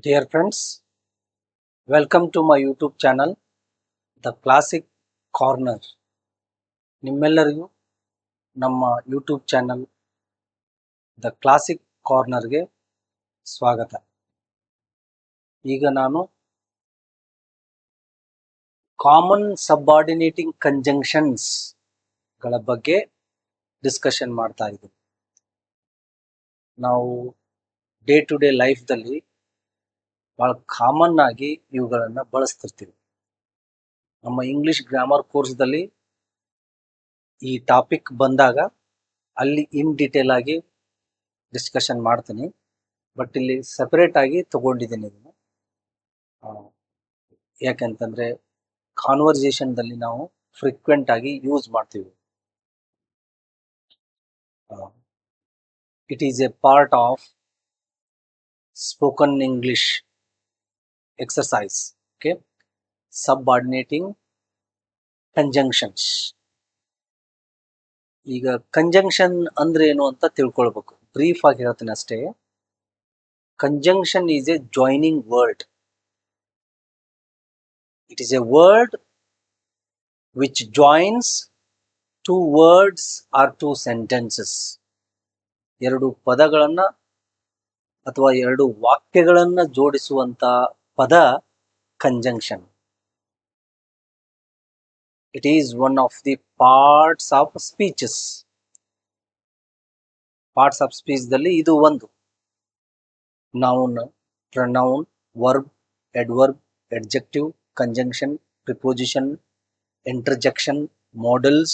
Dear friends, welcome to my YouTube channel, The Classic Corner. ನಿಮ್ಮೆಲ್ಲರಿಗೂ ನಮ್ಮ YouTube channel the classic ಕಾರ್ನರ್ಗೆ ಸ್ವಾಗತ. ಈಗ ನಾನು ಕಾಮನ್ ಸಬಾರ್ಡಿನೇಟಿಂಗ್ ಕಂಜಂಕ್ಷನ್ಸ್ ಗಳ ಬಗ್ಗೆ ಡಿಸ್ಕಷನ್ ಮಾಡ್ತಾ ಇದ್ದೀವಿ. ನಾವು ಡೇ ಟು ಡೇ ಲೈಫ್ದಲ್ಲಿ ಬಹಳ ಕಾಮನ್ ಆಗಿ ಇವುಗಳನ್ನು ಬಳಸ್ತಿರ್ತೀವಿ. ನಮ್ಮ ಇಂಗ್ಲಿಷ್ ಗ್ರಾಮರ್ ಕೋರ್ಸ್ದಲ್ಲಿ ಈ ಟಾಪಿಕ್ ಬಂದಾಗ ಅಲ್ಲಿ ಇನ್ ಡೀಟೇಲ್ ಆಗಿ ಡಿಸ್ಕಷನ್ ಮಾಡ್ತೀನಿ, ಬಟ್ ಇಲ್ಲಿ ಸೆಪರೇಟ್ ಆಗಿ ತಗೊಂಡಿದ್ದೀನಿ ಇದನ್ನು. ಯಾಕೆಂತಂದ್ರೆ ಕಾನ್ವರ್ಸೇಷನ್ದಲ್ಲಿ ನಾವು ಫ್ರೀಕ್ವೆಂಟ್ ಆಗಿ ಯೂಸ್ ಮಾಡ್ತೀವಿ. It is a part of spoken English exercise. Okay, subordinating conjunctions. ಈಗ ಕಂಜಂಕ್ಷನ್ ಅಂದ್ರೆ ಏನು ಅಂತ ತಿಳ್ಕೊಳ್ಬೇಕು. ಬ್ರೀಫ್ ಆಗಿ ಹೇಳ್ತೀನಿ ಅಷ್ಟೇ. Conjunction is a joining word. It is a word which joins two words or two sentences. ಎರಡು ಪದಗಳನ್ನ ಅಥವಾ ಎರಡು ವಾಕ್ಯಗಳನ್ನ ಜೋಡಿಸುವಂತ ಪದ conjunction. It is one of the parts of speeches. Parts of speech ದಲ್ಲಿ ಇದು ಒಂದು. Noun, pronoun, verb, adverb, adjective, conjunction, preposition, interjection, modals,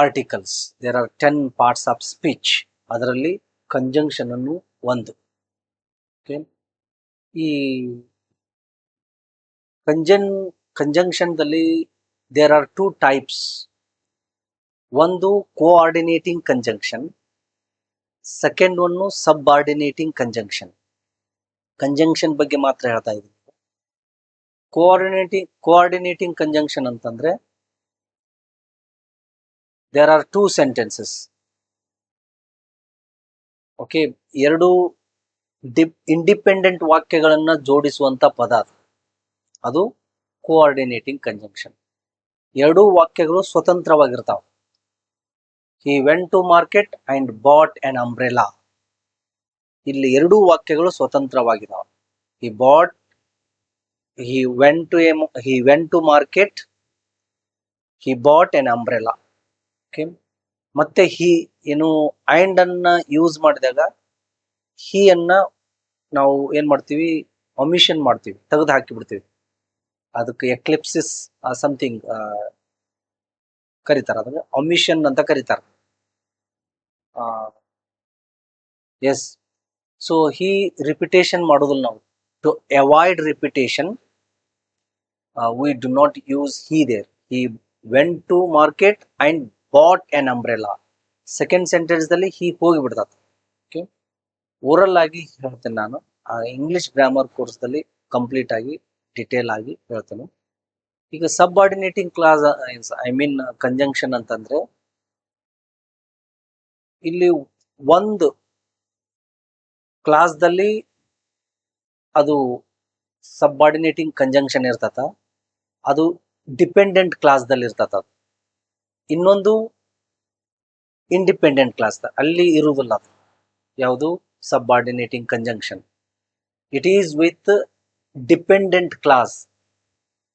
articles. There are 10 parts of speech. ಅದರಲ್ಲಿ ಕಂಜಂಕ್ಷನ್ ಅನ್ನು ಒಂದು. ಓಕೆ, ಈ ಕಂಜಂಕ್ಷನ್ದಲ್ಲಿ ದೇರ್ ಆರ್ 2 ಟೈಪ್ಸ್. ಒಂದು coordinating conjunction, second one subordinating conjunction. Conjunction ಬಗ್ಗೆ ಮಾತ್ರ ಹೇಳ್ತಾ ಇದ್ದೀನಿ. ಕೋಆರ್ಡಿನೇಟಿಂಗ್ ಕಂಜಂಕ್ಷನ್ ಅಂತಂದ್ರೆ there are 2 sentences. ಓಕೆ, ಎರಡು ಇಂಡಿಪೆಂಡೆಂಟ್ ವಾಕ್ಯಗಳನ್ನ ಜೋಡಿಸುವಂತ ಪದ ಅದು ಕೋಆರ್ಡಿನೇಟಿಂಗ್ ಕಂಜಂಕ್ಷನ್. ಎರಡೂ ವಾಕ್ಯಗಳು ಸ್ವತಂತ್ರವಾಗಿರ್ತಾವ. He went to market and bought an umbrella. ಇಲ್ಲಿ ಎರಡೂ ವಾಕ್ಯಗಳು ಸ್ವತಂತ್ರವಾಗಿದ್ದಾವೆ. he went to market, he bought an umbrella. Okay, ಮತ್ತೆ ಏನು ಅಂಡ್ ಅನ್ನ ಯೂಸ್ ಮಾಡಿದಾಗ ಹಿ ಅನ್ನ ನಾವು ಏನ್ ಮಾಡ್ತೀವಿ, ಒಮಿಷನ್ ಮಾಡ್ತೀವಿ, ತೆಗೆದು ಹಾಕಿ ಬಿಡ್ತೀವಿ. ಅದಕ್ಕೆ ಎಕ್ಲಿಪ್ಸಿಸ್ ಸಮಥಿಂಗ್ ಕರೀತಾರ, ಅದನ್ನ ಒಮಿಷನ್ ಅಂತ ಕರೀತಾರ. ಎಸ್, ಸೊ ರಿಪಿಟೇಷನ್ ಮಾಡೋದಿಲ್ಲ ನಾವು. To avoid repetition we do not use he there. He went to market and bought an umbrella. Second sentence ದಲ್ಲಿ ಹಿ ಹೋಗಿ ಬಿಡ್ತದೆ. ಓಕೆ, ಓರಲ್ ಆಗಿ ಹೇಳ್ತೇನೆ ನಾನು. ಇಂಗ್ಲಿಷ್ ಗ್ರಾಮರ್ ಕೋರ್ಸ್ದಲ್ಲಿ ಕಂಪ್ಲೀಟ್ ಆಗಿ ಡಿಟೇಲ್ ಆಗಿ ಹೇಳ್ತೇನೆ. ಈಗ ಸಬ್ಆರ್ಡಿನೇಟಿಂಗ್ ಕ್ಲಾಸ್ ಕಂಜಂಕ್ಷನ್ ಅಂತಂದ್ರೆ ಇಲ್ಲಿ ಒಂದು ಕ್ಲಾಸ್ದಲ್ಲಿ ಅದು ಸಬ್ಆರ್ಡಿನೇಟಿಂಗ್ ಕಂಜಂಕ್ಷನ್ ಇರ್ತತ, ಅದು ಡಿಪೆಂಡೆಂಟ್ ಕ್ಲಾಸ್ದಲ್ಲಿ ಇರ್ತತ. ಇನ್ನೊಂದು ಇಂಡಿಪೆಂಡೆಂಟ್ ಕ್ಲಾಸ್ ಅಲ್ಲಿ ಇರುವುದಿಲ್ಲ. ಅದು ಯಾವುದು subordinating conjunction. It is with dependent clause.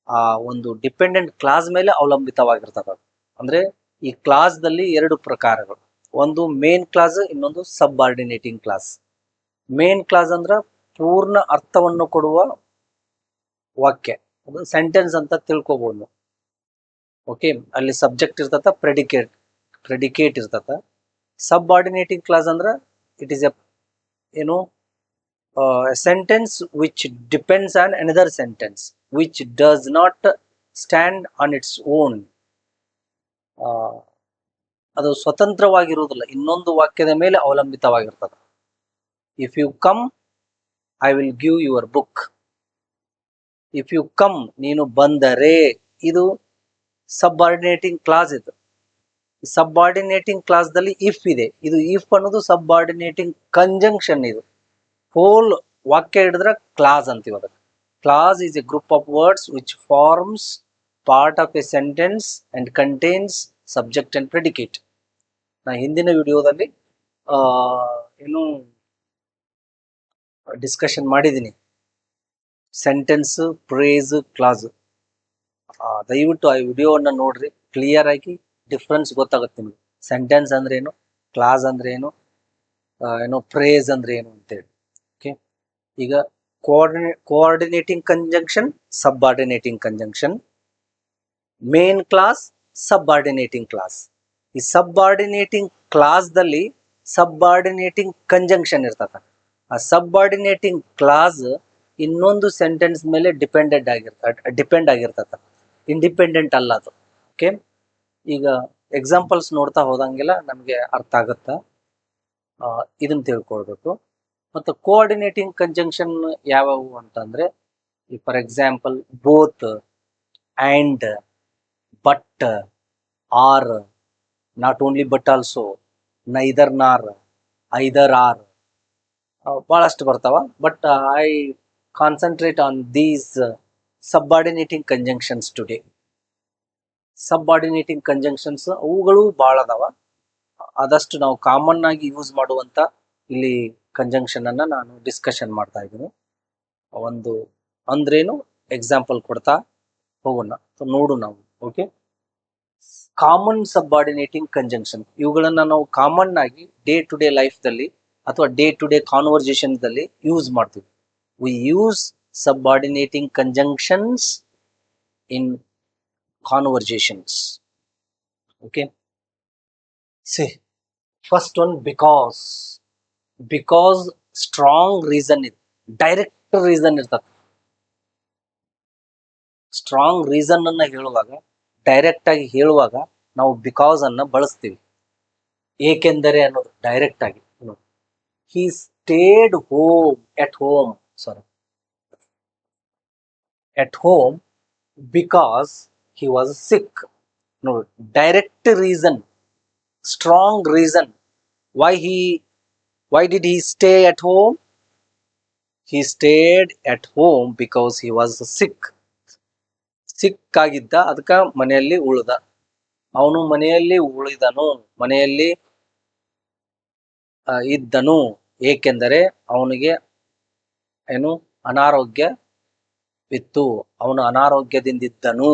ಆ ಒಂದು ಡಿಪೆಂಡೆಂಟ್ ಕ್ಲಾಸ್ ಮೇಲೆ ಅವಲಂಬಿತವಾಗಿರ್ತದೆ. ಅಂದ್ರೆ ಈ ಕ್ಲಾಸ್ದಲ್ಲಿ ಎರಡು ಪ್ರಕಾರಗಳು, ಒಂದು ಮೇನ್ ಕ್ಲಾಸ್, ಇನ್ನೊಂದು ಸಬ್ಆರ್ಡಿನೇಟಿಂಗ್ ಕ್ಲಾಸ್. ಮೇನ್ ಕ್ಲಾಸ್ ಅಂದ್ರೆ ಪೂರ್ಣ ಅರ್ಥವನ್ನು ಕೊಡುವ ವಾಕ್ಯ, ಅದು ಸೆಂಟೆನ್ಸ್ ಅಂತ ತಿಳ್ಕೊಬಹುದು. ಓಕೆ, ಅಲ್ಲಿ ಸಬ್ಜೆಕ್ಟ್ ಇರ್ತತ, ಪ್ರೆಡಿಕೇಟ್ ಇರ್ತತ. ಸಬ್ಆರ್ಡಿನೇಟಿಂಗ್ ಕ್ಲಾಸ್ ಅಂದ್ರೆ it is A sentence which depends on another sentence, which does not stand on its own. ಅದು ಸ್ವತಂತ್ರವಾಗಿರುವುದಿಲ್ಲ, ಇನ್ನೊಂದು ವಾಕ್ಯದ ಮೇಲೆ ಅವಲಂಬಿತವಾಗಿರ್ತದೆ. If you come I will give your book. If you come, ನೀನು ಬಂದರೆ, ಇದು ಸಬ್ಆರ್ಡಿನೇಟಿಂಗ್ ಕ್ಲಾಸ್. ಇದು ಸಬ್ಆರ್ಡಿನೇಟಿಂಗ್ ಕ್ಲಾಸ್ ದಲ್ಲಿ ಇಫ್ ಇದೆ. ಇದು ಇಫ್ ಅನ್ನೋದು ಸಬ್ಆರ್ಡಿನೇಟಿಂಗ್ ಕಂಜಂಕ್ಷನ್. ಇದು ಹೋಲ್ ವಾಕ್ಯ ಹಿಡಿದ್ರೆ ಕ್ಲಾಸ್ ಅಂತೀವಿ ಅದಕ್ಕೆ. Class is a group of words which forms part of a sentence and contains subject and predicate. ನಾ ಹಿಂದಿನ ವಿಡಿಯೋದಲ್ಲಿ ಏನು ಡಿಸ್ಕಷನ್ ಮಾಡಿದ್ದೀನಿ, ಸೆಂಟೆನ್ಸ್, ಫ್ರೇಸ್, ಕ್ಲಾಸ್. ದಯವಿಟ್ಟು ಆ ವಿಡಿಯೋವನ್ನು ನೋಡ್ರಿ, ಕ್ಲಿಯರ್ ಆಗಿ ಡಿಫ್ರೆನ್ಸ್ ಗೊತ್ತಾಗುತ್ತೆ ನಿಮಗೆ. ಸೆಂಟೆನ್ಸ್ ಅಂದ್ರೆ ಏನು, ಕ್ಲಾಸ್ ಅಂದ್ರೆ ಏನು, ಏನೋ ಫ್ರೇಸ್ ಅಂದ್ರೆ ಏನು ಅಂತೇಳಿ. ಓಕೆ, ಈಗ coordinating conjunction, subordinating conjunction, main clause, subordinating clause. ಈ ಸಬ್ಆರ್ಡಿನೇಟಿಂಗ್ ಕ್ಲಾಸ್ದಲ್ಲಿ ಸಬ್ಆರ್ಡಿನೇಟಿಂಗ್ ಕಂಜಂಕ್ಷನ್ ಇರ್ತದೆ. ಆ ಸಬ್ಆರ್ಡಿನೇಟಿಂಗ್ ಕ್ಲಾಸ್ ಇನ್ನೊಂದು ಸೆಂಟೆನ್ಸ್ ಮೇಲೆ ಡಿಪೆಂಡ್ ಆಗಿರ್ತದೆ, ಇಂಡಿಪೆಂಡೆಂಟ್ ಅಲ್ಲ ಅದು. ಓಕೆ, ಈಗ ಎಕ್ಸಾಂಪಲ್ಸ್ ನೋಡ್ತಾ ಹೋದಂಗೆಲ್ಲ ನಮಗೆ ಅರ್ಥ ಆಗುತ್ತಾ, ಇದನ್ನ ತಿಳ್ಕೊಳ್ಬೇಕು. ಮತ್ತು ಕೋಆರ್ಡಿನೇಟಿಂಗ್ ಕಂಜಂಕ್ಷನ್ ಯಾವ್ಯಾವು ಅಂತಂದ್ರೆ, for example both, and, but, or, not only but also, neither nor, either or, ಬಹಳಷ್ಟು ಬರ್ತಾವ. But I concentrate on these subordinating conjunctions today. Subordinating conjunctions ಅವುಗಳು ಭಾಳ ಅದಾವ. ಆದಷ್ಟು ನಾವು ಕಾಮನ್ ಆಗಿ ಯೂಸ್ ಮಾಡುವಂತ ಇಲ್ಲಿ ಕಂಜಂಕ್ಷನ್ ಅನ್ನ ನಾನು ಡಿಸ್ಕಷನ್ ಮಾಡ್ತಾ ಇದ್ದೀನಿ. ಒಂದು ಅಂದ್ರೇನು ಎಕ್ಸಾಂಪಲ್ ಕೊಡ್ತಾ ಹೋಗೋಣ, ನೋಡು ನಾವು. ಓಕೆ, ಕಾಮನ್ ಸಬ್ಆರ್ಡಿನೇಟಿಂಗ್ ಕಂಜಂಕ್ಷನ್, ಇವುಗಳನ್ನ ನಾವು ಕಾಮನ್ ಆಗಿ ಡೇ ಟು ಡೇ ಲೈಫ್ದಲ್ಲಿ ಅಥವಾ ಡೇ ಟು ಡೇ ಕಾನ್ವರ್ಸೇಷನ್ದಲ್ಲಿ ಯೂಸ್ ಮಾಡ್ತೀವಿ. We use subordinating conjunctions in conversations. Okay, see, first one, because strong reason is direct reason ಇರ್ತದೆ. ಸ್ಟ್ರಾಂಗ್ ರೀಸನ್ ಅನ್ನ ಹೇಳುವಾಗ, ಡೈರೆಕ್ಟ್ ಆಗಿ ಹೇಳುವಾಗ ನಾವು ಬಿಕಾಸ್ ಅನ್ನ ಬಳಸ್ತೀವಿ. ಏಕೆಂದರೆ ಅನ್ನೋದು ಡೈರೆಕ್ಟ್ ಆಗಿ. he stayed home at home because he was sick. No, direct reason, strong reason. Why did he stay at home? He stayed at home because he was sick. ಸಿಕ್ ಆಗಿದ್ದ, ಅದಕ್ಕೆ ಮನೆಯಲ್ಲಿ ಉಳಿದ. ಅವನು ಮನೆಯಲ್ಲಿ ಉಳಿದನು, ಮನೆಯಲ್ಲಿ ಇದ್ದನು, ಏಕೆಂದರೆ ಅವನಿಗೆ ಏನು ಅನಾರೋಗ್ಯವಿತ್ತು, ಅವನು ಅನಾರೋಗ್ಯದಿಂದಿದ್ದನು.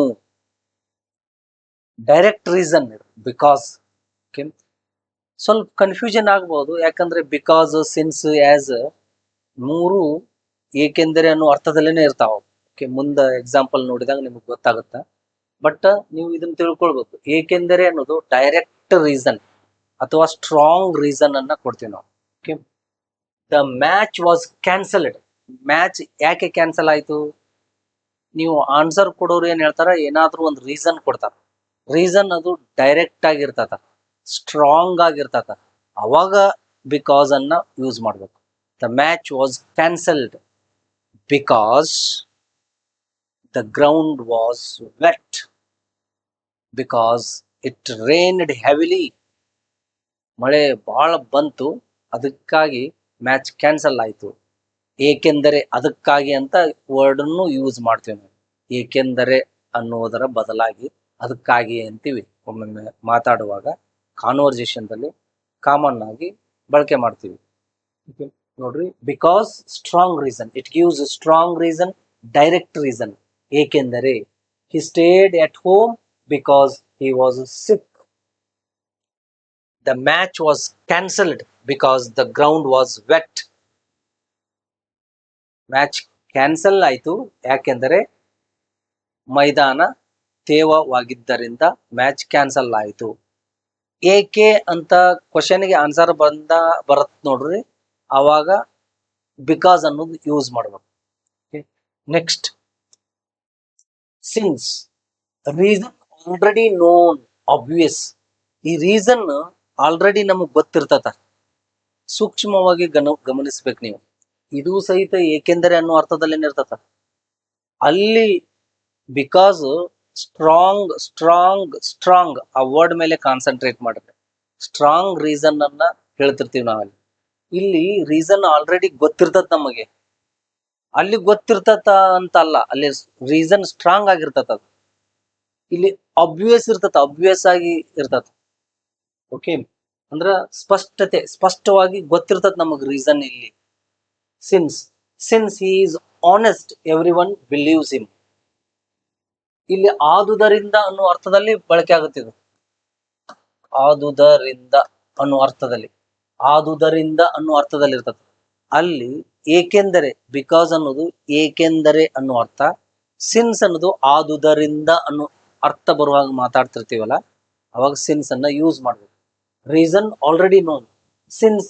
Direct reason because. ಓಕೆ, ಸ್ವಲ್ಪ ಕನ್ಫ್ಯೂಷನ್ ಆಗ್ಬೋದು, ಯಾಕಂದ್ರೆ ಬಿಕಾಸ್, ಸಿನ್ಸ್, ಆಸ್ ಮೂರು ಏಕೆಂದರೆ ಅನ್ನೋ ಅರ್ಥದಲ್ಲೇನೆ ಇರ್ತಾವ. ಓಕೆ, ಮುಂದೆ ಎಕ್ಸಾಂಪಲ್ ನೋಡಿದಾಗ ನಿಮಗೆ ಗೊತ್ತಾಗುತ್ತೆ. ಬಟ್ ನೀವು ಇದನ್ನ ತಿಳ್ಕೊಳ್ಬೇಕು, ಏಕೆಂದರೆ ಅನ್ನೋದು ಡೈರೆಕ್ಟ್ ರೀಸನ್ ಅಥವಾ ಸ್ಟ್ರಾಂಗ್ ರೀಸನ್ ಅನ್ನ ಕೊಡ್ತೀವಿ ನಾವು. Okay, the match was cancelled. Match ಯಾಕೆ ಕ್ಯಾನ್ಸಲ್ ಆಯ್ತು? ನೀವು ಆನ್ಸರ್ ಕೊಡೋರು ಏನ್ ಹೇಳ್ತಾರ, ಏನಾದ್ರೂ ಒಂದು ರೀಸನ್ ಕೊಡ್ತಾರ. ರೀಸನ್ ಅದು ಡೈರೆಕ್ಟ್ ಆಗಿರ್ತದ, ಸ್ಟ್ರಾಂಗ್ ಆಗಿರ್ತದ, ಅವಾಗ ಬಿಕಾಸ್ ಅನ್ನ ಯೂಸ್ ಮಾಡ್ಬೇಕು. The match was cancelled because the ground was wet, because it rained heavily. ಮಳೆ ಬಹಳ ಬಂತು, ಅದಕ್ಕಾಗಿ ಮ್ಯಾಚ್ ಕ್ಯಾನ್ಸಲ್ ಆಯ್ತು. ಏಕೆಂದರೆ, ಅದಕ್ಕಾಗಿ ಅಂತ ವರ್ಡ್ ಅನ್ನು ಯೂಸ್ ಮಾಡ್ತೀವಿ ನಾವು. ಏಕೆಂದರೆ ಅನ್ನೋದರ ಬದಲಾಗಿ ಅದಕ್ಕಾಗಿ ಅಂತೀವಿ ಒಮ್ಮೊಮ್ಮೆ ಮಾತಾಡುವಾಗ, ಕಾನ್ವರ್ಸೇಷನ್ದಲ್ಲಿ ಕಾಮನ್ ಆಗಿ ಬಳಕೆ ಮಾಡ್ತೀವಿ. ನೋಡ್ರಿ, because strong reason, it gives strong reason, direct reason. ಏಕೆಂದರೆ, he stayed at home because he was sick. The match was cancelled because the ground was wet. Match cancel ಆಯ್ತು ಯಾಕೆಂದರೆ ಮೈದಾನ ತೇವವಾಗಿದ್ದರಿಂದ ಮ್ಯಾಚ್ ಕ್ಯಾನ್ಸಲ್ ಆಯ್ತು. ಏಕೆ ಅಂತ ಕ್ವಶನ್ಗೆ ಆನ್ಸರ್ ಬರತ್ ನೋಡ್ರಿ, ಆವಾಗ ಬಿಕಾಸ್ ಅನ್ನೋದು ಯೂಸ್ ಮಾಡ್ಬೇಕು. Next, since, reason already known, obvious. ಈ ರೀಸನ್ ಆಲ್ರೆಡಿ ನಮಗ್ ಗೊತ್ತಿರ್ತದ, ಸೂಕ್ಷ್ಮವಾಗಿ ಗಮನಿಸ್ಬೇಕು ನೀವು. ಇದು ಸಹಿತ ಏಕೆಂದರೆ ಅನ್ನೋ ಅರ್ಥದಲ್ಲೇನೆ ಇರ್ತದ. ಅಲ್ಲಿ ಬಿಕಾಸ್ ಸ್ಟ್ರಾಂಗ್ ಸ್ಟ್ರಾಂಗ್ ಸ್ಟ್ರಾಂಗ್ ಆ ವರ್ಡ್ ಮೇಲೆ ಕಾನ್ಸಂಟ್ರೇಟ್ ಮಾಡಿದ್ರೆ ಸ್ಟ್ರಾಂಗ್ ರೀಸನ್ ಅನ್ನ ಹೇಳ್ತಿರ್ತೀವಿ ನಾವಲ್ಲಿ. ಇಲ್ಲಿ ರೀಸನ್ ಆಲ್ರೆಡಿ ಗೊತ್ತಿರ್ತದ ನಮಗೆ, ಅಲ್ಲಿ ಗೊತ್ತಿರ್ತತ ಅಂತ ಅಲ್ಲ, ಅಲ್ಲಿ ರೀಸನ್ ಸ್ಟ್ರಾಂಗ್ ಆಗಿರ್ತದ. ಅದು ಇಲ್ಲಿ ಅಬ್ವಿಯಸ್ ಇರ್ತತ, ಅಬ್ವಿಯಸ್ ಆಗಿ ಇರ್ತದ. ಓಕೆ, ಅಂದ್ರ ಸ್ಪಷ್ಟವಾಗಿ ಗೊತ್ತಿರ್ತದ ನಮಗ್ ರೀಸನ್. ಇಲ್ಲಿ since he is honest everyone believes him. ಇಲ್ಲಿ ಆದುದರಿಂದ ಅನ್ನೋ ಅರ್ಥದಲ್ಲಿ ಬಳಕೆ ಆಗುತ್ತಿದೆ. ಆದುದರಿಂದ ಅನ್ನೋ ಅರ್ಥದಲ್ಲಿ, ಆದುದರಿಂದ ಅನ್ನೋ ಅರ್ಥದಲ್ಲಿ ಇರ್ತದೆ. ಅಲ್ಲಿ ಏಕೆಂದರೆ, ಬಿಕಾಸ್ ಅನ್ನೋದು ಏಕೆಂದರೆ ಅನ್ನೋ ಅರ್ಥ, ಸಿನ್ಸ್ ಅನ್ನೋದು ಆದುದರಿಂದ ಅನ್ನೋ ಅರ್ಥ ಬರುವಾಗ ಮಾತಾಡ್ತಿರ್ತೀವಲ್ಲ, ಅವಾಗ ಸಿನ್ಸ್ ಅನ್ನ ಯೂಸ್ ಮಾಡ್ಬೇಕು. Reason already known. Since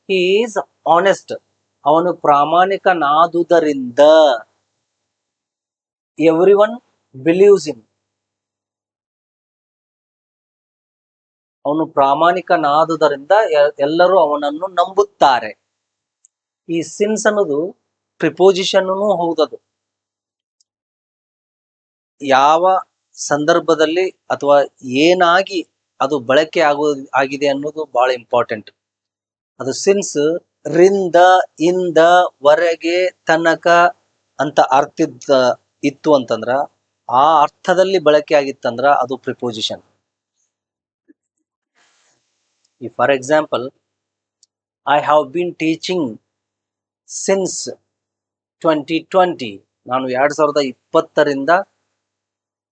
he's honest, ಅವನು ಪ್ರಾಮಾಣಿಕನಾದುದರಿಂದ, ಎವ್ರಿ ಒನ್ ಬಿಲೀವ್ಸ್ ಇನ್, ಅವನು ಪ್ರಾಮಾಣಿಕನಾದುದರಿಂದ ಎಲ್ಲರೂ ಅವನನ್ನು ನಂಬುತ್ತಾರೆ. ಈ ಸಿನ್ಸ್ ಅನ್ನೋದು ಪ್ರಿಪೋಸಿಷನ್ ಹೌದದು. ಯಾವ ಸಂದರ್ಭದಲ್ಲಿ ಅಥವಾ ಏನಾಗಿ ಅದು ಬಳಕೆ ಆಗಿದೆ ಅನ್ನೋದು ಬಹಳ ಇಂಪಾರ್ಟೆಂಟ್. ಅದು ಸಿನ್ಸ್ ರಿಂದ, ಇಂದ, ವರೆಗೆ, ತನಕ ಅಂತ ಅರ್ಥ ಇತ್ತು ಅಂತಂದ್ರ, ಆ ಅರ್ಥದಲ್ಲಿ ಬಳಕೆ ಆಗಿತ್ತಂದ್ರ ಅದು preposition. For example, I have been teaching since 2020. ನಾನು 2020ರಿಂದ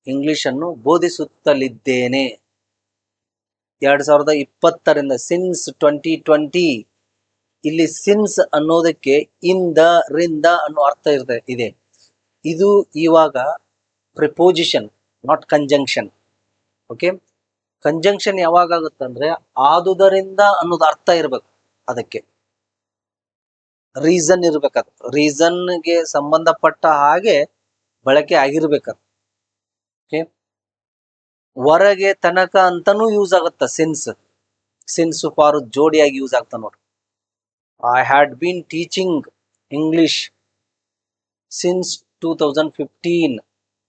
ಇಂಗ್ಲಿಷ್ ಅನ್ನು ಬೋಧಿಸುತ್ತಲಿದ್ದೇನೆ. 2020ರಿಂದ, ಸಿನ್ಸ್ 2020. ಇಲ್ಲಿ ಸಿನ್ಸ್ ಅನ್ನೋದಕ್ಕೆ ಇಂದ, ರಿಂದ ಅನ್ನೋ ಅರ್ಥ ಇದೆ. ಇದು ಇವಾಗ preposition, not conjunction. Okay, conjunction ಯಾವಾಗ ಆಗುತ್ತಂದ್ರೆ ಆದುದರಿಂದ ಅನ್ನೋದು ಅರ್ಥ ಇರ್ಬೇಕು, ಅದಕ್ಕೆ ರೀಸನ್ ಇರ್ಬೇಕದು, ರೀಸನ್ಗೆ ಸಂಬಂಧಪಟ್ಟ ಹಾಗೆ ಬಳಕೆ ಆಗಿರ್ಬೇಕದು. ಓಕೆ, ಹೊರಗೆ, ತನಕ ಅಂತಾನೂ ಯೂಸ್ ಆಗುತ್ತ ಸಿನ್ಸ್ ಫಾರ್ ಜೋಡಿಯಾಗಿ ಯೂಸ್ ಆಗ್ತಾ ನೋಡ್ರಿ. I had been teaching English since 2015.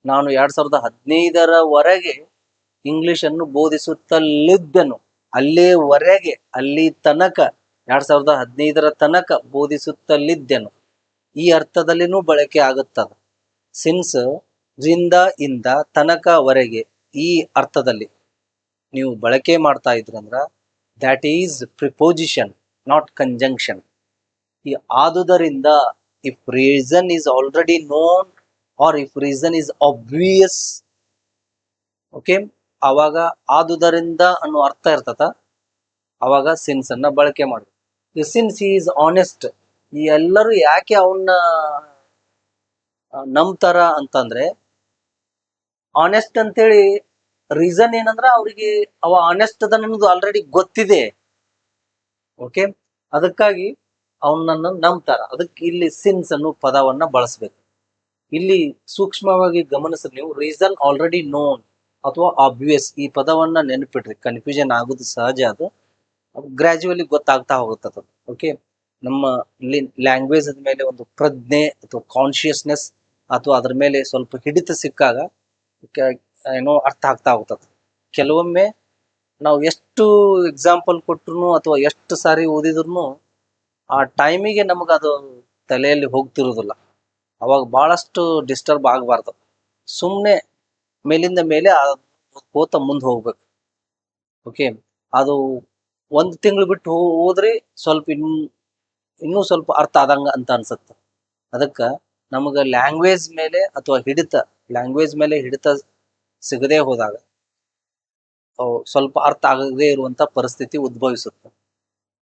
ನಾನು 2015ರವರೆಗೆ ಇಂಗ್ಲಿಷ್ ಅನ್ನು ಬೋಧಿಸುತ್ತಲಿದ್ದೆನು. ಅಲ್ಲಿವರೆಗೆ, ಅಲ್ಲಿ ತನಕ, 2015ರ ತನಕ ಬೋಧಿಸುತ್ತಲಿದ್ದೆನು. ಈ ಅರ್ಥದಲ್ಲಿನೂ ಬಳಕೆ ಆಗುತ್ತದ. ಸಿನ್ಸ್ ರಿಂದ, ಇಂದ, ತನಕವರೆಗೆ, ಈ ಅರ್ಥದಲ್ಲಿ ನೀವು ಬಳಕೆ ಮಾಡ್ತಾ ಇದ್ರಂದ್ರ that is preposition, not conjunction. ಈ ಆದುದರಿಂದ, if reason is already known or if reason is obvious, okay, ಅವಾಗ ಆದುದರಿಂದ ಅನ್ನೋ ಅರ್ಥ ಇರ್ತದ, ಅವಾಗ ಸಿನ್ಸ್ ಅನ್ನ ಬಳಕೆ ಮಾಡಿ. ಸಿನ್ಸ್ ಈಸ್ ಆನೆಸ್ಟ್, ಈ ಎಲ್ಲರೂ ಯಾಕೆ ಅವನ್ನ ನಂಬ್ತಾರ ಅಂತಂದ್ರೆ, ಆನೆಸ್ಟ್ ಅಂತೇಳಿ ರೀಸನ್ ಏನಂದ್ರ ಅವ್ರಿಗೆ ಅವ ಆನೆಸ್ಟ್ ಅದ ಅನ್ನೋದು ಆಲ್ರೆಡಿ ಗೊತ್ತಿದೆ. ಓಕೆ, ಅದಕ್ಕಾಗಿ ಅವನನ್ನು ನಂಬ್ತಾರ. ಅದಕ್ಕೆ ಇಲ್ಲಿ ಸಿನ್ಸ್ ಅನ್ನೋ ಪದವನ್ನ ಬಳಸ್ಬೇಕು. ಇಲ್ಲಿ ಸೂಕ್ಷ್ಮವಾಗಿ ಗಮನಿಸ್ರಿ ನೀವು, ರೀಸನ್ ಆಲ್ರೆಡಿ ನೋನ್ ಅಥವಾ ಆಬ್ವಿಯಸ್, ಈ ಪದವನ್ನ ನೆನಪಿಡ್ರಿ. ಕನ್ಫ್ಯೂಷನ್ ಆಗೋದು ಸಹಜ, ಅದು ಗ್ರಾಜುವಲಿ ಗೊತ್ತಾಗ್ತಾ ಹೋಗುತ್ತದೆ. ಓಕೆ, ನಮ್ಮ ಲ್ಯಾಂಗ್ವೇಜ್ ಮೇಲೆ ಒಂದು ಪ್ರಜ್ಞೆ ಅಥವಾ ಕಾನ್ಶಿಯಸ್ನೆಸ್ ಅಥವಾ ಅದ್ರ ಮೇಲೆ ಸ್ವಲ್ಪ ಹಿಡಿತ ಸಿಕ್ಕಾಗ ಏನೋ ಅರ್ಥ ಆಗ್ತಾ ಹೋಗ್ತದೆ. ಕೆಲವೊಮ್ಮೆ ನಾವು ಎಷ್ಟು ಎಕ್ಸಾಂಪಲ್ ಕೊಟ್ರು ಅಥವಾ ಎಷ್ಟು ಸಾರಿ ಓದಿದ್ರು ಆ ಟೈಮಿಗೆ ನಮಗದು ತಲೆಯಲ್ಲಿ ಹೋಗ್ತಿರೋದಿಲ್ಲ. ಅವಾಗ ಬಹಳಷ್ಟು ಡಿಸ್ಟರ್ಬ್ ಆಗಬಾರ್ದು. ಸುಮ್ಮನೆ ಮೇಲಿಂದ ಮೇಲೆ ಹೋತ ಮುಂದೆ ಹೋಗ್ಬೇಕು. ಓಕೆ, ಅದು 1 ತಿಂಗಳು ಬಿಟ್ಟು ಹೋದ್ರೆ ಸ್ವಲ್ಪ ಇನ್ನೂ ಸ್ವಲ್ಪ ಅರ್ಥ ಆದಂಗ ಅಂತ ಅನ್ಸುತ್ತೆ. ಅದಕ್ಕೆ ನಮಗೆ ಲ್ಯಾಂಗ್ವೇಜ್ ಮೇಲೆ ಹಿಡಿತ ಸಿಗದೆ ಹೋದಾಗ ಸ್ವಲ್ಪ ಅರ್ಥ ಆಗದೇ ಇರುವಂತ ಪರಿಸ್ಥಿತಿ ಉದ್ಭವಿಸುತ್ತೆ.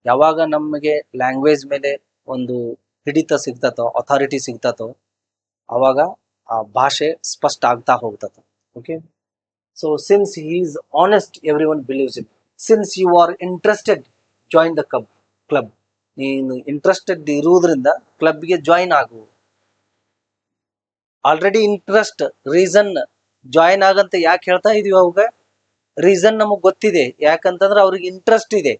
ಯಾವಾಗ ನಮಗೆ ಲ್ಯಾಂಗ್ವೇಜ್ ಮೇಲೆ ಒಂದು ಹಿಡಿತ ಸಿಗ್ತತೋ, ಅಥಾರಿಟಿ ಸಿಗ್ತತೋ, ಅವಾಗ ಆ ಭಾಷೆ ಸ್ಪಷ್ಟ ಆಗ್ತಾ ಹೋಗ್ತದೆ. Okay, so since he is honest everyone believes it. Since you are interested, join the club. ನೀನು ಇಂಟ್ರೆಸ್ಟೆಡ್ ಇರುವುದರಿಂದ ಕ್ಲಬ್ಗೆ ಜಾಯಿನ್ ಆಗು. ಆಲ್ರೆಡಿ ಇಂಟ್ರೆಸ್ಟ್, ರೀಸನ್ ಜಾಯಿನ್ ಆಗಂತ ಯಾಕೆ ಹೇಳ್ತಾ ಇದೀವಿ? ಅವಾಗ ರೀಸನ್ ನಮಗ್ ಗೊತ್ತಿದೆ, ಯಾಕಂತಂದ್ರೆ ಅವ್ರಿಗೆ ಇಂಟ್ರೆಸ್ಟ್ ಇದೆ.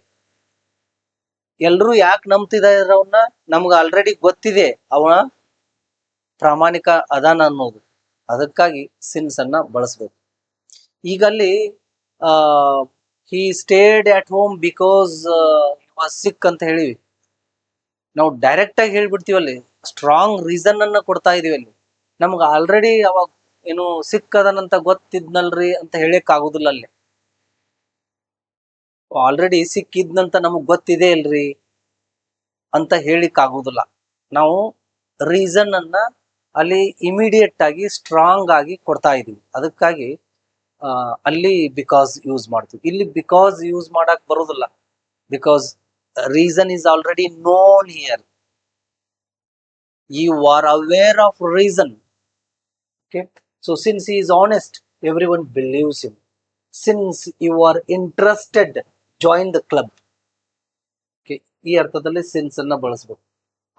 ಎಲ್ರು ಯಾಕೆ ನಂಬ್ತಿದಾರ ಅವನ್ನ, ನಮ್ಗೆ ಆಲ್ರೆಡಿ ಗೊತ್ತಿದೆ ಅವನ ಪ್ರಾಮಾಣಿಕ ಅದಾನ ಅನ್ನೋದು. ಅದಕ್ಕಾಗಿ ಸಿನ್ಸ್ ಅನ್ನ ಬಳಸ್ಬೇಕು. ಈಗ ಅಲ್ಲಿ he stayed at home because was sick ಅಂತ ಹೇಳಿವಿ, ನಾವು ಡೈರೆಕ್ಟ್ ಆಗಿ ಹೇಳ್ಬಿಡ್ತೀವಿ ಅಲ್ಲಿ, ಸ್ಟ್ರಾಂಗ್ ರೀಸನ್ ಅನ್ನ ಕೊಡ್ತಾ ಇದೀವಿ ಅಲ್ಲಿ. ನಮ್ಗೆ ಆಲ್ರೆಡಿ ಅವಾಗ ಏನು ಸಿಕ್ ಅದನಂತ ಗೊತ್ತಿದ್ನಲ್ರಿ ಅಂತ ಹೇಳಕ್ ಆಗುದಿಲ್ಲ ಅಲ್ಲಿ. ಆಲ್ರೆಡಿ ಸಿಕ್ಕಿದ್ನಂತ ನಮಗ್ ಗೊತ್ತಿದೆ ಇಲ್ರಿ ಅಂತ ಹೇಳಿಕ್ ಆಗುದಿಲ್ಲ. ನಾವು ರೀಸನ್ ಅನ್ನ ಅಲ್ಲಿ ಇಮಿಡಿಯೇಟ್ ಆಗಿ ಸ್ಟ್ರಾಂಗ್ ಆಗಿ ಕೊಡ್ತಾ ಇದೀವಿ. ಅದಕ್ಕಾಗಿ ಅಲ್ಲಿ ಬಿಕಾಸ್ ಯೂಸ್ ಮಾಡ್ತೀವಿ. ಇಲ್ಲಿ ಬಿಕಾಸ್ ಯೂಸ್ ಮಾಡಕ್ ಬರೋದಿಲ್ಲ, because reason is already known here. You are aware of reason. Okay, so since he is honest, everyone believes him. Since you are interested, join the club. Okay, ಈ ಅರ್ಥದಲ್ಲಿ since ಅನ್ನ ಬಳಸಬೇಕು.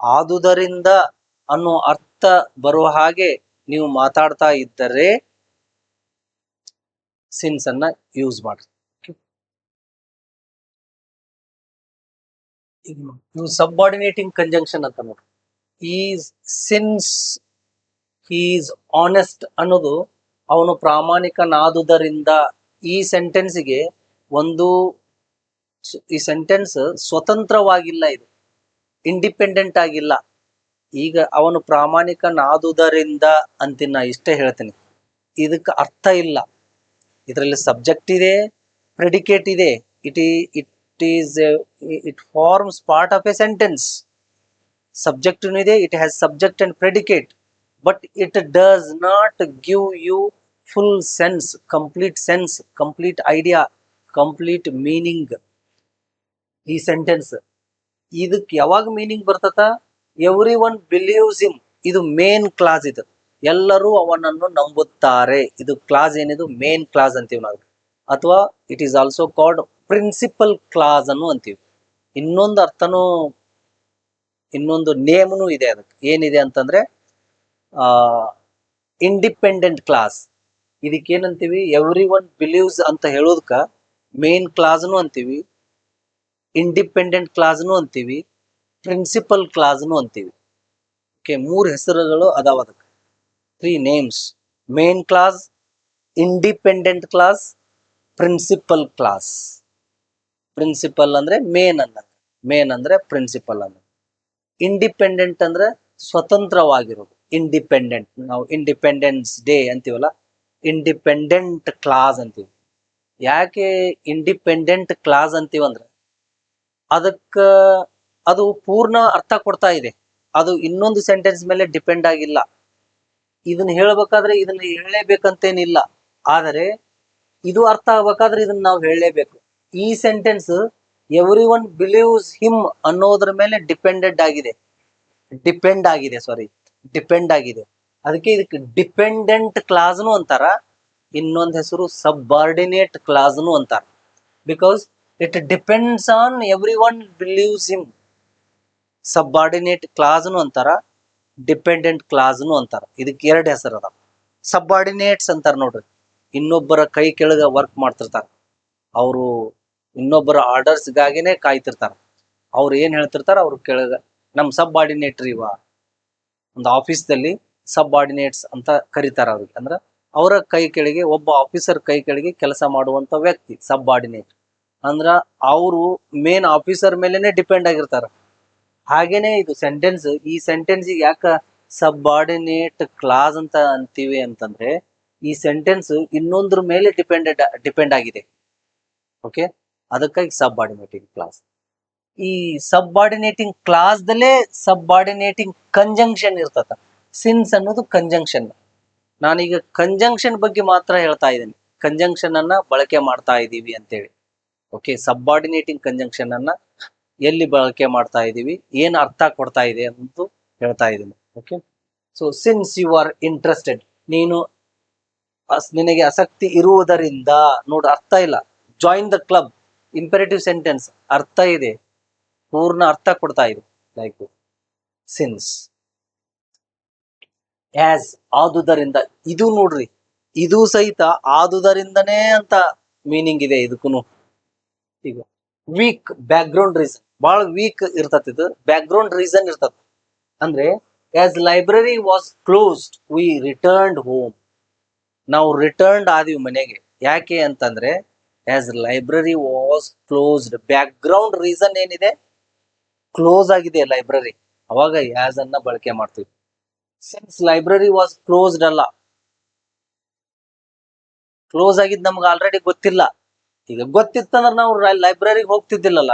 ಆದುದರಿಂದ ಅನ್ನೋ ಅರ್ಥ ಬರುವ ಹಾಗೆ ನೀವು ಮಾತಾಡ್ತಾ ಇದ್ದರೆ ಸಿನ್ಸ್ ಅನ್ನ ಯೂಸ್ ಮಾಡಿ. ಇವು ಸಬ್ಆರ್ಡಿನೇಟಿಂಗ್ ಕಂಜಂಕ್ಷನ್ ಅಂತ ನೋಡಿ. ಈಸ್ ಸಿನ್ಸ್ ಈಸ್ ಆನೆಸ್ಟ್ ಅನ್ನೋದು ಅವನು ಪ್ರಾಮಾಣಿಕನಾದುದರಿಂದ. ಈ ಸೆಂಟೆನ್ಸ್ಗೆ ಒಂದು, ಈ ಸೆಂಟೆನ್ಸ್ ಸ್ವತಂತ್ರವಾಗಿಲ್ಲ, ಇದು ಇಂಡಿಪೆಂಡೆಂಟ್ ಆಗಿಲ್ಲ. ಈಗ ಅವನು ಪ್ರಾಮಾಣಿಕನಾದುದರಿಂದ ಅಂತಿನ ಇಷ್ಟೇ ಹೇಳ್ತೀನಿ, ಇದಕ್ಕೆ ಅರ್ಥ ಇಲ್ಲ. ಇದರಲ್ಲಿ ಸಬ್ಜೆಕ್ಟ್ ಇದೆ, ಪ್ರೆಡಿಕೇಟ್ ಇದೆ. It forms part of a sentence. Subject ಇದೆ, it has subject and predicate, but it does not give you full sense, complete idea, complete meaning. ಈ ಸೆಂಟೆನ್ಸ್ ಇದಕ್ಕೆ ಯಾವಾಗ ಮೀನಿಂಗ್ ಬರ್ತದ? ಎವ್ರಿ ಒನ್ ಬಿಲೀವ್ಸ್ ಹಿಮ್, ಇದು main clause. ಇದು ಎಲ್ಲರೂ ಅವನನ್ನು ನಂಬುತ್ತಾರೆ. ಇದು ಕ್ಲಾಸ್ ಏನಿದು ಮೇನ್ ಕ್ಲಾಸ್ ಅಂತೀವಿ ನಾವು, ಅಥವಾ it is also called principal class ಅನ್ನು ಅಂತೀವಿ. ಇನ್ನೊಂದು ಅರ್ಥನೂ, ಇನ್ನೊಂದು ನೇಮ್ನು ಇದೆ ಅದಕ್ಕೆ. ಏನಿದೆ ಅಂತಂದ್ರೆ ಇಂಡಿಪೆಂಡೆಂಟ್ ಕ್ಲಾಸ್. ಇದಕ್ಕೇನಂತೀವಿ? ಎವ್ರಿ ಒನ್ ಬಿಲೀವ್ಸ್ ಅಂತ ಹೇಳೋದಕ್ಕ ಮೇನ್ ಕ್ಲಾಸ್ನು ಅಂತೀವಿ, ಇಂಡಿಪೆಂಡೆಂಟ್ ಕ್ಲಾಸ್ನು ಅಂತೀವಿ, ಪ್ರಿನ್ಸಿಪಲ್ ಕ್ಲಾಸ್ನು ಅಂತೀವಿ. ಓಕೆ, 3 ಹೆಸರುಗಳು ಅದಾವ ಅದಕ್ಕೆ, 3 names: main class, independent class, principal class. Principal ಅಂದ್ರೆ ಮೇನ್ ಅಂದ್ರೆ ಪ್ರಿನ್ಸಿಪಲ್ ಅನ್ನ. ಇಂಡಿಪೆಂಡೆಂಟ್ ಅಂದ್ರೆ ಸ್ವತಂತ್ರವಾಗಿರೋದು, ಇಂಡಿಪೆಂಡೆಂಟ್. ನಾವು ಇಂಡಿಪೆಂಡೆನ್ಸ್ ಡೇ ಅಂತೀವಲ್ಲ, ಇಂಡಿಪೆಂಡೆಂಟ್ ಕ್ಲಾಸ್ ಅಂತೀವಿ. ಯಾಕೆ ಇಂಡಿಪೆಂಡೆಂಟ್ ಕ್ಲಾಸ್ ಅಂತೀವಂದ್ರೆ ಅದಕ್ಕ ಅದು ಪೂರ್ಣ ಅರ್ಥ ಕೊಡ್ತಾ ಇದೆ, ಅದು ಇನ್ನೊಂದು ಸೆಂಟೆನ್ಸ್ ಮೇಲೆ ಡಿಪೆಂಡ್ ಆಗಿಲ್ಲ. ಇದನ್ನ ಹೇಳ್ಬೇಕಾದ್ರೆ ಇದನ್ನ ಹೇಳಲೇಬೇಕಂತೇನಿಲ್ಲ, ಆದರೆ ಇದು ಅರ್ಥ ಆಗ್ಬೇಕಾದ್ರೆ ಇದನ್ನ ನಾವು ಹೇಳಲೇಬೇಕು. ಈ sentence every one believes him ಅನ್ನೋದ್ರ ಮೇಲೆ ಡಿಪೆಂಡ್ ಆಗಿದೆ. ಅದಕ್ಕೆ ಇದಕ್ಕೆ ಡಿಪೆಂಡೆಂಟ್ ಕ್ಲಾಸ್ನು ಅಂತಾರ, ಇನ್ನೊಂದು ಹೆಸರು ಸಬ್ಆರ್ಡಿನೇಟ್ ಕ್ಲಾಸ್ನು ಅಂತಾರ. Because it depends on everyone believes him. Subordinate ಕ್ಲಾಸ್ನು ಅಂತಾರ, ಡಿಪೆಂಡೆಂಟ್ ಕ್ಲಾಸ್ನು ಅಂತಾರ. ಇದಕ್ಕೆ 2 ಹೆಸರು ಅದಾವ. ಸಬ್ಆರ್ಡಿನೇಟ್ಸ್ ಅಂತಾರ ನೋಡ್ರಿ, ಇನ್ನೊಬ್ಬರ ಕೈ ಕೆಳಗ ವರ್ಕ್ ಮಾಡ್ತಿರ್ತಾರ, ಅವರು ಇನ್ನೊಬ್ಬರ ಆರ್ಡರ್ಸ್ಗಾಗಿನೇ ಕಾಯ್ತಿರ್ತಾರ. ಅವ್ರು ಏನ್ ಹೇಳ್ತಿರ್ತಾರ ಅವ್ರ ಕೆಳಗ ನಮ್ ಸಬ್ಆರ್ಡಿನೇಟ್ರಿ ಇವ. ಒಂದು ಆಫೀಸ್ದಲ್ಲಿ ಸಬ್ಆರ್ಡಿನೇಟ್ಸ್ ಅಂತ ಕರೀತಾರ ಅವ್ರಿಗೆ. ಅಂದ್ರ ಅವರ ಕೈ ಕೆಳಗೆ, ಒಬ್ಬ ಆಫೀಸರ್ ಕೈ ಕೆಳಗೆ ಕೆಲಸ ಮಾಡುವಂತ ವ್ಯಕ್ತಿ ಸಬ್ಆರ್ಡಿನೇಟ್. ಅಂದ್ರ ಅವರು ಮೇನ್ ಆಫೀಸರ್ ಮೇಲೆನೆ ಡಿಪೆಂಡ್ ಆಗಿರ್ತಾರ. ಹಾಗೇನೆ ಇದು ಸೆಂಟೆನ್ಸ್. ಈ ಸೆಂಟೆನ್ಸ್ ಯಾಕ ಸಬ್ಆರ್ಡಿನೇಟ್ ಕ್ಲಾಸ್ ಅಂತ ಅಂತೀವಿ ಅಂತಂದ್ರೆ, ಈ ಸೆಂಟೆನ್ಸ್ ಇನ್ನೊಂದ್ರ ಮೇಲೆ ಡಿಪೆಂಡ್ ಆಗಿದೆ. ಓಕೆ, ಅದಕ್ಕಾಗಿ ಸಬ್ಆರ್ಡಿನೇಟಿಂಗ್ ಕ್ಲಾಸ್. ಈ ಸಬ್ಆರ್ಡಿನೇಟಿಂಗ್ ಕ್ಲಾಸ್ದಲ್ಲೇ ಸಬ್ಆರ್ಡಿನೇಟಿಂಗ್ ಕಂಜಂಕ್ಷನ್ ಇರ್ತದ. ಸಿನ್ಸ್ ಅನ್ನೋದು ಕಂಜಂಕ್ಷನ್. ನಾನೀಗ ಕಂಜಂಕ್ಷನ್ ಬಗ್ಗೆ ಮಾತ್ರ ಹೇಳ್ತಾ ಇದ್ದೀನಿ, ಕಂಜಂಕ್ಷನ್ ಅನ್ನ ಬಳಕೆ ಮಾಡ್ತಾ ಇದ್ದೀವಿ ಅಂತೇಳಿ. ಓಕೆ, ಸಬ್ಆರ್ಡಿನೇಟಿಂಗ್ ಕಂಜಂಕ್ಷನ್ ಅನ್ನ ಎಲ್ಲಿ ಬಳಕೆ ಮಾಡ್ತಾ ಇದ್ದೀವಿ, ಏನ್ ಅರ್ಥ ಕೊಡ್ತಾ ಇದೆ ಅಂತ ಹೇಳ್ತಾ ಇದ್ದೀನಿ. Okay, so since you are interested, ನಿನಗೆ ಆಸಕ್ತಿ ಇರುವುದರಿಂದ, ನೋಡು ಅರ್ಥ ಇಲ್ಲ. Join the club, imperative sentence, ಅರ್ಥ ಇದೆ, ಪೂರ್ಣ ಅರ್ಥ ಕೊಡ್ತಾ ಇದೆ. ಲೈಕ್ ಸಿನ್ಸ್, ಆಸ್, ಆದುದರಿಂದ. ಇದು ನೋಡ್ರಿ, ಇದು ಸಹಿತ ಆದುದರಿಂದನೇ ಅಂತ ಮೀನಿಂಗ್ ಇದೆ ಇದಕ್ಕೂ. ಈಗ ವೀಕ್ ಬ್ಯಾಕ್ ಗ್ರೌಂಡ್ ರೀಸನ್, ಬಹಳ ವೀಕ್ ಇರ್ತತಿ ಇದು. ಬ್ಯಾಕ್ ಗ್ರೌಂಡ್ ರೀಸನ್ ಇರ್ತದ ಅಂದ್ರೆ, as library was closed we returned home. ನಾವು ರಿಟರ್ನ್ಡ್ ಆದಿವಿ ಮನೆಗೆ. ಯಾಕೆ ಅಂತಂದ್ರೆ as library was closed. Background reason ಏನಿದೆ, ಕ್ಲೋಸ್ ಆಗಿದೆ ಲೈಬ್ರರಿ, ಅವಾಗ ಆಸ್ ಅನ್ನ ಬಳಕೆ ಮಾಡ್ತೀವಿ. ಸಿನ್ಸ್ ಲೈಬ್ರರಿ ವಾಸ್ ಕ್ಲೋಸ್ಡ್ ಅಲ್ಲ, ಕ್ಲೋಸ್ ಆಗಿದ್ ನಮ್ಗೆ ಆಲ್ರೆಡಿ ಗೊತ್ತಿಲ್ಲ. ಈಗ ಗೊತ್ತಿತ್ತಂದ್ರೆ ನಾವು ಲೈಬ್ರರಿಗೆ ಹೋಗ್ತಿದ್ದಿಲ್ಲಲ್ಲ.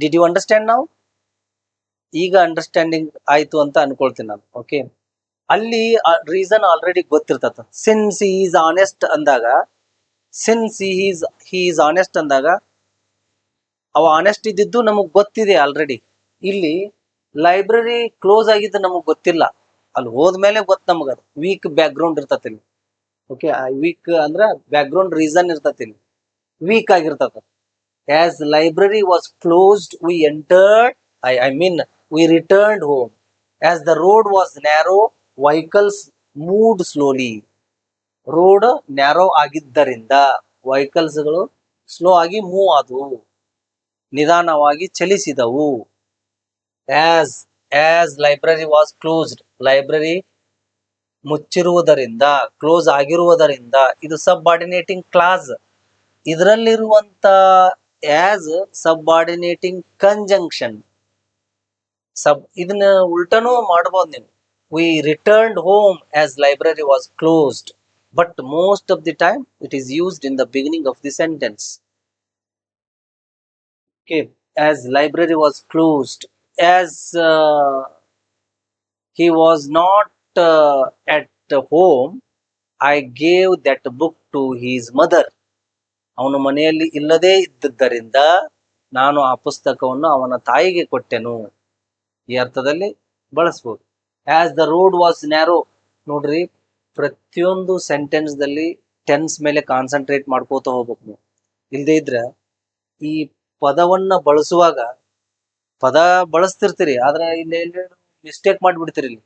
ಡಿಡ್ ಯು ಅಂಡರ್ಸ್ಟ್ಯಾಂಡ್ ನಾವು? ಈಗ ಅಂಡರ್ಸ್ಟ್ಯಾಂಡಿಂಗ್ ಆಯ್ತು ಅಂತ ಅನ್ಕೊಳ್ತೀನಿ ನಾನು. ಓಕೆ, ಅಲ್ಲಿ ರೀಸನ್ ಆಲ್ರೆಡಿ ಗೊತ್ತಿರ್ತದ. ಸಿನ್ಸ್ ಈಸ್ ಆನೆಸ್ಟ್ ಅಂದಾಗ, ಸಿನ್ಸ್ ಈಸ್ ಆನೆಸ್ಟ್ ಅಂದಾಗ ಅವ ಆನೆಸ್ಟ್ ಇದ್ದಿದ್ದು ನಮಗ್ ಗೊತ್ತಿದೆ ಆಲ್ರೆಡಿ. ಇಲ್ಲಿ ಲೈಬ್ರರಿ ಕ್ಲೋಸ್ ಆಗಿದ್ದು ನಮಗ್ ಗೊತ್ತಿಲ್ಲ, ಅಲ್ಲಿ ಹೋದ್ಮೇಲೆ ಗೊತ್ತು ನಮಗ. ವೀಕ್ ಬ್ಯಾಕ್ ಗ್ರೌಂಡ್ ಇರ್ತತಿ ಇಲ್ಲಿ. ಓಕೆ, ವೀಕ್ ಅಂದ್ರ ಬ್ಯಾಕ್ ಗ್ರೌಂಡ್ ರೀಸನ್ ಇರ್ತತಿ ಇಲ್ಲಿ, ವೀಕ್ ಆಗಿರ್ತದ. As library was closed we entered, I mean we returned home. As the road was narrow vehicles moved slowly. Road narrow ಆಗಿದ್ದರಿಂದ ವೆಹಿಕಲ್ಸ್ಗಳು ಸ್ಲೋ ಆಗಿ move ಆದವು, ನಿಧಾನವಾಗಿ ಚಲಿಸಿದವು. As library was closed, library ಮುಚ್ಚಿರುವುದರಿಂದ, ಕ್ಲೋಸ್ ಆಗಿರುವುದರಿಂದ. ಇದು ಸಬ್-ಆರ್ಡಿನೇಟಿಂಗ್ ಕ್ಲಾಸ್. ಇದರಲ್ಲಿರುವಂತ ಆಸ್ ಸಬ್-ಆರ್ಡಿನೇಟಿಂಗ್ ಕಂಜಂಕ್ಷನ್. ಇದನ್ನ ಉಲ್ಟನೂ ಮಾಡಬಹುದು ನೀವು. We returned home as library was closed, but most of the time it is used in the beginning of the sentence. Okay, as library was closed, as he was not at home, I gave that book to his mother. ಅವನು ಮನೆಯಲ್ಲಿ ಇಲ್ಲದೇ ಇದ್ದದ್ದರಿಂದ ನಾನು ಆ ಪುಸ್ತಕವನ್ನು ಅವನ ತಾಯಿಗೆ ಕೊಟ್ಟೆನು. ಈ ಅರ್ಥದಲ್ಲಿ ಬಳಸ್ಬೋದು. As the road was narrow. ನೋಡ್ರಿ, ಪ್ರತಿಯೊಂದು ಸೆಂಟೆನ್ಸ್ ದಲ್ಲಿ ಟೆನ್ಸ್ ಮೇಲೆ ಕಾನ್ಸಂಟ್ರೇಟ್ ಮಾಡ್ಕೋತ ಹೋಗ್ಬೇಕು ನೀವು. ಇಲ್ಲದೆ ಇದ್ರೆ ಈ ಪದವನ್ನ ಬಳಸುವಾಗ ಪದ ಬಳಸ್ತಿರ್ತೀರಿ, ಆದ್ರೆ ಇಲ್ಲಿ ಮಿಸ್ಟೇಕ್ ಮಾಡ್ಬಿಡ್ತೀರಿ. ಇಲ್ಲಿ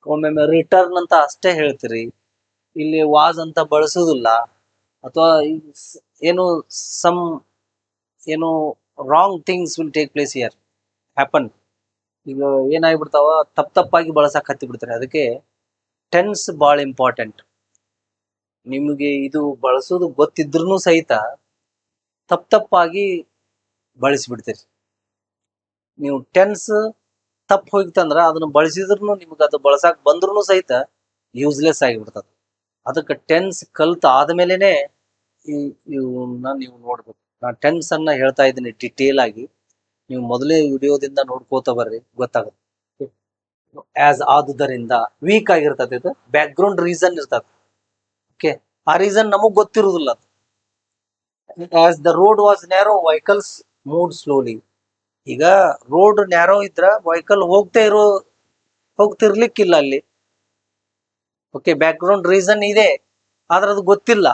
ಒಮ್ಮೊಮ್ಮೆ ರಿಟರ್ನ್ ಅಂತ ಅಷ್ಟೇ ಹೇಳ್ತೀರಿ, ಇಲ್ಲಿ ವಾಸ್ ಅಂತ ಬಳಸೋದಿಲ್ಲ, ಅಥವಾ ಏನು ಸಮ್ ಏನು wrong things will take place here, happen. ಈಗ ಏನಾಗ್ಬಿಡ್ತಾವ, ತಪ್ಪಾಗಿ ಬಳಸಕ್ ಹತ್ತಿ ಬಿಡ್ತಾರೆ. ಅದಕ್ಕೆ ಟೆನ್ಸ್ ಭಾಳ ಇಂಪಾರ್ಟೆಂಟ್. ನಿಮಗೆ ಇದು ಬಳಸೋದು ಗೊತ್ತಿದ್ರು ಸಹಿತ ತಪ್ಪಾಗಿ ಬಳಸಿಬಿಡ್ತೀರಿ ನೀವು. ಟೆನ್ಸ್ ತಪ್ಪು ಹೋಗಿತ್ತಂದ್ರ ಅದನ್ನ ಬಳಸಿದ್ರು ನಿಮ್ಗೆ ಅದು ಬಳಸಾಕ್ ಬಂದ್ರು ಸಹಿತ ಯೂಸ್ಲೆಸ್ ಆಗಿಬಿಡ್ತದ. ಅದಕ್ಕೆ ಟೆನ್ಸ್ ಕಲ್ತ ಆದ್ಮೇಲೆನೆ ಇವನ್ನ ನೀವು ನೋಡ್ಬೇಕು. ನಾ ಟೆನ್ಸ್ ಅನ್ನ ಹೇಳ್ತಾ ಇದ್ದೀನಿ ಡಿಟೇಲ್ ಆಗಿ, ನೀವು ಮೊದಲೇ ವಿಡಿಯೋದಿಂದ ನೋಡ್ಕೋತ ಬರ್ರಿ, ಗೊತ್ತಾಗುತ್ತೆ. ಆಸ್ ಆದುದರಿಂದ ವೀಕ್ ಆಗಿರ್ತದೆ, ಇದು ಬ್ಯಾಕ್ ಗ್ರೌಂಡ್ ರೀಸನ್ ಇರ್ತದೆ. ಓಕೆ, ಆ ರೀಸನ್ ನಮಗ್ ಗೊತ್ತಿರುವುದಿಲ್ಲ. As the road was narrow vehicles moved slowly. ಈಗ ರೋಡ್ ನ್ಯಾರೋ ಇದ್ರ ವೆಹಿಕಲ್ ಹೋಗ್ತಿರ್ಲಿಕ್ಕಿಲ್ಲ ಅಲ್ಲಿ. ಓಕೆ, ಬ್ಯಾಕ್ ಗ್ರೌಂಡ್ ರೀಸನ್ ಇದೆ, ಆದ್ರೆ ಅದು ಗೊತ್ತಿಲ್ಲ.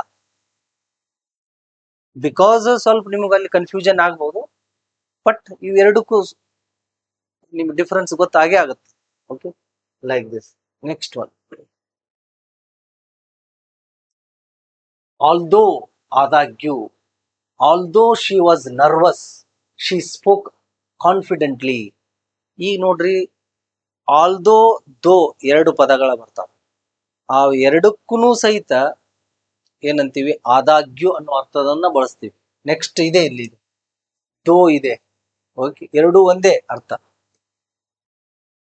ಬಿಕಾಸ್ ಸ್ವಲ್ಪ ನಿಮ್ಗೆ ಅಲ್ಲಿ ಕನ್ಫ್ಯೂಷನ್ ಆಗ್ಬಹುದು, ಬಟ್ ಇವೆರಡಕ್ಕೂ ನಿಮ್ಗೆ ಡಿಫರೆನ್ಸ್ ಗೊತ್ತಾಗೇ ಆಗುತ್ತೆ. Okay, like this. Next one, although ಆದಾಗ್ಯೂ. Although she was nervous, she spoke confidently. ಈಗ ನೋಡ್ರಿ, ಆಲ್ದೋ ದೋ ಎರಡು ಪದಗಳ ಬರ್ತಾವ. ಆ ಎರಡಕ್ಕೂ ಸಹಿತ ಏನಂತೀವಿ, ಆದಾಗ್ಯೂ ಅನ್ನೋ ಅರ್ಥದನ್ನ ಬಳಸ್ತೀವಿ. ನೆಕ್ಸ್ಟ್ ಇದೆ, ಇಲ್ಲಿ ದೋ ಇದೆ. ಓಕೆ, ಎರಡೂ ಒಂದೇ ಅರ್ಥ.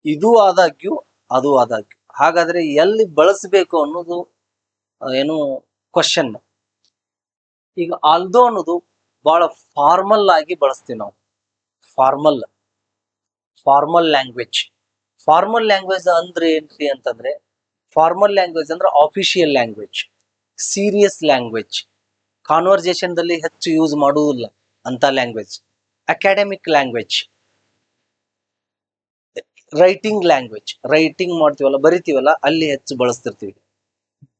ಇದು ಆದಾಗ್ಯೂ, ಅದು ಆದಾಗ್ಯೂ. ಹಾಗಾದ್ರೆ ಎಲ್ಲಿ ಬಳಸಬೇಕು ಅನ್ನೋದು ಏನು ಕ್ವಶನ್. ಈಗ ಆಲ್ದೋ ಅನ್ನೋದು ಬಹಳ ಫಾರ್ಮಲ್ ಆಗಿ ಬಳಸ್ತೀವಿ ನಾವು. Formal language. ಫಾರ್ಮಲ್ ಲ್ಯಾಂಗ್ವೇಜ್ ಅಂದ್ರೆ ಏನ್ರಿ ಅಂತಂದ್ರೆ, ಫಾರ್ಮಲ್ ಲ್ಯಾಂಗ್ವೇಜ್ ಅಂದ್ರೆ official language, serious language, conversation ದಲ್ಲಿ ಹೆಚ್ಚು ಯೂಸ್ ಮಾಡುವುದಿಲ್ಲ ಅಂತ language. Academic language, writing language, writing ಮಾಡ್ತೀವಲ್ಲ, ಬರಿತೀವಲ್ಲ, ಅಲ್ಲಿ ಹೆಚ್ಚು ಬಳಸ್ತಿರ್ತೀವಿ.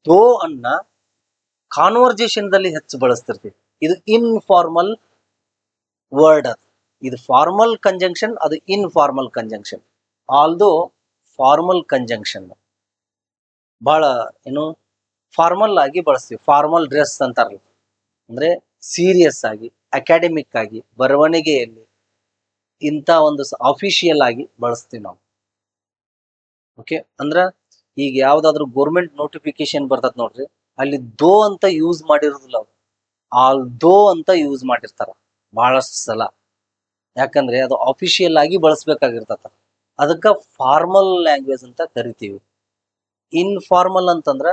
ದೋ ಅನ್ನ ಕಾನ್ವರ್ಸೇಷನ್ ದಲ್ಲಿ ಹೆಚ್ಚು ಬಳಸ್ತಿರ್ತೀವಿ. ಇದು ಇನ್ಫಾರ್ಮಲ್ ವರ್ಡ್. ಇದು ಫಾರ್ಮಲ್ ಕಂಜಂಕ್ಷನ್, ಅದು informal conjunction. Although formal conjunction ಬಹಳ ಏನು ಫಾರ್ಮಲ್ ಆಗಿ ಬಳಸ್ತೀವಿ. ಫಾರ್ಮಲ್ ಡ್ರೆಸ್ ಅಂತಾರಲ್ಲ, ಅಂದ್ರೆ ಸೀರಿಯಸ್ ಆಗಿ, ಅಕಾಡೆಮಿಕ್ ಆಗಿ, ಬರವಣಿಗೆಯಲ್ಲಿ ಇಂಥ ಒಂದು ಅಫಿಷಿಯಲ್ ಆಗಿ ಬಳಸ್ತೀವಿ ನಾವು. ಓಕೆ, ಅಂದ್ರ ಈಗ ಯಾವ್ದಾದ್ರು ಗೋರ್ಮೆಂಟ್ ನೋಟಿಫಿಕೇಶನ್ ಬರ್ತದ ನೋಡ್ರಿ, ಅಲ್ಲಿ ದೋ ಅಂತ ಯೂಸ್ ಮಾಡಿರೋದಿಲ್ಲ ಅವ್ರು. ಆಲ್ದೋ ಅಂತ ಯೂಸ್ ಮಾಡಿರ್ತಾರ ಬಹಳಷ್ಟು ಸಲ. ಯಾಕಂದ್ರೆ ಅದು ಅಫಿಷಿಯಲ್ ಆಗಿ ಬಳಸ್ಬೇಕಾಗಿರ್ತದ. ಅದಕ್ಕ ಫಾರ್ಮಲ್ ಲ್ಯಾಂಗ್ವೇಜ್ ಅಂತ ಕರಿತೀವಿ. ಇನ್ಫಾರ್ಮಲ್ ಅಂತಂದ್ರ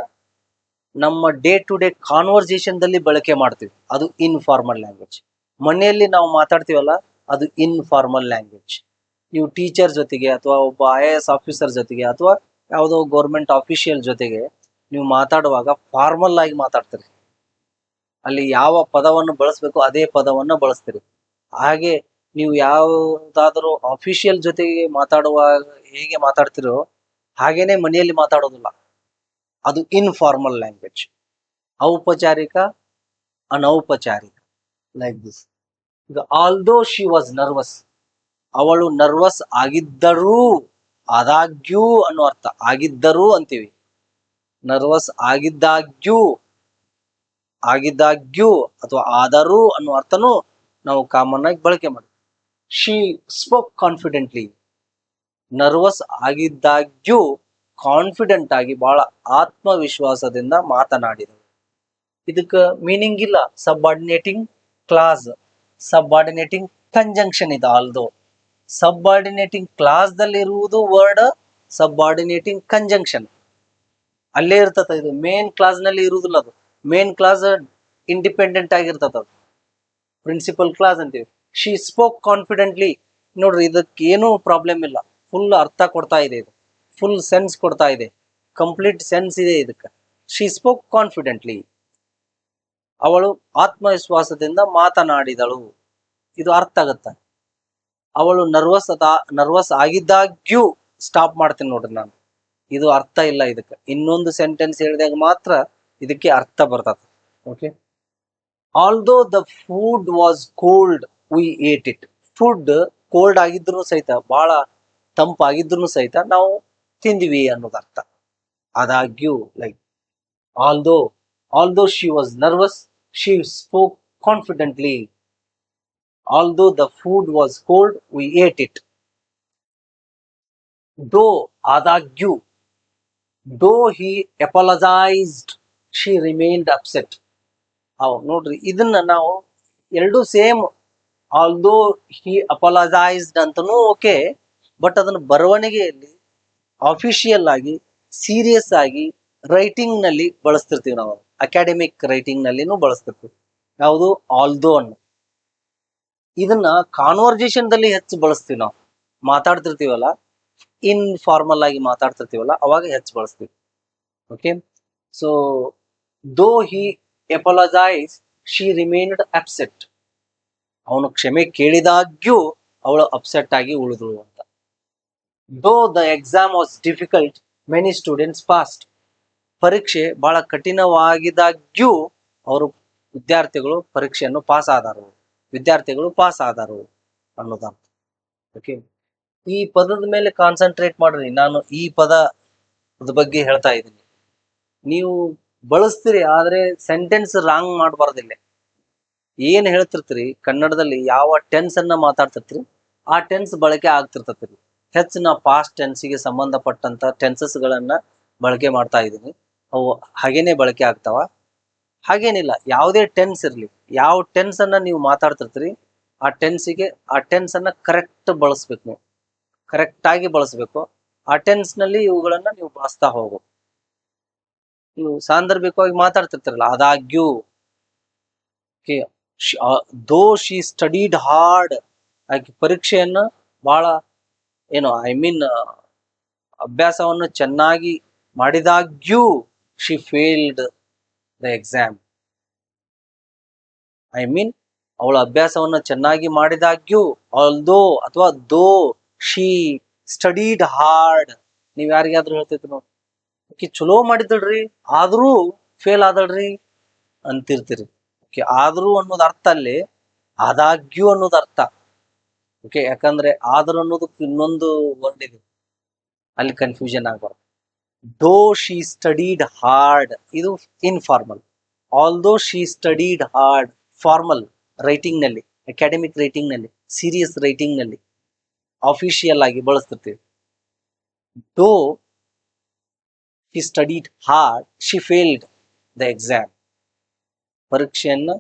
ನಮ್ಮ ಡೇ ಟು ಡೇ ಕಾನ್ವರ್ಸೇಷನ್ ದಲ್ಲಿ ಬಳಕೆ ಮಾಡ್ತೀವಿ, ಅದು ಇನ್ಫಾರ್ಮಲ್ ಲ್ಯಾಂಗ್ವೇಜ್. ಮನೆಯಲ್ಲಿ ನಾವು ಮಾತಾಡ್ತೀವಲ್ಲ, ಅದು ಇನ್ಫಾರ್ಮಲ್ ಲ್ಯಾಂಗ್ವೇಜ್. ನೀವು ಟೀಚರ್ ಜೊತೆಗೆ ಅಥವಾ ಒಬ್ಬ IAS ಆಫೀಸರ್ ಜೊತೆಗೆ ಅಥವಾ ಯಾವುದೋ ಗೌರ್ಮೆಂಟ್ ಆಫಿಷಿಯಲ್ ಜೊತೆಗೆ ನೀವು ಮಾತಾಡುವಾಗ ಫಾರ್ಮಲ್ ಆಗಿ ಮಾತಾಡ್ತೀರಿ. ಅಲ್ಲಿ ಯಾವ ಪದವನ್ನು ಬಳಸಬೇಕು ಅದೇ ಪದವನ್ನ ಬಳಸ್ತೀರಿ. ಹಾಗೆ ನೀವು ಯಾವುದಾದರೂ ಅಫಿಷಿಯಲ್ ಜೊತೆಗೆ ಮಾತಾಡುವಾಗ ಹೇಗೆ ಮಾತಾಡ್ತಿರೋ ಹಾಗೇನೆ ಮನೆಯಲ್ಲಿ ಮಾತಾಡೋದಿಲ್ಲ, ಅದು ಇನ್ಫಾರ್ಮಲ್ ಲ್ಯಾಂಗ್ವೇಜ್. ಔಪಚಾರಿಕ, ಅನೌಪಚಾರಿಕ, ಲೈಕ್ ದಿಸ್. ಈಗ ಆಲ್ದೋ ಶಿ ವಾಸ್ ನರ್ವಸ್, ಅವಳು ನರ್ವಸ್ ಆಗಿದ್ದರೂ, ಆದಾಗ್ಯೂ ಅನ್ನೋ ಅರ್ಥ. ಆಗಿದ್ದರೂ ಅಂತೀವಿ, ನರ್ವಸ್ ಆಗಿದ್ದಾಗ್ಯೂ, ಆಗಿದ್ದಾಗ್ಯೂ ಅಥವಾ ಆದರೂ ಅನ್ನೋ ಅರ್ಥನೂ ನಾವು ಕಾಮನ್ ಆಗಿ ಬಳಕೆ ಮಾಡ್ತೀವಿ. ಶಿ ಸ್ಪೋಕ್ ಕಾನ್ಫಿಡೆಂಟ್ಲಿ, ನರ್ವಸ್ ಆಗಿದ್ದಾಗ್ಯೂ ಕಾನ್ಫಿಡೆಂಟ್ ಆಗಿ ಬಹಳ ಆತ್ಮವಿಶ್ವಾಸದಿಂದ ಮಾತನಾಡಿದರು. ಇದಕ್ಕ ಮೀನಿಂಗ್ ಇಲ್ಲ ಸಬಾರ್ಡಿನೇಟಿಂಗ್ ಕ್ಲಾಸ್, ಸಬಾರ್ಡಿನೇಟಿಂಗ್ ಕಂಜಂಕ್ಷನ್ ಇದೆ. ಆಲ್ದೋ ಸಬಾರ್ಡಿನೇಟಿಂಗ್ ಕ್ಲಾಸ್ ದಲ್ಲಿ ಇರುವುದು ವರ್ಡ್ ಸಬಾರ್ಡಿನೇಟಿಂಗ್ ಕಂಜಂಕ್ಷನ್ ಅಲ್ಲೇ ಇರ್ತದ. ಇದು ಮೇನ್ ಕ್ಲಾಸ್ ನಲ್ಲಿ ಇರುವುದಿಲ್ಲ. ಅದು ಮೇನ್ ಕ್ಲಾಸ್ ಇಂಡಿಪೆಂಡೆಂಟ್ ಆಗಿರ್ತದ, ಅದು ಪ್ರಿನ್ಸಿಪಲ್ ಕ್ಲಾಸ್ ಅಂತೀವಿ. ಶಿ ಸ್ಪೋಕ್ ಕಾನ್ಫಿಡೆಂಟ್ಲಿ, ನೋಡ್ರಿ ಇದಕ್ಕೆ ಏನೂ ಪ್ರಾಬ್ಲಮ್ ಇಲ್ಲ, ಫುಲ್ ಅರ್ಥ ಕೊಡ್ತಾ ಇದೆ, ಇದು ಫುಲ್ ಸೆನ್ಸ್ ಕೊಡ್ತಾ ಇದೆ, ಕಂಪ್ಲೀಟ್ ಸೆನ್ಸ್ ಇದೆ ಇದಕ್ಕೆ. ಶಿ ಸ್ಪೋಕ್ ಕಾನ್ಫಿಡೆಂಟ್ಲಿ, ಅವಳು ಆತ್ಮವಿಶ್ವಾಸದಿಂದ ಮಾತನಾಡಿದಳು, ಇದು ಅರ್ಥ ಆಗತ್ತ. ಅವಳು ನರ್ವಸ್ ಆಗಿದ್ದಾಗ್ಯೂ, ಸ್ಟಾಪ್ ಮಾಡ್ತೀನಿ ನೋಡ್ರಿ ನಾನು, ಇದು ಅರ್ಥ ಇಲ್ಲ ಇದಕ್ಕೆ. ಇನ್ನೊಂದು ಸೆಂಟೆನ್ಸ್ ಹೇಳಿದಾಗ ಮಾತ್ರ ಇದಕ್ಕೆ ಅರ್ಥ ಬರ್ತದೆ. Okay, although the food was cold we ate it. Food cold ಆಗಿದ್ರು ಸಹಿತ, ಬಹಳ ತಂಪಾಗಿದ್ರು ಸಹಿತ ನಾವು ತಿಂದಿವಿ ಅನ್ನೋದು ಅರ್ಥ. ಆದಾಗ್ಯೂ, like although she was nervous, she spoke confidently. Although the food was cold we ate it. Though, ಆದಾಗ್ಯೂ. Though he apologised, she remained upset. ನೋಡ್ರಿ, ಇದನ್ನ ನಾವು ಎರಡು ಸೇಮ್, ಆಲ್ದೋ ಹಿ ಅಪಾಲಜೈಸ್ಡ್ ಅಂತನೂ ಓಕೆ, ಬಟ್ ಅದನ್ನ ಬರವಣಿಗೆಯಲ್ಲಿ ಅಫಿಷಿಯಲ್ ಆಗಿ ಸೀರಿಯಸ್ ಆಗಿ ರೈಟಿಂಗ್ ನಲ್ಲಿ ಬಳಸ್ತಿರ್ತೀವಿ ನಾವು. ಅಕಾಡೆಮಿಕ್ ರೈಟಿಂಗ್ ನಲ್ಲಿನೂ ಬಳಸ್ತಿರ್ತೀವಿ. ಯಾವುದು? ಆಲ್ದೋ ಅನ್ನು. ಇದನ್ನ ಕಾನ್ವರ್ಜೇಷನ್ ದಲ್ಲಿ ಹೆಚ್ಚು ಬಳಸ್ತೀವಿ ನಾವು. ಮಾತಾಡ್ತಿರ್ತೀವಲ್ಲ, ಇನ್ಫಾರ್ಮಲ್ ಆಗಿ ಮಾತಾಡ್ತಿರ್ತೀವಲ್ಲ, ಅವಾಗ ಹೆಚ್ಚು ಬಳಸ್ತೀವಿ. ಓಕೆ, ಸೊ ದೋ ಹಿ ಅಪಾಲಜೈಸ್ ಶಿ ರಿಮೈನ್ಡ್ ಅಪ್ಸೆಟ್. ಅವನು ಕ್ಷಮೆ ಕೇಳಿದಾಗ್ಯೂ ಅವಳು ಅಪ್ಸೆಟ್ ಆಗಿ ಉಳಿದ್ರು ಅಂತ. ದೋ the exam was difficult, many students passed. ಪರೀಕ್ಷೆ ಬಹಳ ಕಠಿಣವಾಗಿದ್ದಾಗ್ಯೂ ಅವರು ವಿದ್ಯಾರ್ಥಿಗಳು ಪರೀಕ್ಷೆಯನ್ನು ಪಾಸ್ ಆದರು, ವಿದ್ಯಾರ್ಥಿಗಳು ಪಾಸ್ ಆದರು ಅನ್ನೋದಂತ. ಓಕೆ, ಈ ಪದದ ಮೇಲೆ ಕಾನ್ಸಂಟ್ರೇಟ್ ಮಾಡ್ರಿ. ನಾನು ಈ ಪದದ ಬಗ್ಗೆ ಹೇಳ್ತಾ ಇದ್ದೀನಿ, ನೀವು ಬಳಸ್ತೀರಿ, ಆದ್ರೆ ಸೆಂಟೆನ್ಸ್ ರಾಂಗ್ ಮಾಡಬಾರ್ದಿಲ್ಲ. ಏನ್ ಹೇಳ್ತಿರ್ತೀರಿ ಕನ್ನಡದಲ್ಲಿ, ಯಾವ ಟೆನ್ಸ್ ಅನ್ನ ಮಾತಾಡ್ತಿರ್ತೀರಿ ಆ ಟೆನ್ಸ್ ಬಳಕೆ ಆಗ್ತಿರ್ತೈತಿ. ಹೆಚ್ಚು ನಾ ಪಾಸ್ಟ್ ಟೆನ್ಸ್ಗೆ ಸಂಬಂಧಪಟ್ಟಂತ ಟೆನ್ಸಸ್ ಗಳನ್ನ ಬಳಕೆ ಮಾಡ್ತಾ ಇದ್ದೀನಿ. ಅವು ಹಾಗೇನೆ ಬಳಕೆ ಆಗ್ತಾವ, ಹಾಗೇನಿಲ್ಲ. ಯಾವುದೇ ಟೆನ್ಸ್ ಇರ್ಲಿ, ಯಾವ ಟೆನ್ಸ್ ಅನ್ನ ನೀವು ಮಾತಾಡ್ತಿರ್ತೀರಿ ಆ ಟೆನ್ಸಿಗೆ ಆ ಟೆನ್ಸ್ ಅನ್ನ ಕರೆಕ್ಟ್ ಬಳಸ್ಬೇಕು, ನೀವು ಕರೆಕ್ಟ್ ಆಗಿ ಬಳಸ್ಬೇಕು. ಆ ಟೆನ್ಸ್ ನಲ್ಲಿ ಇವುಗಳನ್ನ ನೀವು ಬಳಸ್ತಾ ಹೋಗ್ಬೇಕು. ನೀವು ಸಾಂದರ್ಭಿಕವಾಗಿ ಮಾತಾಡ್ತಿರ್ತಿರಲ್ಲ, ಆದಾಗ್ಯೂ. ದೋ ಶಿ ಸ್ಟಡಿಡ್ ಹಾರ್ಡ್, ಆಕೆ ಪರೀಕ್ಷೆಯನ್ನ ಬಹಳ ಅಭ್ಯಾಸವನ್ನು ಚೆನ್ನಾಗಿ ಮಾಡಿದಾಗ್ಯೂ ಶಿ ಫೇಲ್ಡ್ ದ ಎಕ್ಸಾಮ್. ಅವಳ ಅಭ್ಯಾಸವನ್ನು ಚೆನ್ನಾಗಿ ಮಾಡಿದಾಗ್ಯೂ, ಆಲ್ದೋ ಅಥವಾ ದೋ ಶಿ ಸ್ಟಡಿಡ್ ಹಾರ್ಡ್. ನೀವ್ ಯಾರಿಗಾದ್ರೂ ಹೇಳ್ತಿದ್ರು ನೋಡಿ, ಓಕೆ ಚಲೋ ಮಾಡಿದಳ್ರಿ ಆದ್ರೂ ಫೇಲ್ ಆದಳ್ರಿ ಅಂತಿರ್ತೀರಿ. ಓಕೆ, ಆದ್ರೂ ಅನ್ನೋದು ಅರ್ಥ ಅಲ್ಲಿ, ಆದಾಗ್ಯೂ ಅನ್ನೋದು ಅರ್ಥ. ಓಕೆ, ಯಾಕಂದ್ರೆ ಆದ್ರೂ ಅನ್ನೋದಕ್ಕೆ ಇನ್ನೊಂದು ವರ್ಡ್ ಇದೆ, ಅಲ್ಲಿ ಕನ್ಫ್ಯೂಷನ್ ಆಗ್ಬಾರ್ದು. ದೋ ಶಿ ಸ್ಟಡಿಡ್ ಹಾರ್ಡ್ ಇದು informal. Although she studied hard formal writing ನಲ್ಲಿ, ಅಕಾಡೆಮಿಕ್ ರೈಟಿಂಗ್ ನಲ್ಲಿ, ಸೀರಿಯಸ್ ರೈಟಿಂಗ್ ನಲ್ಲಿ, ಅಫಿಷಿಯಲ್ ಆಗಿ ಬಳಸ್ತಿರ್ತೀವಿ. Though she studied hard she failed the exam. ಪರೀಕ್ಷೆಯನ್ನ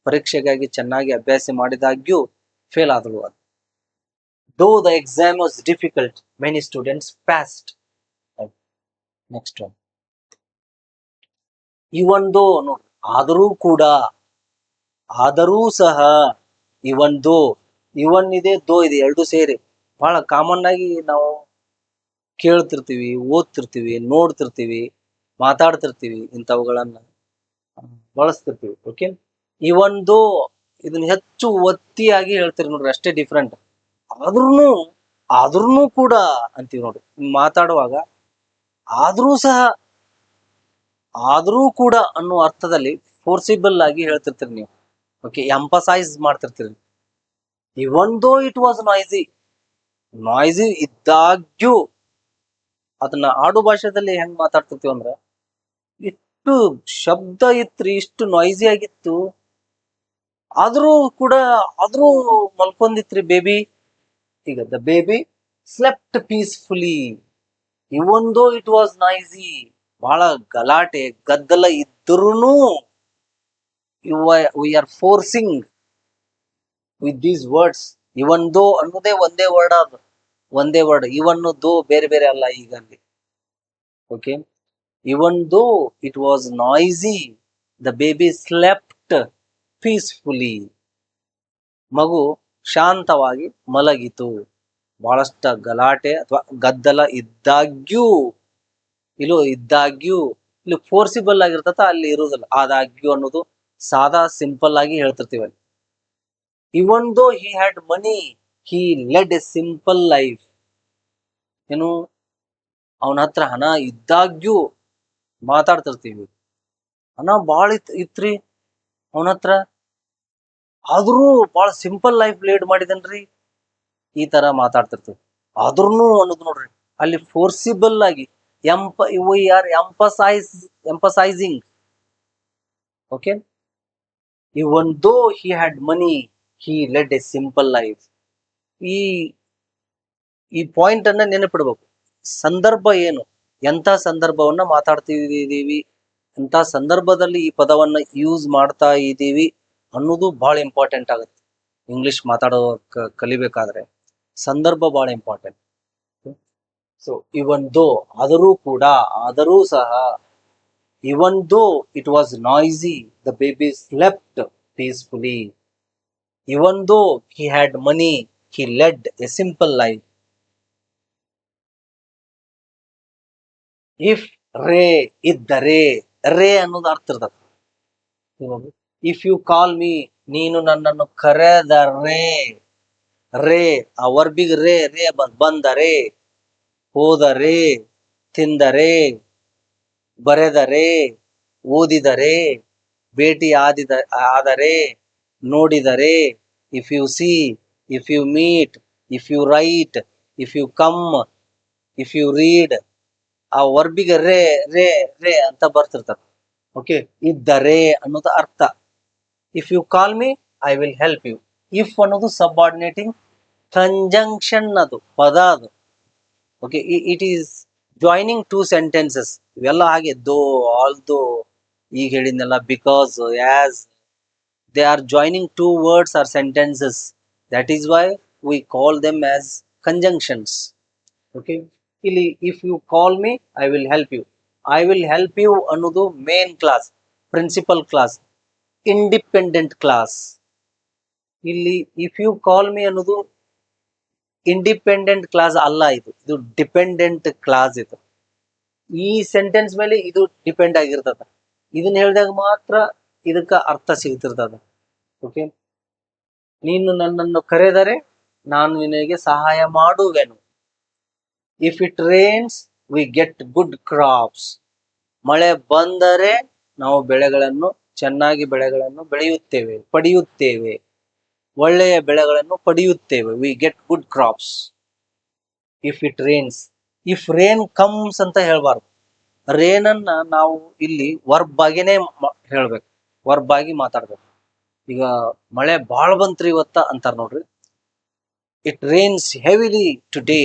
ಪರೀಕ್ಷೆಗಾಗಿ ಚೆನ್ನಾಗಿ ಅಭ್ಯಾಸ ಮಾಡಿದಾಗ್ಯೂ ಫೇಲ್ ಆದಳು. ಅದು though the exam was difficult many students passed. Next one, even though ನೋಡಿ, ಆದರೂ ಸಹ, ಇವನ್ ದೋ, ಇವನ್ ಇದೆ ದೋ ಇದೆ ಎರಡು ಸೇರಿ ಬಹಳ ಕಾಮನ್ ಆಗಿ ನಾವು ಕೇಳ್ತಿರ್ತೀವಿ, ಓದ್ತಿರ್ತೀವಿ, ನೋಡ್ತಿರ್ತೀವಿ, ಮಾತಾಡ್ತಿರ್ತೀವಿ, ಇಂಥವುಗಳನ್ನ ಬಳಸ್ತಿರ್ತೀವಿ. ಓಕೆ, ಇವೊಂದು ಇದನ್ನ ಹೆಚ್ಚು ಒತ್ತಿಯಾಗಿ ಹೇಳ್ತೀರಿ ನೋಡ್ರಿ, ಅಷ್ಟೇ ಡಿಫ್ರೆಂಟ್. ಆದ್ರೂ ಕೂಡ ಅಂತೀವಿ ನೋಡ್ರಿ ಮಾತಾಡುವಾಗ. ಆದ್ರೂ ಕೂಡ ಅನ್ನೋ ಅರ್ಥದಲ್ಲಿ ಫೋರ್ಸಿಬಲ್ ಆಗಿ ಹೇಳ್ತಿರ್ತೀರಿ ನೀವು. Okay, emphasise ಮಾಡ್ತಿರ್ತೀರಿ. Even though it was ನಾಯ್ಸಿ ಇದ್ದಾಗ್ಯೂ, ಅದನ್ನ ಆಡು ಭಾಷೆದಲ್ಲಿ ಹೆಂಗ್ ಮಾತಾಡ್ತಿರ್ತೀವಿ ಅಂದ್ರ, ಇಷ್ಟು ಶಬ್ದ ಇತ್ರಿ, ಇಷ್ಟು ನಾಯ್ಸಿ ಆಗಿತ್ತು, ಆದ್ರೂ ಮಲ್ಕೊಂಡಿತ್ರಿ ಬೇಬಿ. ಈಗ the baby slept peacefully even though it was noisy. ಬಹಳ ಗಲಾಟೆ ಗದ್ದಲ ಇದ್ರೂ we are forcing with these words. Even though ಅನ್ನೋದೇ ಒಂದೇ ವರ್ಡ್. ಇವನ್ ದೋ ಬೇರೆ ಬೇರೆ ಅಲ್ಲ ಈಗ ಅಲ್ಲಿ. Okay, even though it was noisy the baby slept peacefully. ಮಗು ಶಾಂತವಾಗಿ ಮಲಗಿತು. ಬಹಳಷ್ಟ ಗಲಾಟೆ ಅಥವಾ ಗದ್ದಲ ಇದ್ದಾಗ್ಯೂ, ಇಲ್ಲಿ ಫೋರ್ಸಿಬಲ್ ಆಗಿರ್ತತ, ಅಲ್ಲಿ ಇರುವುದಿಲ್ಲ. ಆದಾಗ್ಯೂ ಅನ್ನೋದು ಸಾದಾ ಸಿಂಪಲ್ ಆಗಿ ಹೇಳ್ತಿರ್ತೀವಿ ಅಲ್ಲಿ. Even though he had money he led a simple life. ಏನು, ಅವನ ಹತ್ರ ಹಣ ಇದ್ದಾಗ್ಯೂ ಮಾತಾಡ್ತಿರ್ತೀವಿ, ಹಣ ಬಾಳ ಇತ್ರಿ ಅವನ ಹತ್ರ, ಆದ್ರೂ ಬಹಳ ಸಿಂಪಲ್ ಲೈಫ್ ಲೀಡ್ ಮಾಡಿದನ್ರಿ, ಈ ತರ ಮಾತಾಡ್ತಿರ್ತೀವಿ. ಆದ್ರೂ ಅನ್ನೋದು ನೋಡ್ರಿ ಅಲ್ಲಿ ಫೋರ್ಸಿಬಲ್ ಆಗಿ we are emphasising. Okay, even though he had money he led a simple life. ಈ ಪಾಯಿಂಟ್ ಅನ್ನ ನೆನಪಿಡ್ಬೇಕು. ಸಂದರ್ಭ ಏನು, ಎಂತ ಸಂದರ್ಭವನ್ನ ಮಾತಾಡ್ತಿದೀವಿ, ಎಂತ ಸಂದರ್ಭದಲ್ಲಿ ಈ ಪದವನ್ನ ಯೂಸ್ ಮಾಡ್ತಾ ಇದ್ದೀವಿ ಅನ್ನೋದು ಬಹಳ ಇಂಪಾರ್ಟೆಂಟ್ ಆಗುತ್ತೆ. ಇಂಗ್ಲಿಷ್ ಮಾತಾಡೋ ಕಲಿಬೇಕಾದ್ರೆ ಸಂದರ್ಭ ಬಹಳ ಇಂಪಾರ್ಟೆಂಟ್. ಸೊ ಇವನ್ ದೋ, ಆದರೂ ಸಹ, even though it was noisy the baby slept peacefully. Even though he had money he led a simple life. If ರೇ ಇದ್ದರೆ, ರೇ ಅನ್ನೋದು ಅರ್ಥ ಇರ್ತದೆ. ಇಫ್ ಯು ಕಾಲ್ ಮೀ, ನೀನು ನನ್ನನ್ನು ಕರೆದರೆ, ರೇ ಆ ವರ್ಬಿಗೆ ರೇ ಬಂದರೆ, ಹೋದರೆ, ತಿಂದರೆ, ಬರೆದರೆ, ಓದಿದರೆ, ಭೇಟಿ ಆದರೆ, ನೋಡಿದರೆ, if you see, if you meet, if you write, if you come, if you read, ಆ ವರ್ಬಿಗೆ ರೇ ರೇ ರೇ ಅಂತ ಬರ್ತಿರ್ತಾರೆ. ಓಕೆ, ಇದ್ದರೆ ಅನ್ನೋದು ಅರ್ಥ. If you call me I will help you. If ಅನ್ನೋದು ಸಬಾರ್ಡಿನೇಟಿಂಗ್ ಕಂಜಂಕ್ಷನ್, ಅದು ಪದ ಅದು. Okay, it is joining two sentences. ಇವೆಲ್ಲ ಹಾಗೆ ದೋ, ಆಲ್ದೋ, ಈಗ ಹೇಳಿದ್ನೆಲ್ಲ, because, as, they are joining two words or sentences. That is why we call them as conjunctions. Okay, ಇಲ್ಲಿ if you call me I will help you ಅನ್ನೋದು main clause, principal clause, independent clause. ಇಲ್ಲಿ if you call me ಅನ್ನೋದು independent class ಅಲ್ಲ, ಇದು dependent class. ಈ sentence ಮೇಲೆ ಇದು depend ಆಗಿರ್ತದ. ಇದನ್ನ ಹೇಳಿದಾಗ ಮಾತ್ರ ಇದಕ್ಕ ಅರ್ಥ ಸಿಗ್ತಿರ್ತದ. ಓಕೆ, ನೀನು ನನ್ನನ್ನು ಕರೆದರೆ ನಾನು ನಿನಗೆ ಸಹಾಯ ಮಾಡುವೆನು. If it rains we get good crops. ಮಳೆ ಬಂದರೆ ನಾವು ಚೆನ್ನಾಗಿ ಬೆಳೆಗಳನ್ನು ಪಡೆಯುತ್ತೇವೆ, ಒಳ್ಳೆಯ ಬೆಳೆಗಳನ್ನು ಪಡೆಯುತ್ತೇವೆ. We get good crops if it rains. If rain comes ಅಂತ ಹೇಳ್ಬಾರ್ದು. ರೇನ್ ಅನ್ನ ನಾವು ಇಲ್ಲಿ ವರ್ಬ್ ಆಗಿನೇ ಹೇಳ್ಬೇಕು, ವರ್ಬ್ ಆಗಿ ಮಾತಾಡ್ಬೇಕು. ಈಗ ಮಳೆ ಬಾಳ್ ಬಂತ್ರಿ ಇವತ್ತ ಅಂತಾರ ನೋಡ್ರಿ. It rains heavily today.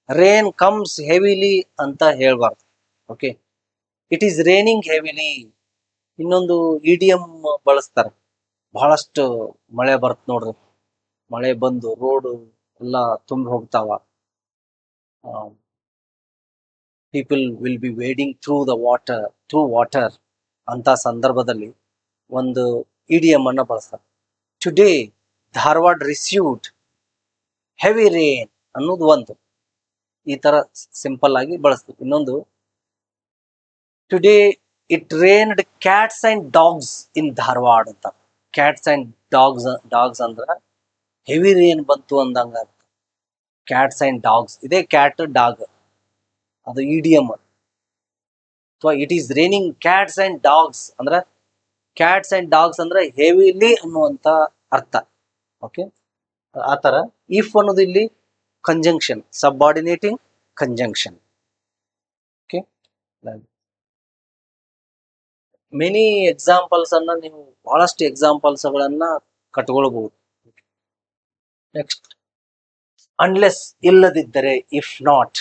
Rain comes heavily ಅಂತ ಹೇಳ್ಬಾರ್ದು. Okay, it is raining heavily. ಇನ್ನೊಂದು ಇಡಿಯಂ ಬಳಸ್ತಾರೆ, ಬಹಳಷ್ಟು ಮಳೆ ಬರುತ್ತೆ ನೋಡ್ರಿ. ಮಳೆ ಬಂದು ರೋಡು ಎಲ್ಲ ತುಂಬಿ ಹೋಗ್ತಾವ. People will be wading through water ಅಂತ ಸಂದರ್ಭದಲ್ಲಿ ಒಂದು ಇಡಿಯಂ ಅನ್ನ ಬಳಸ್ತಾರೆ. Today Dharwad received heavy rain ಅನ್ನೋದು ಒಂದು, ಈ ತರ ಸಿಂಪಲ್ ಆಗಿ ಬಳಸ್ತೀವಿ. ಇನ್ನೊಂದು, today it rained cats and dogs in Dharwad ಅಂತ. ಕ್ಯಾಟ್ಸ್ ಅಂಡ್ ಡಾಗ್ಸ್ ಅಂದ್ರ ಹೆವಿ ರೇನ್ ಬಂತು ಅಂದಂಗ. ಕ್ಯಾಟ್ಸ್ ಅಂಡ್ ಡಾಗ್ಸ್, ಇದೇ ಕ್ಯಾಟ್ ಡಾಗ್ ಅದು ಇಡಿಯಂ. ಅಥವಾ it is raining cats and dogs ಅಂದ್ರ ಕ್ಯಾಟ್ಸ್ ಅಂಡ್ ಡಾಗ್ಸ್ ಅಂದ್ರೆ ಹೆವಿಲಿ ಅನ್ನುವಂತ ಅರ್ಥ. ಓಕೆ, ಆತರ ಇಫ್ ಅನ್ನೋದು ಇಲ್ಲಿ conjunction, subordinating conjunction. Okay, many examples ಅನ್ನ ನೀವು ಬಹಳಷ್ಟು ಎಕ್ಸಾಂಪಲ್ಸ್ ಗಳನ್ನ ಕಟ್ಕೊಳ್ಬಹುದು. ನೆಕ್ಸ್ಟ್, ಅನ್ಲೆಸ್ ಇಲ್ಲದಿದ್ದರೆ, ಇಫ್ ನಾಟ್.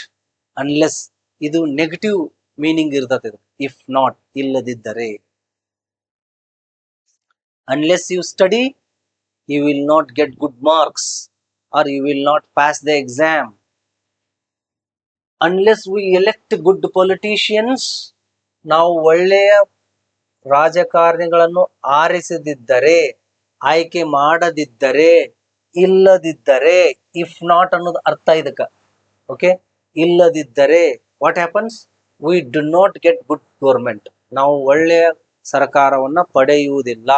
ಅನ್ಲೆಸ್ ಇದು ನೆಗೆಟಿವ್ ಮೀನಿಂಗ್ ಇರ್ತದೆ. ಇಫ್ ನಾಟ್ ಇಲ್ಲದಿದ್ದರೆ. Unless you study, you will not get good marks or you will not pass the exam. Unless we elect good politicians, ನಾವು ಒಳ್ಳೆಯ ರಾಜಕಾರಣಿಗಳನ್ನು ಆರಿಸದಿದ್ದರೆ, ಆಯ್ಕೆ ಮಾಡದಿದ್ದರೆ, ಇಲ್ಲದಿದ್ದರೆ. ಇಫ್ ನಾಟ್ ಅನ್ನೋದು ಅರ್ಥ ಇದಕ್ಕ. ಓಕೆ, ಇಲ್ಲದಿದ್ದರೆ what happens? V do not get good government. ನಾವು ಒಳ್ಳೆಯ ಸರ್ಕಾರವನ್ನ ಪಡೆಯುವುದಿಲ್ಲ.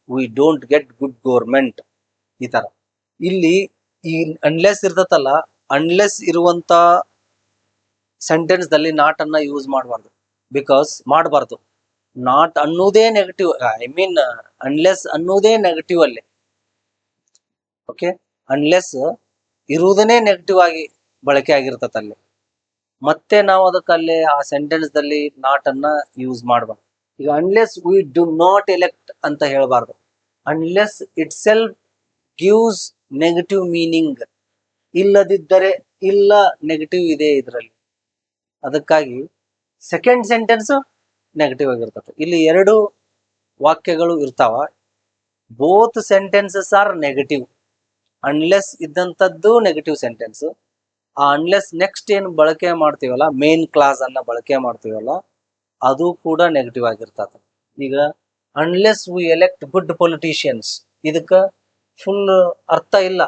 We don't get good government. ಈ ತರ ಇಲ್ಲಿ ಈ ಅನ್ಲೆಸ್ ಇರ್ತತಲ್ಲ, ಅನ್ಲೆಸ್ ಇರುವಂತ ಸೆಂಟೆನ್ಸ್ ದಲ್ಲಿ ನಾಟ್ ಅನ್ನ ಯೂಸ್ ಮಾಡಬಾರ್ದು. ಮಾಡಬಾರ್ದು. ನಾಟ್ ಅನ್ನೋದೇ ನೆಗೆಟಿವ್, ಐ ಮೀನ್ ಅನ್ಲೆಸ್ ಅನ್ನೋದೇ ನೆಗೆಟಿವ್ ಅಲ್ಲಿ. ಓಕೆ, ಅನ್ಲೆಸ್ ಇರುವುದನ್ನೇ ನೆಗೆಟಿವ್ ಆಗಿ ಬಳಕೆ ಆಗಿರ್ತದೆ ಅಲ್ಲಿ. ಮತ್ತೆ ನಾವು ಅದಕ್ಕಲ್ಲಿ ಆ ಸೆಂಟೆನ್ಸ್ ದಲ್ಲಿ ನಾಟ್ ಅನ್ನ ಯೂಸ್ ಮಾಡಬಾರ್ದು. ಈಗ unless we do not elect ಅಂತ ಹೇಳಬಾರ್ದು. Unless it self gives negative meaning. ಇಲ್ಲದಿದ್ದರೆ, ಇಲ್ಲ ನೆಗೆಟಿವ್ ಇದೆ ಇದರಲ್ಲಿ. ಅದಕ್ಕಾಗಿ ಸೆಕೆಂಡ್ ಸೆಂಟೆನ್ಸ್ ನೆಗೆಟಿವ್ ಆಗಿರ್ತದೆ. ಇಲ್ಲಿ ಎರಡು ವಾಕ್ಯಗಳು ಇರ್ತಾವ. Both sentences are negative. Unless ಇದ್ದಂಥದ್ದು ನೆಗೆಟಿವ್ ಸೆಂಟೆನ್ಸ್. ಆ ಅನ್ಲೆಸ್ ನೆಕ್ಸ್ಟ್ ಏನು ಬಳಕೆ ಮಾಡ್ತೀವಲ್ಲ, ಮೇನ್ ಕ್ಲಾಸ್ ಅನ್ನ ಬಳಕೆ ಮಾಡ್ತೀವಲ್ಲ, ಅದು ಕೂಡ ನೆಗೆಟಿವ್ ಆಗಿರ್ತದೆ. ಈಗ unless we elect good politicians, ಇದಕ್ಕ ಫುಲ್ ಅರ್ಥ ಇಲ್ಲ.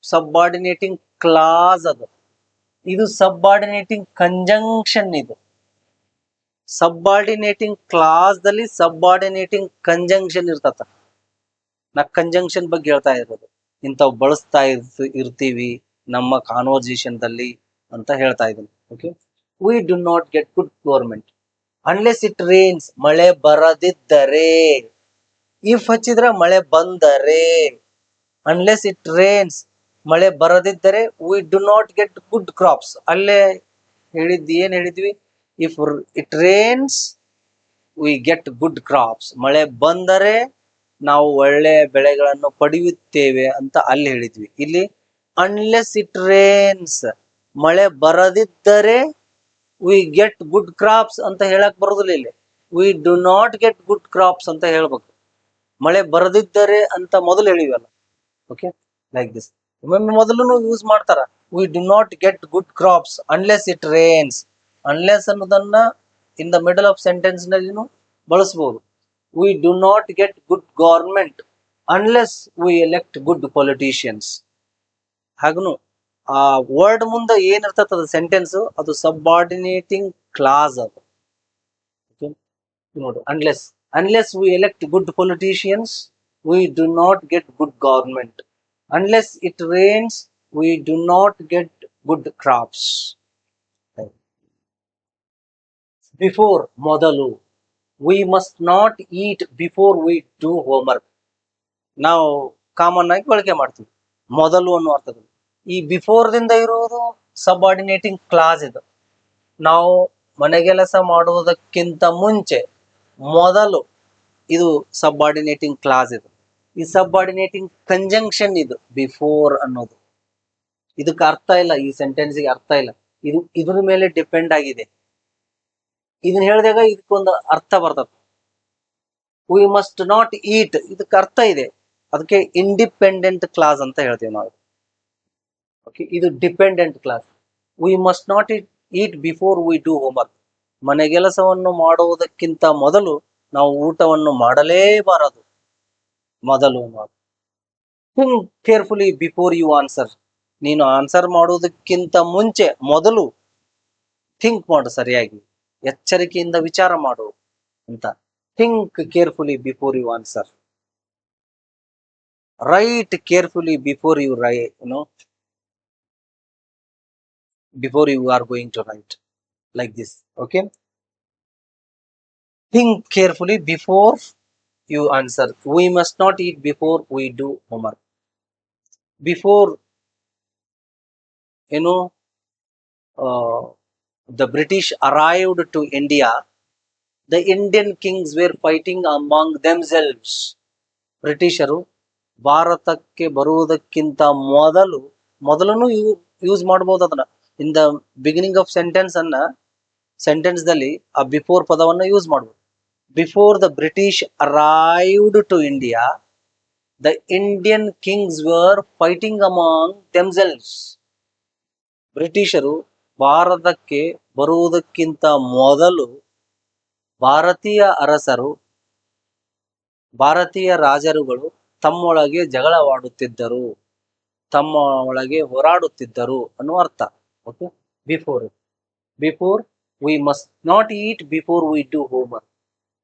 ಸಬ್ಆರ್ಡಿನೇಟಿಂಗ್ ಕ್ಲಾಸ್ ಅದು. ಇದು ಸಬ್ಆರ್ಡಿನೇಟಿಂಗ್ ಕಂಜಂಕ್ಷನ್. ಇದು ಸಬ್ಆರ್ಡಿನೇಟಿಂಗ್ ಕ್ಲಾಸ್ ದಲ್ಲಿ ಸಬ್ಆರ್ಡಿನೇಟಿಂಗ್ ಕಂಜಂಕ್ಷನ್ ಇರ್ತದ. ನಾ ಕಂಜಂಕ್ಷನ್ ಬಗ್ಗೆ ಹೇಳ್ತಾ ಇರೋದು. ಇಂಥವು ಬಳಸ್ತಾ ಇರ್ತೀವಿ ನಮ್ಮ ಕಾನ್ವರ್ಸೇಷನ್ ದಲ್ಲಿ ಅಂತ ಹೇಳ್ತಾ ಇದ್ದೀನಿ. Okay, V do not get good government unless it rains. ಮಳೆ ಬರದಿದ್ದರೆ. ಇಫ್ ಹಚ್ಚಿದ್ರ ಮಳೆ ಬಂದರೆ. ಅನ್ಲೆಸ್ ಇಟ್ ರೇನ್ಸ್, ಮಳೆ ಬರದಿದ್ದರೆ. V do not get good crops. ಅಲ್ಲೇ ಏನ್ ಹೇಳಿದ್ವಿ? If it rains we get good crops. ಮಳೆ ಬಂದರೆ ನಾವು ಒಳ್ಳೆಯ ಬೆಳೆಗಳನ್ನು ಪಡೆಯುತ್ತೇವೆ ಅಂತ ಅಲ್ಲಿ ಹೇಳಿದ್ವಿ. ಇಲ್ಲಿ ಅನ್ಲೆಸ್ ಇಟ್ ರೇನ್ಸ್, ಮಳೆ ಬರದಿದ್ದರೆ ವಿ ಗೆಟ್ ಗುಡ್ ಕ್ರಾಪ್ಸ್ ಅಂತ ಹೇಳಕ್ ಬರೋದಿಲ್ಲ. ಇಲ್ಲಿ V do not get good crops ಅಂತ ಹೇಳ್ಬೇಕು. ಮಳೆ ಬರದಿದ್ದರೆ ಅಂತ ಮೊದಲು ಹೇಳಿವಲ್ಲ. Okay, like this. ಒಮ್ಮೊಮ್ಮೆ ಮೊದಲು ಯೂಸ್ ಮಾಡ್ತಾರ. We do not get good crops unless it rains. Unless ಅನ್ನೋದನ್ನ in the middle of sentence ನಲ್ಲಿ ಬಳಸಬಹುದು. We do not get good government unless we elect good politicians. ಹಾಗನು ಆ ವರ್ಡ್ ಮುಂದೆ ಏನಿರ್ತದ ಸೆಂಟೆನ್ಸ್, ಅದು ಸಬ್ಆರ್ಡಿನೇಟಿಂಗ್ ಕ್ಲಾಸ್ ಅದು. ನೋಡಿ, unless we elect good politicians we do not get good government. Unless it rains we do not get good crops. Before, ಮೊದಲು. We must not eat before we do homework. ನಾವು common ಆಗಿ ಬಳಕೆ ಮಾಡ್ತೀವಿ ಮೊದಲು ಅನ್ನೋ ಅರ್ಥದಲ್ಲಿ. ಈ ಬಿಫೋರ್ ದಿಂದ ಇರುವುದು ಸಬ್ಆರ್ಡಿನೇಟಿಂಗ್ ಕ್ಲಾಸ್. ಇದು ನಾವು ಮನೆಗೆಲಸ ಮಾಡುವುದಕ್ಕಿಂತ ಮುಂಚೆ, ಮೊದಲು, ಇದು ಸಬ್ಆರ್ಡಿನೇಟಿಂಗ್ ಕ್ಲಾಸ್. ಇದು ಈ ಸಬ್ಆರ್ಡಿನೇಟಿಂಗ್ ಕಂಜಂಕ್ಷನ್. ಇದು ಬಿಫೋರ್ ಅನ್ನೋದು ಇದಕ್ಕೆ ಅರ್ಥ ಇಲ್ಲ. ಈ ಸೆಂಟೆನ್ಸ್ಗೆ ಅರ್ಥ ಇಲ್ಲ. ಇದು ಇದ್ರ ಮೇಲೆ ಡಿಪೆಂಡ್ ಆಗಿದೆ. ಇದನ್ನ ಹೇಳಿದಾಗ ಇದಕ್ಕೊಂದು ಅರ್ಥ ಬರ್ತದೆ. ವಿ ಮಸ್ಟ್ ನಾಟ್ ಈಟ್, ಇದಕ್ಕೆ ಅರ್ಥ ಇದೆ. ಅದಕ್ಕೆ ಇಂಡಿಪೆಂಡೆಂಟ್ ಕ್ಲಾಸ್ ಅಂತ ಹೇಳ್ತೀವಿ ನಾವು. ಓಕೆ, ಇದು dependent clause. We must not eat before we do homework. ಮನೆಗೆಲಸವನ್ನು ಮಾಡುವುದಕ್ಕಿಂತ ಮೊದಲು ನಾವು ಊಟವನ್ನು ಮಾಡಲೇಬಾರದು. ಮೊದಲು think carefully before you answer. ನೀನು ಆನ್ಸರ್ ಮಾಡುವುದಕ್ಕಿಂತ ಮುಂಚೆ ಮೊದಲು ಥಿಂಕ್ ಮಾಡು, ಸರಿಯಾಗಿ ಎಚ್ಚರಿಕೆಯಿಂದ ವಿಚಾರ ಮಾಡು ಅಂತ. Think carefully before you answer. Write carefully before you before you are going to write, like this. Okay, think carefully before you answer. We must not eat before we do homework. Before uh, the British arrived to India, the Indian kings were fighting among themselves. ಬ್ರಿಟಿಷರು ಭಾರತಕ್ಕೆ ಬರುವುದಕ್ಕಿಂತ ಮೊದಲು use ಮಾಡಬಹುದು ಅದನ್ನ. In the beginning of sentence ದಲ್ಲಿ ಆ before ಪದವನ್ನು use ಮಾಡಬಹುದು. Before the British arrived to India, the Indian kings were fighting among themselves. ಬ್ರಿಟಿಷರು ಭಾರತಕ್ಕೆ ಬರುವುದಕ್ಕಿಂತ ಮೊದಲು ಭಾರತೀಯ ರಾಜರುಗಳು ತಮ್ಮೊಳಗೆ ಜಗಳವಾಡುತ್ತಿದ್ದರು, ತಮ್ಮ ಒಳಗೆ ಹೋರಾಡುತ್ತಿದ್ದರು ಅನ್ನುವ ಅರ್ಥ. Okay, before we must not eat before we do homework.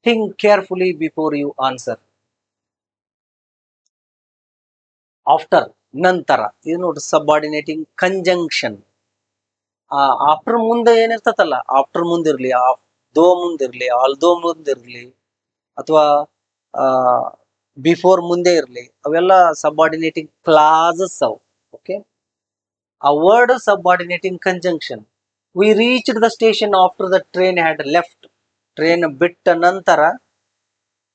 Think carefully before you answer. After, ನಂತರ. ಇದು ನೋಡಿ ಸಬಾರ್ಡಿನೇಟಿಂಗ್ ಕಂಜಂಕ್ಷನ್. ಆಫ್ಟರ್ ಮುಂದೆ ಏನಿರ್ತತಲ್ಲ, ಆಫ್ಟರ್ ಮುಂದಿರ್ಲಿ, ದೋ ಮುಂದಿರ್ಲಿ, ಆಲ್ದೋ ಮುಂದಿರ್ಲಿ, ಅಥವಾ ಬಿಫೋರ್ ಮುಂದೆ ಇರ್ಲಿ, ಅವೆಲ್ಲ ಸಬಾರ್ಡಿನೇಟಿಂಗ್ ಕ್ಲಾಸಸ್ ಅವು. Okay, a word subordinating conjunction. We reached the station after the train had left. Train ಬಿಟ್ಟ ನಂತರ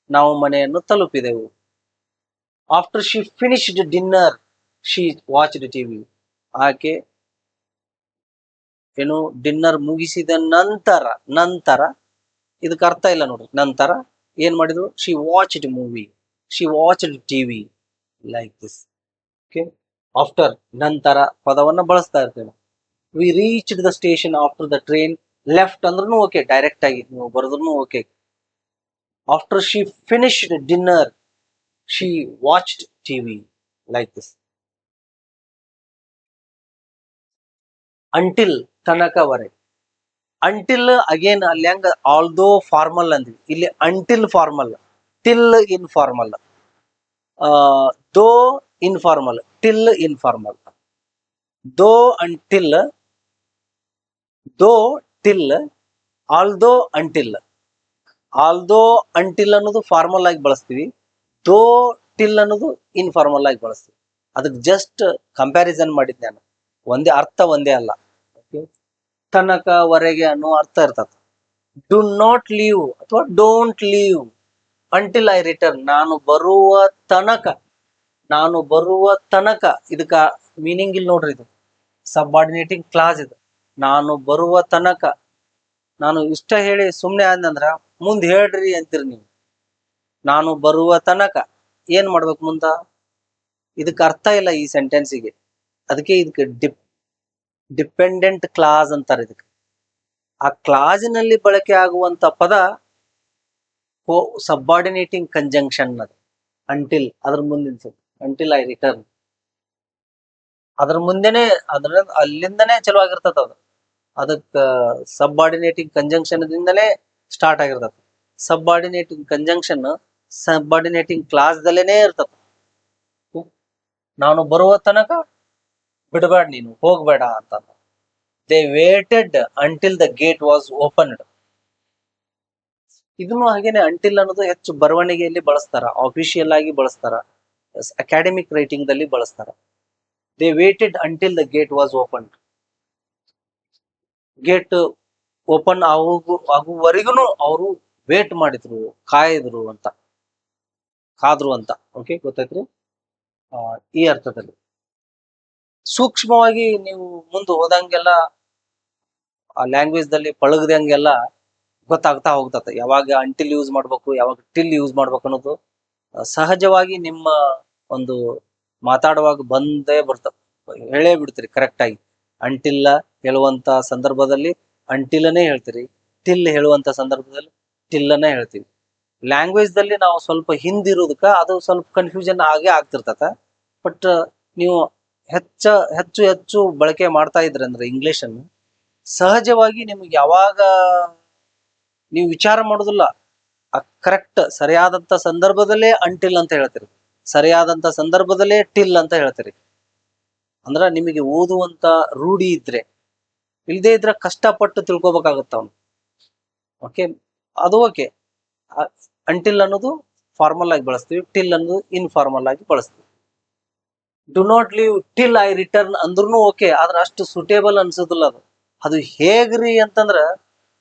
ನಾವು ಮನೆಯನ್ನು ತಲುಪಿದೆವು. After she finished dinner, she watched TV. ಆಕೆ ಡಿನ್ನರ್ ಮುಗಿಸಿದ ನಂತರ ಇದಕ್ಕೆ ಅರ್ಥ ಇಲ್ಲ ನೋಡ್ರಿ. ನಂತರ ಏನ್ ಮಾಡಿದ್ರು? She watched movie, she watched TV, like this. Okay, after, ನಂತರ ಪದವನ್ನ ಬಳಸ್ತಾ ಇರ್ತೇವೆ. We reached the station after the train left ಅಂದ್ರೂ ಓಕೆ, ಡೈರೆಕ್ಟ್ ಆಗಿ ನೀವು ಬರೆದ್ರು okay. After she finished dinner, she watched TV, like this. Until, ತನಕವರೆಗೆ. Until again ಅಲ್ಲಿ ಹೆಂಗ ಆಲ್ದೋ ಫಾರ್ಮಲ್ ಅಂದ್ವಿ, ಇಲ್ಲಿ ಅಂಟಿಲ್ ಫಾರ್ಮಲ್, ಟಿಲ್ ಇನ್ಫಾರ್ಮಲ್, ದೋ ಇನ್ಫಾರ್ಮಲ್, ಟಿಲ್ ಇನ್ಫಾರ್ಮಲ್. ದೋ ಅಂಟಿಲ್, ದೋ till, although until. Although until ಅನ್ನೋದು ಫಾರ್ಮಲ್ ಆಗಿ ಬಳಸ್ತೀವಿ, ದೋ ಟಿಲ್ ಅನ್ನೋದು ಇನ್ಫಾರ್ಮಲ್ ಆಗಿ ಬಳಸ್ತೀವಿ. ಅದಕ್ಕೆ ಜಸ್ಟ್ ಕಂಪ್ಯಾರಿಸನ್ ಮಾಡಿದ್ ನಾನು. ಅರ್ಥ ಒಂದೇ ಅಲ್ಲ. ತನಕವರೆಗೆ ಅನ್ನೋ ಅರ್ಥ ಇರ್ತದೆ. ಡು ನಾಟ್ ಲೀವ್ ಅಥವಾ don't leave until I return. ನಾನು ಬರುವ ತನಕ ಇದಕ್ಕ ಮೀನಿಂಗ್ ಇಲ್ಲಿ ನೋಡ್ರಿ. ಇದು ಸಬಾರ್ಡಿನೇಟಿಂಗ್ ಕ್ಲಾಸ್. ಇದು ನಾನು ಬರುವ ತನಕ. ನಾನು ಇಷ್ಟ ಹೇಳಿ ಸುಮ್ಮನೆ ಆದ್ನಂದ್ರ ಮುಂದೆ ಹೇಳ್ರಿ ಅಂತೀರಿ ನೀವು. ನಾನು ಬರುವ ತನಕ ಏನ್ ಮಾಡ್ಬೇಕು ಮುಂದ? ಇದಕ್ಕೆ ಅರ್ಥ ಇಲ್ಲ ಈ ಸೆಂಟೆನ್ಸಿಗೆ. ಅದಕ್ಕೆ ಇದಕ್ಕೆ ಡಿಪೆಂಡೆಂಟ್ ಕ್ಲಾಸ್ ಅಂತಾರೆ. ಇದಕ್ಕೆ ಆ ಕ್ಲಾಸಿನಲ್ಲಿ ಬಳಕೆ ಆಗುವಂತ ಪದ ಸಬಾರ್ಡಿನೇಟಿಂಗ್ ಕಂಜಂಕ್ಷನ್. ಅದು ಅಂಟಿಲ್, ಅದ್ರ ಮುಂದಿನ ಅಂಟಿಲ್ ಐ ರಿಟರ್ನ್, ಅದ್ರ ಮುಂದೆನೆ ಅಲ್ಲಿಂದನೇ ಚಲೋ ಆಗಿರ್ತದ. ಅದಕ್ಕೆ ಸಬಾರ್ಡಿನೇಟಿಂಗ್ ಕಂಜಂಕ್ಷನ್ ದಿಂದಲೇ ಸ್ಟಾರ್ಟ್ ಆಗಿರ್ತದೆ. ಸಬಾರ್ಡಿನೇಟಿಂಗ್ ಕಂಜಂಕ್ಷನ್ ಸಬಾರ್ಡಿನೇಟಿಂಗ್ ಕ್ಲಾಸ್ ದಲ್ಲೇನೆ ಇರ್ತದೆ. ನಾನು ಬರುವ ತನಕ ಬಿಡಬೇಡ, ನೀನು ಹೋಗ್ಬೇಡ ಅಂತ. They weighted until the gate was opened. ಇದನ್ನು ಹಾಗೇನೆ ಅಂಟಿಲ್ ಅನ್ನೋದು ಹೆಚ್ಚು ಬರವಣಿಗೆಯಲ್ಲಿ ಬಳಸ್ತಾರ, ಆಫಿಷಿಯಲ್ ಆಗಿ ಬಳಸ್ತಾರ, ಅಕಾಡೆಮಿಕ್ ರೈಟಿಂಗ್ ದಲ್ಲಿ ಬಳಸ್ತಾರ. They weighted until the gate was opened. Gate open ಆಗುವವರೆಗೂ ಅವರು ವೇಟ್ ಮಾಡಿದ್ರು, ಕಾದ್ರು ಅಂತ. ಓಕೆ, ಗೊತ್ತಾಯ್ತ್ರಿ? ಈ ಅರ್ಥದಲ್ಲಿ ಸೂಕ್ಷ್ಮವಾಗಿ ನೀವು ಮುಂದೆ ಹೋದಂಗೆಲ್ಲ, ಆ ಲ್ಯಾಂಗ್ವೇಜ್ ದಲ್ಲಿ ಪಳಗದಂಗೆಲ್ಲ ಗೊತ್ತಾಗ್ತಾ ಹೋಗ್ತದೆ. ಯಾವಾಗ ಅಂಟಿಲ್ ಯೂಸ್ ಮಾಡ್ಬೇಕು, ಯಾವಾಗ ಟಿಲ್ ಯೂಸ್ ಮಾಡ್ಬೇಕು ಅನ್ನೋದು ಸಹಜವಾಗಿ ನಿಮ್ಮ ಒಂದು ಮಾತಾಡುವಾಗ ಬಂದೇ ಬರ್ತದೆ. ಹೇಳೇ ಬಿಡ್ತೀರಿ ಕರೆಕ್ಟ್ ಆಗಿ. ಅಂಟಿಲ್ಲ ಹೇಳುವಂತ ಸಂದರ್ಭದಲ್ಲಿ ಅಂಟಿಲನೇ ಹೇಳ್ತೀರಿ, ಟಿಲ್ ಹೇಳುವಂತ ಸಂದರ್ಭದಲ್ಲಿ ಟಿಲ್ಲನೇ ಹೇಳ್ತೀವಿ. ಲ್ಯಾಂಗ್ವೇಜ್ ದಲ್ಲಿ ನಾವು ಸ್ವಲ್ಪ ಹಿಂದಿರೋದಕ್ಕ ಅದು ಸ್ವಲ್ಪ ಕನ್ಫ್ಯೂಷನ್ ಆಗೇ ಆಗ್ತಿರ್ತತ. ಬಟ್ ನೀವು ಹೆಚ್ಚು ಹೆಚ್ಚು ಬಳಕೆ ಮಾಡ್ತಾ ಇದ್ರಿ ಅಂದ್ರೆ ಇಂಗ್ಲಿಷ್ ಅನ್ನು, ಸಹಜವಾಗಿ ನಿಮ್ಗೆ ಯಾವಾಗ ನೀವು ವಿಚಾರ ಮಾಡೋದಿಲ್ಲ, ಕರೆಕ್ಟ್ ಸರಿಯಾದಂತ ಸಂದರ್ಭದಲ್ಲೇ ಅಂಟಿಲ್ ಅಂತ ಹೇಳ್ತೀರಿ, ಸರಿಯಾದಂತ ಸಂದರ್ಭದಲ್ಲೇ ಟಿಲ್ ಅಂತ ಹೇಳ್ತೀರಿ. ಅಂದ್ರ ನಿಮಗೆ ಓದುವಂತ ರೂಢಿ ಇದ್ರೆ, ಇಲ್ಲದೆ ಇದ್ರೆ ಕಷ್ಟಪಟ್ಟು ತಿಳ್ಕೊಬೇಕಾಗತ್ತ ಅವನು. ಓಕೆ, ಅದು ಓಕೆ. ಅಂಟಿಲ್ ಅನ್ನೋದು ಫಾರ್ಮಲ್ ಆಗಿ ಬಳಸ್ತೀವಿ, ಟಿಲ್ ಅನ್ನೋದು ಇನ್ಫಾರ್ಮಲ್ ಆಗಿ ಬಳಸ್ತೀವಿ. Do not leave till I return ಅಂದ್ರೂ ಓಕೆ, ಆದ್ರೆ ಅಷ್ಟು ಸುಟೇಬಲ್ ಅನ್ಸೋದಿಲ್ಲ ಅದು. ಅದು ಹೇಗ್ರಿ ಅಂತಂದ್ರ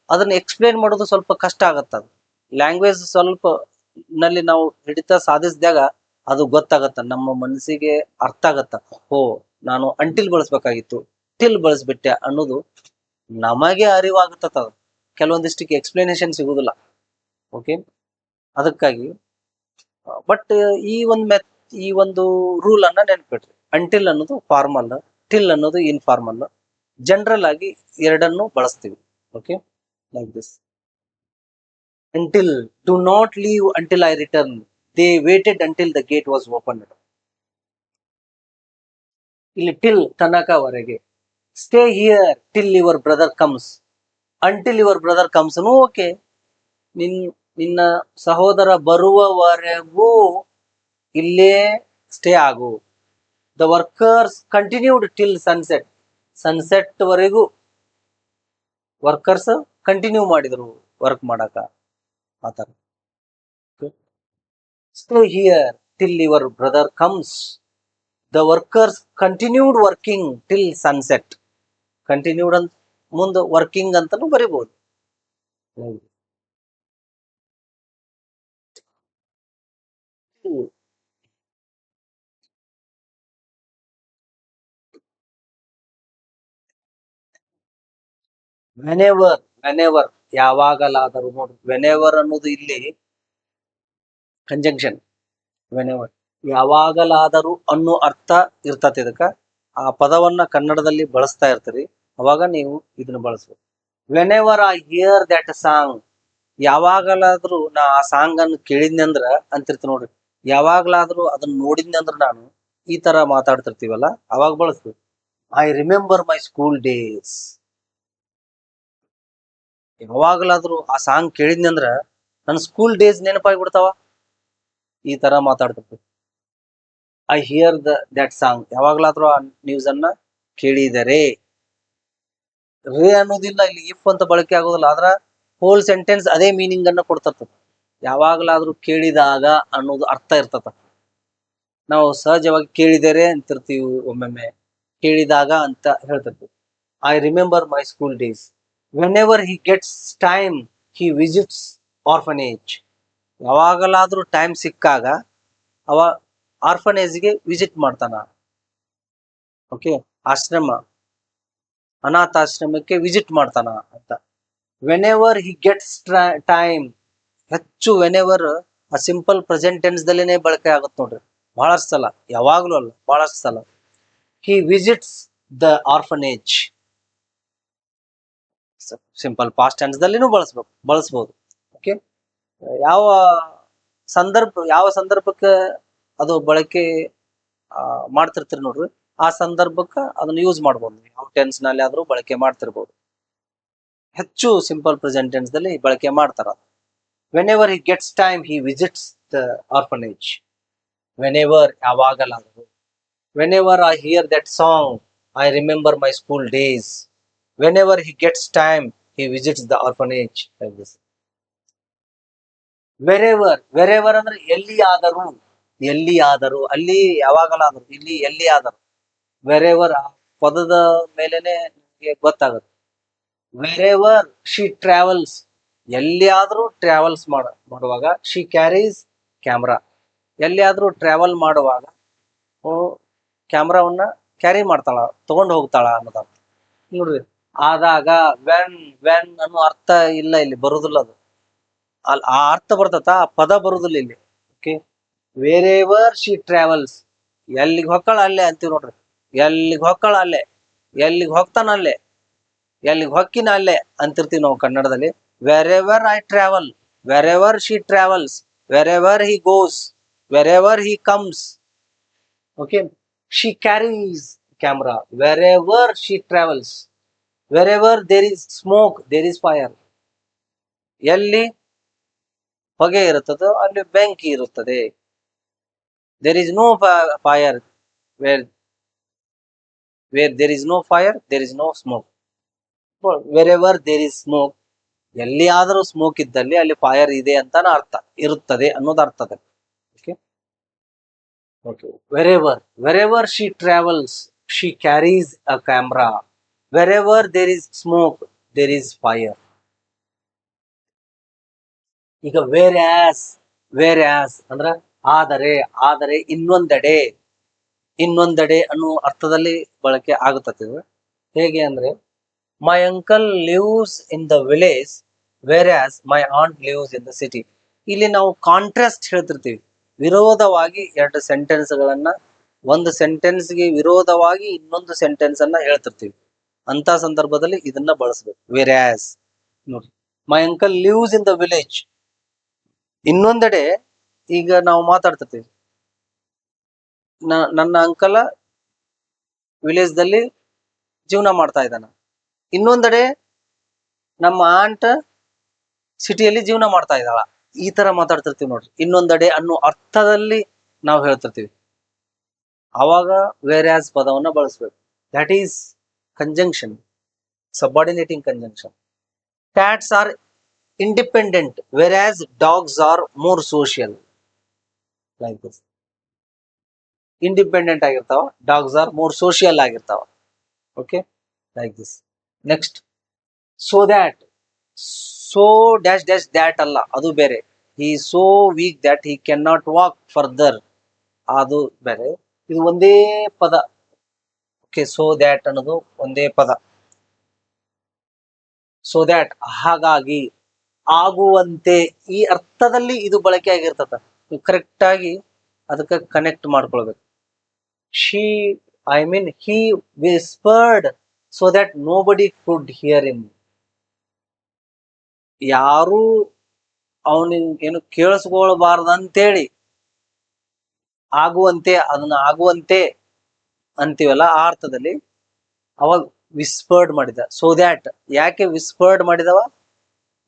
ಅದನ್ನ ಎಕ್ಸ್ಪ್ಲೇನ್ ಮಾಡೋದು ಸ್ವಲ್ಪ ಕಷ್ಟ ಆಗತ್ತ. ಅದು ಲ್ಯಾಂಗ್ವೇಜ್ ಸ್ವಲ್ಪ ನಲ್ಲಿ ನಾವು ಹಿಡಿತ ಸಾಧಿಸಿದಾಗ ಅದು ಗೊತ್ತಾಗತ್ತ, ನಮ್ಮ ಮನಸ್ಸಿಗೆ ಅರ್ಥ ಆಗತ್ತ. ಓ, ನಾನು ಅಂಟಿಲ್ ಬಳಸ್ಬೇಕಾಗಿತ್ತು, ಟಿಲ್ ಬಳಸ್ಬಿಟ್ಟೆ ಅನ್ನೋದು ನಮಗೆ ಅರಿವಾಗುತ್ತ. ಅದು ಕೆಲವೊಂದಿಷ್ಟಕ್ಕೆ ಎಕ್ಸ್ಪ್ಲನೇಷನ್ ಸಿಗುದಿಲ್ಲ. ಓಕೆ, ಅದಕ್ಕಾಗಿ ಬಟ್ ಈ ಒಂದು ರೂಲ್ ಅನ್ನ ನೆನ್ಪಿಟ್ರಿ. ಅಂಟಿಲ್ ಅನ್ನೋದು ಫಾರ್ಮಲ್, ಟಿಲ್ ಅನ್ನೋದು ಇನ್ಫಾರ್ಮಲ್. ಜನರಲ್ ಆಗಿ ಎರಡನ್ನು ಬಳಸ್ತೀವಿ. Okay, like this. Until, do not leave until I return. They waited until the gate was opened. ಇಲ್ಲಿ ಟಿಲ್ ತನಕವರೆಗೆ. Stay here till your brother comes. Until your brother comes okay, ನಿನ್ನ ಸಹೋದರ ಬರುವವರೆಗೂ ಇಲ್ಲೇ stay ಆಗು. The workers continued till sunset. Sunset ವರೆಗೂ workers continue ಮಾಡಿದ್ರು work ಮಾಡಕ. ಆತರ stay here till your brother comes. The workers continued working till sunset. Continued ಅಂತ ಮುಂದೆ ವರ್ಕಿಂಗ್ ಅಂತಾನು ಬರಿಬಹುದು. ವೆನೆವರ್ ಯಾವಾಗಲಾದರೂ. ನೋಡಿ, ವೆನೆವರ್ ಅನ್ನೋದು ಇಲ್ಲಿ ಕಂಜಂಕ್ಷನ್. ವೆನೆವರ್ ಯಾವಾಗಲಾದರೂ ಅನ್ನೋ ಅರ್ಥ ಇರ್ತತಿ ಇದಕ್ಕ. ಆ ಪದವನ್ನ ಕನ್ನಡದಲ್ಲಿ ಬಳಸ್ತಾ ಇರ್ತೀರಿ, ಅವಾಗ ನೀವು ಇದನ್ನ ಬಳಸ್ಬೇಕು. Whenever I hear that song. ಯಾವಾಗಲಾದ್ರೂ ನಾ ಆ ಸಾಂಗ್ ಅನ್ನು ಕೇಳಿದ್ನಿ ಅಂದ್ರ ಅಂತಿರ್ತ ನೋಡ್ರಿ. ಯಾವಾಗ್ಲಾದ್ರೂ ಅದನ್ನ ನೋಡಿದ್ನಿ ಅಂದ್ರ ನಾನು ಈ ತರ ಮಾತಾಡ್ತಿರ್ತೀವಲ್ಲ, ಅವಾಗ ಬಳಸ್ಬೇಕು. I remember my school days. ಯಾವಾಗ್ಲಾದ್ರೂ ಆ ಸಾಂಗ್ ಕೇಳಿದ್ನಿ ಅಂದ್ರ ನನ್ನ ಸ್ಕೂಲ್ ಡೇಸ್ ನೆನಪಾಗಿ ಬಿಡ್ತಾವ. ಈ ತರ ಮಾತಾಡ್ತಿರ್ತೀವಿ. I hear that song. ಯಾವಾಗ್ಲಾದ್ರೂ ಆ ನ್ಯೂಸ್ ಅನ್ನ ಕೇಳಿದರೆ. ರೇ ಅನ್ನೋದಿಲ್ಲ ಇಲ್ಲಿ, ಇಫ್ ಅಂತ ಬಳಕೆ ಆಗೋದಿಲ್ಲ. ಆದ್ರ ಹೋಲ್ ಸೆಂಟೆನ್ಸ್ ಅದೇ ಮೀನಿಂಗ್ ಅನ್ನ ಕೊಡ್ತಿರ್ತದ. ಯಾವಾಗ್ಲಾದ್ರೂ ಕೇಳಿದಾಗ ಅನ್ನೋದು ಅರ್ಥ ಇರ್ತದ. ನಾವು ಸಹಜವಾಗಿ ಕೇಳಿದರೆ ಅಂತಿರ್ತೀವಿ, ಒಮ್ಮೊಮ್ಮೆ ಕೇಳಿದಾಗ ಅಂತ ಹೇಳ್ತಿರ್ತೀವಿ. I remember my school days. Whenever he gets time he visits orphanage. ಯಾವಾಗಲಾದ್ರೂ ಟೈಮ್ ಸಿಕ್ಕಾಗ ಅವ ಆರ್ಫನೇಜ್ಗೆ ವಿಸಿಟ್ ಮಾಡ್ತಾನ. ಓಕೆ, ಆಶ್ರಮ, ಅನಾಥಾಶ್ರಮಕ್ಕೆ ವಿಸಿಟ್ ಮಾಡ್ತಾನ ಅಂತ. Whenever he gets time. ಹೆಚ್ಚು ವೆನೆವರ್ ಆ ಸಿಂಪಲ್ ಪ್ರೆಸೆಂಟ್ ಟೆನ್ಸ್ ದಲ್ಲೇನೆ ಬಳಕೆ ಆಗುತ್ತೆ ನೋಡ್ರಿ, ಬಹಳಷ್ಟು ಸಲ. ಯಾವಾಗ್ಲೂ ಅಲ್ಲ, ಬಹಳಷ್ಟು ಸಲ. He visits the orphanage. Simple past tense ದಲ್ಲಿನೂ ಬಳಸ್ಬೋದು. ಓಕೆ, ಯಾವ ಸಂದರ್ಭಕ್ಕೆ ಅದು ಬಳಕೆ ಮಾಡ್ತಿರ್ತೀರಿ ನೋಡ್ರಿ, ಆ ಸಂದರ್ಭಕ್ಕೆ ಅದನ್ನ ಯೂಸ್ ಮಾಡ್ಬೋದು. ಯಾವ ಟೆನ್ಸ್ ನಲ್ಲಿ ಆದ್ರೂ ಬಳಕೆ ಮಾಡ್ತಿರ್ಬೋದು. ಹೆಚ್ಚು ಸಿಂಪಲ್ ಪ್ರೆಸೆಂಟ್ ಟೆನ್ಸ್ ದಲ್ಲಿ ಬಳಕೆ ಮಾಡ್ತಾರ. Whenever he gets time he visits the orphanage. Whenever ಯಾವಾಗಲಾದರೂ. Whenever I hear that song I remember my school days. Whenever he gets time he visits the orphanage. Wherever ಅಂದ್ರೆ ಎಲ್ಲಿಯಾದರೂ. ಅಲ್ಲಿ ಯಾವಾಗಲಾದರೂ, ಇಲ್ಲಿ ಎಲ್ಲಿಯಾದರೂ. ವೆರೆವರ್ ಆ ಪದದ ಮೇಲೆನೆ ನಿಮಗೆ ಗೊತ್ತಾಗುತ್ತೆ. Wherever she travels. ಎಲ್ಲಿಯಾದ್ರೂ ಟ್ರಾವೆಲ್ಸ್ ಮಾಡುವಾಗ. She carries camera. ಎಲ್ಲಿಯಾದ್ರೂ ಟ್ರಾವೆಲ್ ಮಾಡುವಾಗ ಕ್ಯಾಮ್ರಾವನ್ನ ಕ್ಯಾರಿ ಮಾಡ್ತಾಳ, ತಗೊಂಡು ಹೋಗ್ತಾಳ ಅನ್ನೋದ. ನೋಡ್ರಿ, ಆದಾಗ ವೆನ್ ಅನ್ನೋ ಅರ್ಥ ಇಲ್ಲ, ಇಲ್ಲಿ ಬರುದಿಲ್ಲ ಅದು. ಅಲ್ಲಿ ಆ ಅರ್ಥ ಬರ್ತತ, ಆ ಪದ ಬರುದಿಲ್ಲ ಇಲ್ಲಿ. Okay, wherever she travels, ಎಲ್ಲಿಗೆ ಹೊಕ್ಕಳ ಅಲ್ಲೇ ಅಂತೀವಿ ನೋಡ್ರಿ. ಎಲ್ಲಿಗೆ ಹೊಕ್ಕಳ ಅಲ್ಲೇ, ಎಲ್ಲಿಗೆ ಹೋಗ್ತಾನ ಅಲ್ಲೇ, ಎಲ್ಲಿಗೆ ಹೊಕ್ಕಿನ ಅಲ್ಲೇ ಅಂತಿರ್ತೀವಿ ನಾವು ಕನ್ನಡದಲ್ಲಿ. Wherever I travel, wherever she travels, wherever he goes, wherever he comes. Okay, she carries camera, wherever she travels, wherever there is smoke there is fire. ಎಲ್ಲಿ ಹೊಗೆ ಇರುತ್ತದೋ ಅಲ್ಲಿ ಬೆಂಕಿ ಇರುತ್ತದೆ. There is no fire where there is no fire there is no smoke. Wherever there is smoke, ಎಲ್ಲಿ ಆದರೂ smoke ಇದ್ದಲ್ಲಿ ಅಲ್ಲಿ ಫೈರ್ ಇದೆ ಅಂತಾನ ಅರ್ಥ ಇರುತ್ತದೆ ಅನ್ನೋದು ಅರ್ಥದಲ್ಲಿ. Okay okay, wherever she travels she carries a camera, wherever there is smoke there is fire. ಈಗ ವೇರ್ ಆಸ್ ಅಂದ್ರ ಆದರೆ ಇನ್ನೊಂದೆಡೆ ಅನ್ನೋ ಅರ್ಥದಲ್ಲಿ ಬಳಕೆ ಆಗುತ್ತದೆ. ಹೇಗೆ ಅಂದ್ರೆ, my uncle lives in the village whereas my aunt lives in the city. ಇಲ್ಲಿ ನಾವು ಕಾಂಟ್ರಾಸ್ಟ್ ಹೇಳ್ತಿರ್ತೀವಿ, ವಿರೋಧವಾಗಿ ಎರಡು ಸೆಂಟೆನ್ಸ್ ಗಳನ್ನ, ಒಂದು ಸೆಂಟೆನ್ಸ್ಗೆ ವಿರೋಧವಾಗಿ ಇನ್ನೊಂದು ಸೆಂಟೆನ್ಸ್ ಅನ್ನ ಹೇಳ್ತಿರ್ತೀವಿ. ಅಂತ ಸಂದರ್ಭದಲ್ಲಿ ಇದನ್ನ ಬಳಸಬೇಕು, ವೇರ್ ಆಸ್. ನೋಡಿ, ಮೈ uncle lives in the village. ಇನ್ನೊಂದೆಡೆ ಈಗ ನಾವು ಮಾತಾಡ್ತಿರ್ತೀವಿ, ನನ್ನ ಅಂಕಲ ವಿಲೇಜ್ ದಲ್ಲಿ ಜೀವನ ಮಾಡ್ತಾ ಇದ್ದಾನ. ಇನ್ನೊಂದೆಡೆ ನಮ್ಮ ಆಂಟ್ ಸಿಟಿಯಲ್ಲಿ ಜೀವನ ಮಾಡ್ತಾ ಇದ್ದಾಳ. ಈ ತರ ಮಾತಾಡ್ತಿರ್ತೀವಿ ನೋಡ್ರಿ. ಇನ್ನೊಂದೆಡೆ ಅನ್ನೋ ಅರ್ಥದಲ್ಲಿ ನಾವು ಹೇಳ್ತಿರ್ತೀವಿ, ಅವಾಗ ವೇರ್ ಆಸ್ ಪದವನ್ನ ಬಳಸ್ಬೇಕು. That is conjunction, subordinating conjunction. Cats are independent whereas dogs are more social. Like this, independent ಆಗಿರ್ತಾವ, ಡಾಗ್ಸ್ ಆರ್ ಮೋರ್ ಸೋಷಿಯಲ್ ಆಗಿರ್ತಾವ. Okay, like this. Next, so that. So dash dash that ಅಲ್ಲ, ಅದು ಬೇರೆ. He so weak that he can not walk further, ಅದು ಬೇರೆ. ಇದು ಒಂದೇ ಪದ. ಓಕೆ, ಸೋ ದ್ಯಾಟ್ ಅನ್ನೋದು ಒಂದೇ ಪದ. ಸೋ ದ್ಯಾಟ್ ಹಾಗಾಗಿ, ಆಗುವಂತೆ, ಈ ಅರ್ಥದಲ್ಲಿ ಇದು ಬಳಕೆ ಆಗಿರ್ತದ. ನೀವು ಕರೆಕ್ಟ್ ಆಗಿ ಅದಕ್ಕೆ ಕನೆಕ್ಟ್ ಮಾಡ್ಕೊಳ್ಬೇಕು. She I mean he whispered so that nobody could hear him. ಯಾರು ಅವನಿಗೆ ಏನು ಕೇಳಿಸ್ಕೊಳ್ಬಾರ್ದಂತೇಳಿ ಆಗುವಂತೆ, ಅದನ್ನ ಆಗುವಂತೆ ಅಂತೀವಲ್ಲ, ಆ ಅರ್ಥದಲ್ಲಿ ಅವಾಗ ವಿಸ್ಪರ್ಡ್ ಮಾಡಿದ. ಸೊ ದ್ಯಾಟ್, ಯಾಕೆ ವಿಸ್ಪರ್ಡ್ ಮಾಡಿದವ,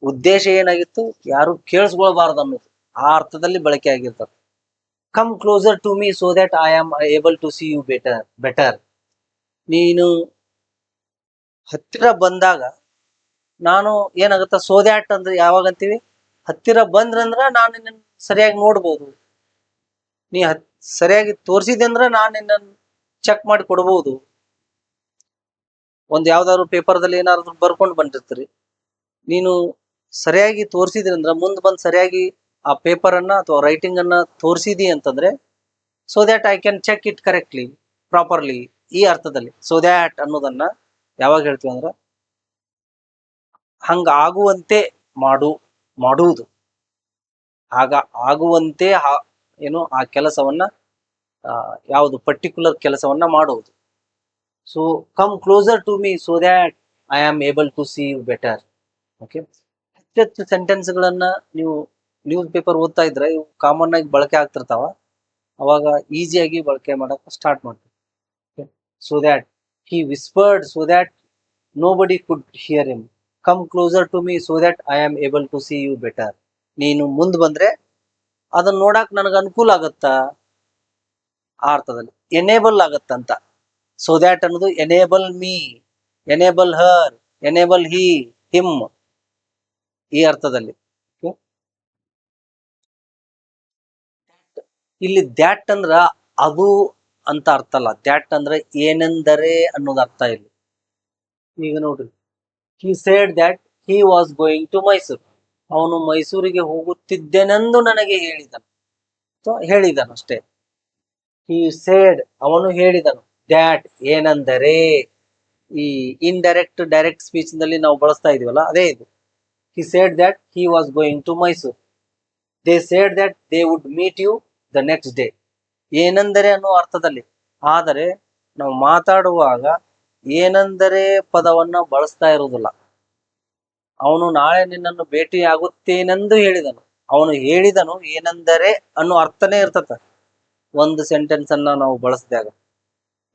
ಉದ್ದೇಶ ಏನಾಗಿತ್ತು, ಯಾರು ಕೇಳಿಸ್ಕೊಳ್ಬಾರ್ದು ಅನ್ನೋದು, ಆ ಅರ್ಥದಲ್ಲಿ ಬಳಕೆ ಆಗಿರ್ತದೆ. Come closer to me so that I am able to see you better. ನೀನು ಹತ್ತಿರ ಬಂದಾಗ ನಾನು ಏನಾಗುತ್ತ, ಸೋ ದ್ಯಾಟ್ ಅಂದ್ರೆ ಯಾವಾಗ ಅಂತೀವಿ, ಹತ್ತಿರ ಬಂದ್ರಂದ್ರ ನಾನು ನಿನ್ನ ಸರಿಯಾಗಿ ನೋಡ್ಬೋದು, ನೀ ಸರಿಯಾಗಿ ತೋರಿಸಿದೆ ಅಂದ್ರ ನಾನು ನಿನ್ನ ಚೆಕ್ ಮಾಡಿ ಕೊಡ್ಬೋದು. ಒಂದ್ ಯಾವ್ದಾದ್ರು ಪೇಪರ್ದಲ್ಲಿ ಏನಾದ್ರು ಬರ್ಕೊಂಡು ಬಂದಿರ್ತೀರಿ, ನೀನು ಸರಿಯಾಗಿ ತೋರಿಸಿದ್ರಿ ಅಂದ್ರ, ಮುಂದ್ ಬಂದ್ ಸರಿಯಾಗಿ ಆ ಪೇಪರ್ ಅನ್ನ ಅಥವಾ ರೈಟಿಂಗ್ ಅನ್ನ ತೋರಿಸಿದಿ ಅಂತಂದ್ರೆ, so that I can check it correctly properly, ಈ ಅರ್ಥದಲ್ಲಿ ಸೊ ದ್ಯಾಟ್ ಅನ್ನೋದನ್ನ ಯಾವಾಗ ಹೇಳ್ತೀವಿ ಅಂದ್ರ, ಹಂಗ ಆಗುವಂತೆ ಮಾಡುವುದು, ಆಗ ಆಗುವಂತೆ ಏನು ಆ ಕೆಲಸವನ್ನ, ಯಾವುದು ಪರ್ಟಿಕ್ಯುಲರ್ ಕೆಲಸವನ್ನ ಮಾಡುವುದು. So come closer to me so that I am able to see you better. Okay, ಹೆಚ್ಚೆಚ್ಚು ಸೆಂಟೆನ್ಸ್ ಗಳನ್ನ ನೀವು ನ್ಯೂಸ್ ಪೇಪರ್ ಓದ್ತಾ ಇದ್ರೆ ಇವು ಕಾಮನ್ ಆಗಿ ಬಳಕೆ ಆಗ್ತಿರ್ತಾವ, ಅವಾಗ ಈಸಿಯಾಗಿ ಬಳಕೆ ಮಾಡಕ್ ಸ್ಟಾರ್ಟ್ ಮಾಡ್ತೀವಿ. So that he whispered so that nobody could hear him. Come closer to me so that I am able to see you better. ನೀನು ಮುಂದ್ ಬಂದ್ರೆ ಅದನ್ನ ನೋಡಕ್ ನನಗೆ ಅನುಕೂಲ ಆಗತ್ತಾ, ಆ ಅರ್ಥದಲ್ಲಿ ಎನೇಬಲ್ ಆಗತ್ತಂತ. ಸೊ ದ್ಯಾಟ್ ಅನ್ನೋದು ಎನೇಬಲ್ ಮೀ, ಎನೇಬಲ್ ಹರ್, ಎನೇಬಲ್ ಹಿಮ್, ಈ ಅರ್ಥದಲ್ಲಿ. ಇಲ್ಲಿ ದ್ಯಾಟ್ ಅಂದ್ರ ಅದು ಅಂತ ಅರ್ಥ ಅಲ್ಲ. ದ್ಯಾಟ್ ಅಂದ್ರೆ ಏನೆಂದರೆ ಅನ್ನೋದು ಅರ್ಥ ಇಲ್ಲಿ. ಈಗ ನೋಡ್ರಿ, he said that he was going to Mysuru. ಅವನು ಮೈಸೂರಿಗೆ ಹೋಗುತ್ತಿದ್ದೇನೆಂದು ನನಗೆ ಹೇಳಿದನು ಅಷ್ಟೇ. ಹಿ ಸೇಡ್, ಅವನು ಹೇಳಿದನು. ದ್ಯಾಟ್ ಏನೆಂದರೆ, ಈ ಇಂಡೈರೆಕ್ಟ್ ಡೈರೆಕ್ಟ್ ಸ್ಪೀಚ್ ನಲ್ಲಿ ನಾವು ಬಳಸ್ತಾ ಇದೀವಲ್ಲ ಅದೇ ಇದು. He said that he was going to Mysuru. They said that they would meet you the next day. ಏನೆಂದರೆ ಅನ್ನೋ ಅರ್ಥದಲ್ಲಿ. ಆದರೆ ನಾವು ಮಾತಾಡುವಾಗ ಏನೆಂದರೆ ಪದವನ್ನ ಬಳಸ್ತಾ ಇರುವುದಿಲ್ಲ. ಅವನು ನಾಳೆ ನಿನ್ನನ್ನು ಭೇಟಿಯಾಗುತ್ತೇನೆಂದು ಹೇಳಿದನು. ಅವನು ಹೇಳಿದನು ಏನೆಂದರೆ ಅನ್ನೋ ಅರ್ಥನೇ ಇರ್ತದ ಒಂದು ಸೆಂಟೆನ್ಸ್ ಅನ್ನ ನಾವು ಬಳಸಿದಾಗ.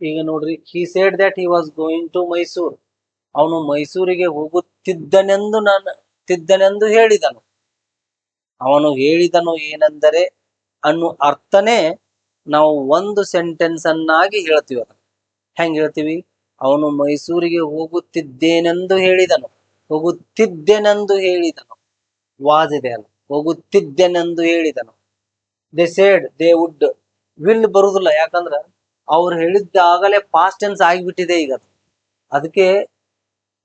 ಈಗ ನೋಡ್ರಿ, he said that he was going to Mysore. ಅವನು ಮೈಸೂರಿಗೆ ತಿದ್ದನೆಂದು ಹೇಳಿದನು. ಅವನು ಹೇಳಿದನು ಏನೆಂದರೆ ಅನ್ನೋ ಅರ್ಥನೇ ನಾವು ಒಂದು ಸೆಂಟೆನ್ಸ್ ಅನ್ನಾಗಿ ಹೇಳ್ತೀವಿ. ಅದನ್ನ ಹೆಂಗ್ ಹೇಳ್ತೀವಿ? ಅವನು ಮೈಸೂರಿಗೆ ಹೋಗುತ್ತಿದ್ದೇನೆಂದು ಹೇಳಿದನು. ಹೋಗುತ್ತಿದ್ದೆನೆಂದು ಹೇಳಿದನು. ವಾಸ್ ಇದೆ ಅಲ್ಲ, ಹೋಗುತ್ತಿದ್ದೆನೆಂದು ಹೇಳಿದನು. They said they would. Will ಬರುದಿಲ್ಲ, ಯಾಕಂದ್ರ ಅವ್ರು ಹೇಳಿದ್ದಾಗಲೇ ಪಾಸ್ಟ್ ಟೆನ್ಸ್ ಆಗಿಬಿಟ್ಟಿದೆ ಈಗ. ಅದಕ್ಕೆ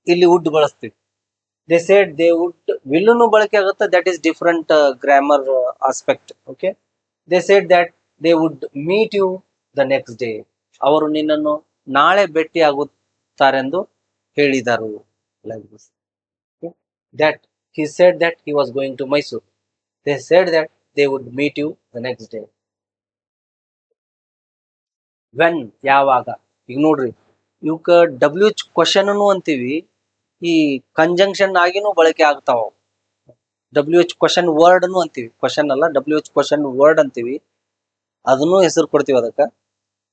ಇಲ್ಲಿ ವುಡ್ ಬಳಸ್ತೀವಿ. They said they would. ವಿಲ್ನು ಬಳಕೆ ಆಗುತ್ತೆ, that is different grammar aspect. Okay. They said that they would meet you the next day. ಅವರು ನಿನ್ನನ್ನು ನಾಳೆ ಭೇಟಿ ಆಗುತ್ತಾರೆಂದು ಹೇಳಿದರು. Like this. That he said that he was going to Mysore. They said that they would meet you the next day. When, ಯಾವಾಗ. ಈಗ ನೋಡ್ರಿ, ಇವಕ್ಕ WH ಕ್ವಶನ್ ಅಂತೀವಿ, ಈ ಕಂಜಂಕ್ಷನ್ ಆಗಿನೂ ಬಳಕೆ ಆಗ್ತಾವ. WH ಕ್ವಶನ್ ವರ್ಡ್ ಅಂತೀವಿ. ಕ್ವಶನ್ ಅಲ್ಲ, WH ಕ್ವಶನ್ ವರ್ಡ್ ಅಂತೀವಿ. ಅದನ್ನು ಹೆಸರು ಕೊಡ್ತೀವಿ. ಅದಕ್ಕೆ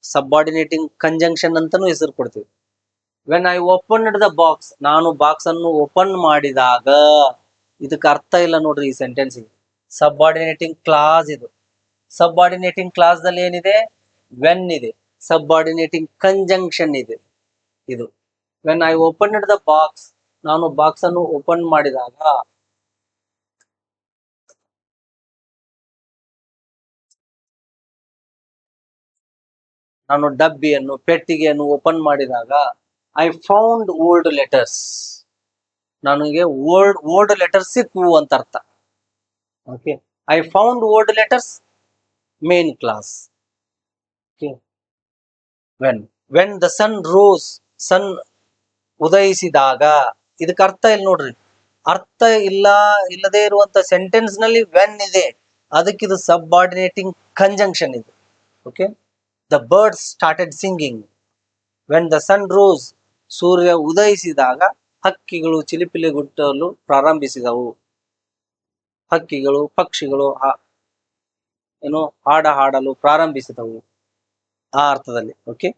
ಸಬ್ಆರ್ಡಿನೇಟಿಂಗ್ ಕಂಜಂಕ್ಷನ್ ಅಂತಾನು ಹೆಸರು ಕೊಡ್ತೀವಿ. When I opened the box. ನಾನು ಬಾಕ್ಸ್ ಅನ್ನು ಓಪನ್ ಮಾಡಿದಾಗ. ಇದಕ್ಕೆ ಅರ್ಥ ಇಲ್ಲ ನೋಡ್ರಿ ಈ ಸೆಂಟೆನ್ಸ್. ಸಬ್ಆರ್ಡಿನೇಟಿಂಗ್ ಕ್ಲಾಸ್ ಇದು. ಸಬ್ಆರ್ಡಿನೇಟಿಂಗ್ ಕ್ಲಾಸ್ ದಲ್ಲಿ ಏನಿದೆ? ವೆನ್ ಇದೆ. ಸಬ್ಆರ್ಡಿನೇಟಿಂಗ್ ಕಂಜಂಕ್ಷನ್ ಇದೆ ಇದು. When I opened the box. ನಾನು ಬಾಕ್ಸ್ ಅನ್ನು ಓಪನ್ ಮಾಡಿದಾಗ. ನಾನು ಡಬ್ಬಿಯನ್ನು, ಪೆಟ್ಟಿಗೆಯನ್ನು ಓಪನ್ ಮಾಡಿದಾಗ. I found old letters. ನನಗೆ ಓಲ್ಡ್ ಲೆಟರ್ಸ್ ಸಿಕ್ವು ಅಂತ ಅರ್ಥ. Okay. I found old letters, main clause. Okay. When the sun rose. Sun ಉದಯಿಸಿದಾಗ. ಇದಕ್ಕೆ ಅರ್ಥ ಇಲ್ಲ ನೋಡ್ರಿ. ಅರ್ಥ ಇಲ್ಲದೆ ಇರುವಂತ ಸೆಂಟೆನ್ಸ್ ನಲ್ಲಿ ವೆನ್ ಇದೆ. ಅದಕ್ಕಿದು ಸಬ್ಆರ್ಡಿನೇಟಿಂಗ್ ಕಂಜಂಕ್ಷನ್ ಇದೆ. Okay. The birds started singing. When the sun rose. ಸೂರ್ಯ ಉದಯಿಸಿದಾಗ ಹಕ್ಕಿಗಳು ಚಿಲಿಪಿಲಿಗುಟ್ಟಲು ಪ್ರಾರಂಭಿಸಿದವು. ಹಕ್ಕಿಗಳು, ಪಕ್ಷಿಗಳು ಏನು ಹಾಡಲು ಪ್ರಾರಂಭಿಸಿದವು ಆ ಅರ್ಥದಲ್ಲಿ. Okay.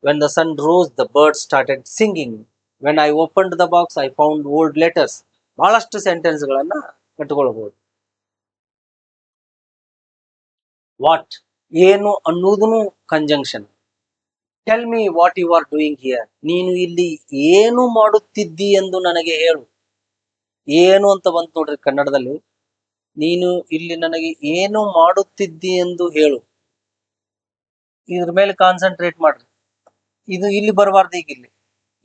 When the sun rose the bird started singing. When I opened the box I found old letters. ಬಹಳಷ್ಟು ಸೆಂಟೆನ್ಸ್ ಗಳನ್ನ ಕಟ್ಟಿಕೊಳ್ಳಬಹುದು. ವಾಟ್, ಏನು ಅನ್ನುವುದನ್ನು conjunction. Tell me what you are doing here. ನೀನು ಇಲ್ಲಿ ಏನು ಮಾಡುತ್ತಿದ್ದಿ ಎಂದು ನನಗೆ ಹೇಳು. ಏನು ಅಂತ ಬಂತು ನೋಡ್ರಿ ಕನ್ನಡದಲ್ಲಿ. ನೀನು ಇಲ್ಲಿ ನನಗೆ ಏನು ಮಾಡುತ್ತಿದ್ದಿ ಎಂದು ಹೇಳು. ಇದ್ರ ಮೇಲೆ ಕಾನ್ಸಂಟ್ರೇಟ್ ಮಾಡ್ರಿ. ಇದು ಇಲ್ಲಿ ಬರಬಾರ್ದು. ಈಗ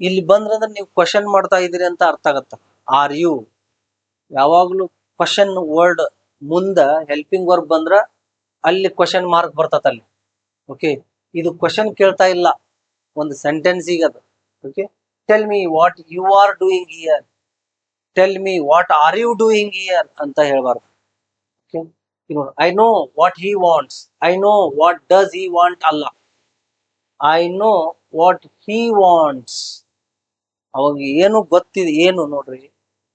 ಇಲ್ಲಿ ಬಂದ್ರಂದ್ರೆ ನೀವು ಕ್ವಶನ್ ಮಾಡ್ತಾ ಇದೀರಿ ಅಂತ ಅರ್ಥ ಆಗತ್ತ. Are you. ಯಾವಾಗ್ಲೂ ಕ್ವಶನ್ ವರ್ಡ್ ಮುಂದ ಹೆಲ್ಪಿಂಗ್ ವರ್ಬ್ ಬಂದ್ರ ಅಲ್ಲಿ ಕ್ವಶನ್ ಮಾರ್ಕ್ ಬರ್ತದ ಅಲ್ಲಿ. ಓಕೆ. ಇದು ಕ್ವಶನ್ ಕೇಳ್ತಾ ಇಲ್ಲ, ಒಂದು ಸೆಂಟೆನ್ಸ್ ಈಗ ಅದು. Okay. Tell me what you are doing here. Tell me what are you doing here ಅಂತ ಹೇಳ್ಬಾರ್ದು. Okay. I know what he wants. I know what does he want ಅಲ್ಲ. I know what he wants. ಅವಾಗ ಏನು ಗೊತ್ತಿದೆ, ಏನು ನೋಡ್ರಿ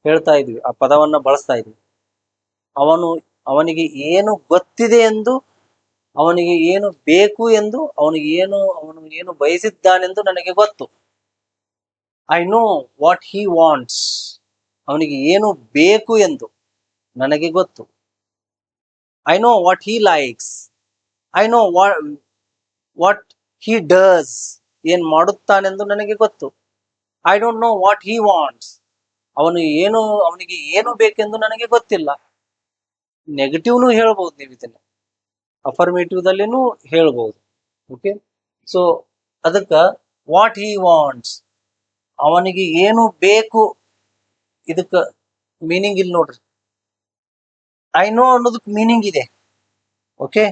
ಹೇಳ್ತಾ ಇದ್ವಿ, ಆ ಪದವನ್ನ ಬಳಸ್ತಾ ಇದ್ವಿ. ಅವನಿಗೆ ಏನು ಗೊತ್ತಿದೆ ಎಂದು, ಅವನಿಗೆ ಏನು ಬೇಕು ಎಂದು, ಅವನು ಏನು ಬಯಸಿದ್ದಾನೆಂದು ನನಗೆ ಗೊತ್ತು. I know what he wants. ಅವನಿಗೆ ಏನು ಬೇಕು ಎಂದು ನನಗೆ ಗೊತ್ತು. I know what he likes. I know what he does. ಏನ್ ಮಾಡುತ್ತಾನೆಂದು ನನಗೆ ಗೊತ್ತು. I don't no what he wants. ಅವನಿಗೆ ಏನು ಬೇಕೆಂದು ನನಗೆ ಗೊತ್ತಿಲ್ಲ. ನೆಗೆಟಿವ್ನು ಹೇಳ್ಬಹುದು ನೀವು ಇದನ್ನ, ಅಫರ್ಮೇಟಿವ್ ದಲ್ಲಿನೂ ಹೇಳ್ಬಹುದು. ಓಕೆ. ಸೊ ಅದಕ್ಕ ವಾಟ್ ಹಿ ವಾಂಟ್ಸ್, ಅವನಿಗೆ ಏನು ಬೇಕು, ಇದಕ್ಕ ಮೀನಿಂಗ್ ಇಲ್ಲಿ ನೋಡ್ರಿ. ಐ ನೋ ಅನ್ನೋದಕ್ಕೆ ಮೀನಿಂಗ್ ಇದೆ. ಓಕೆ.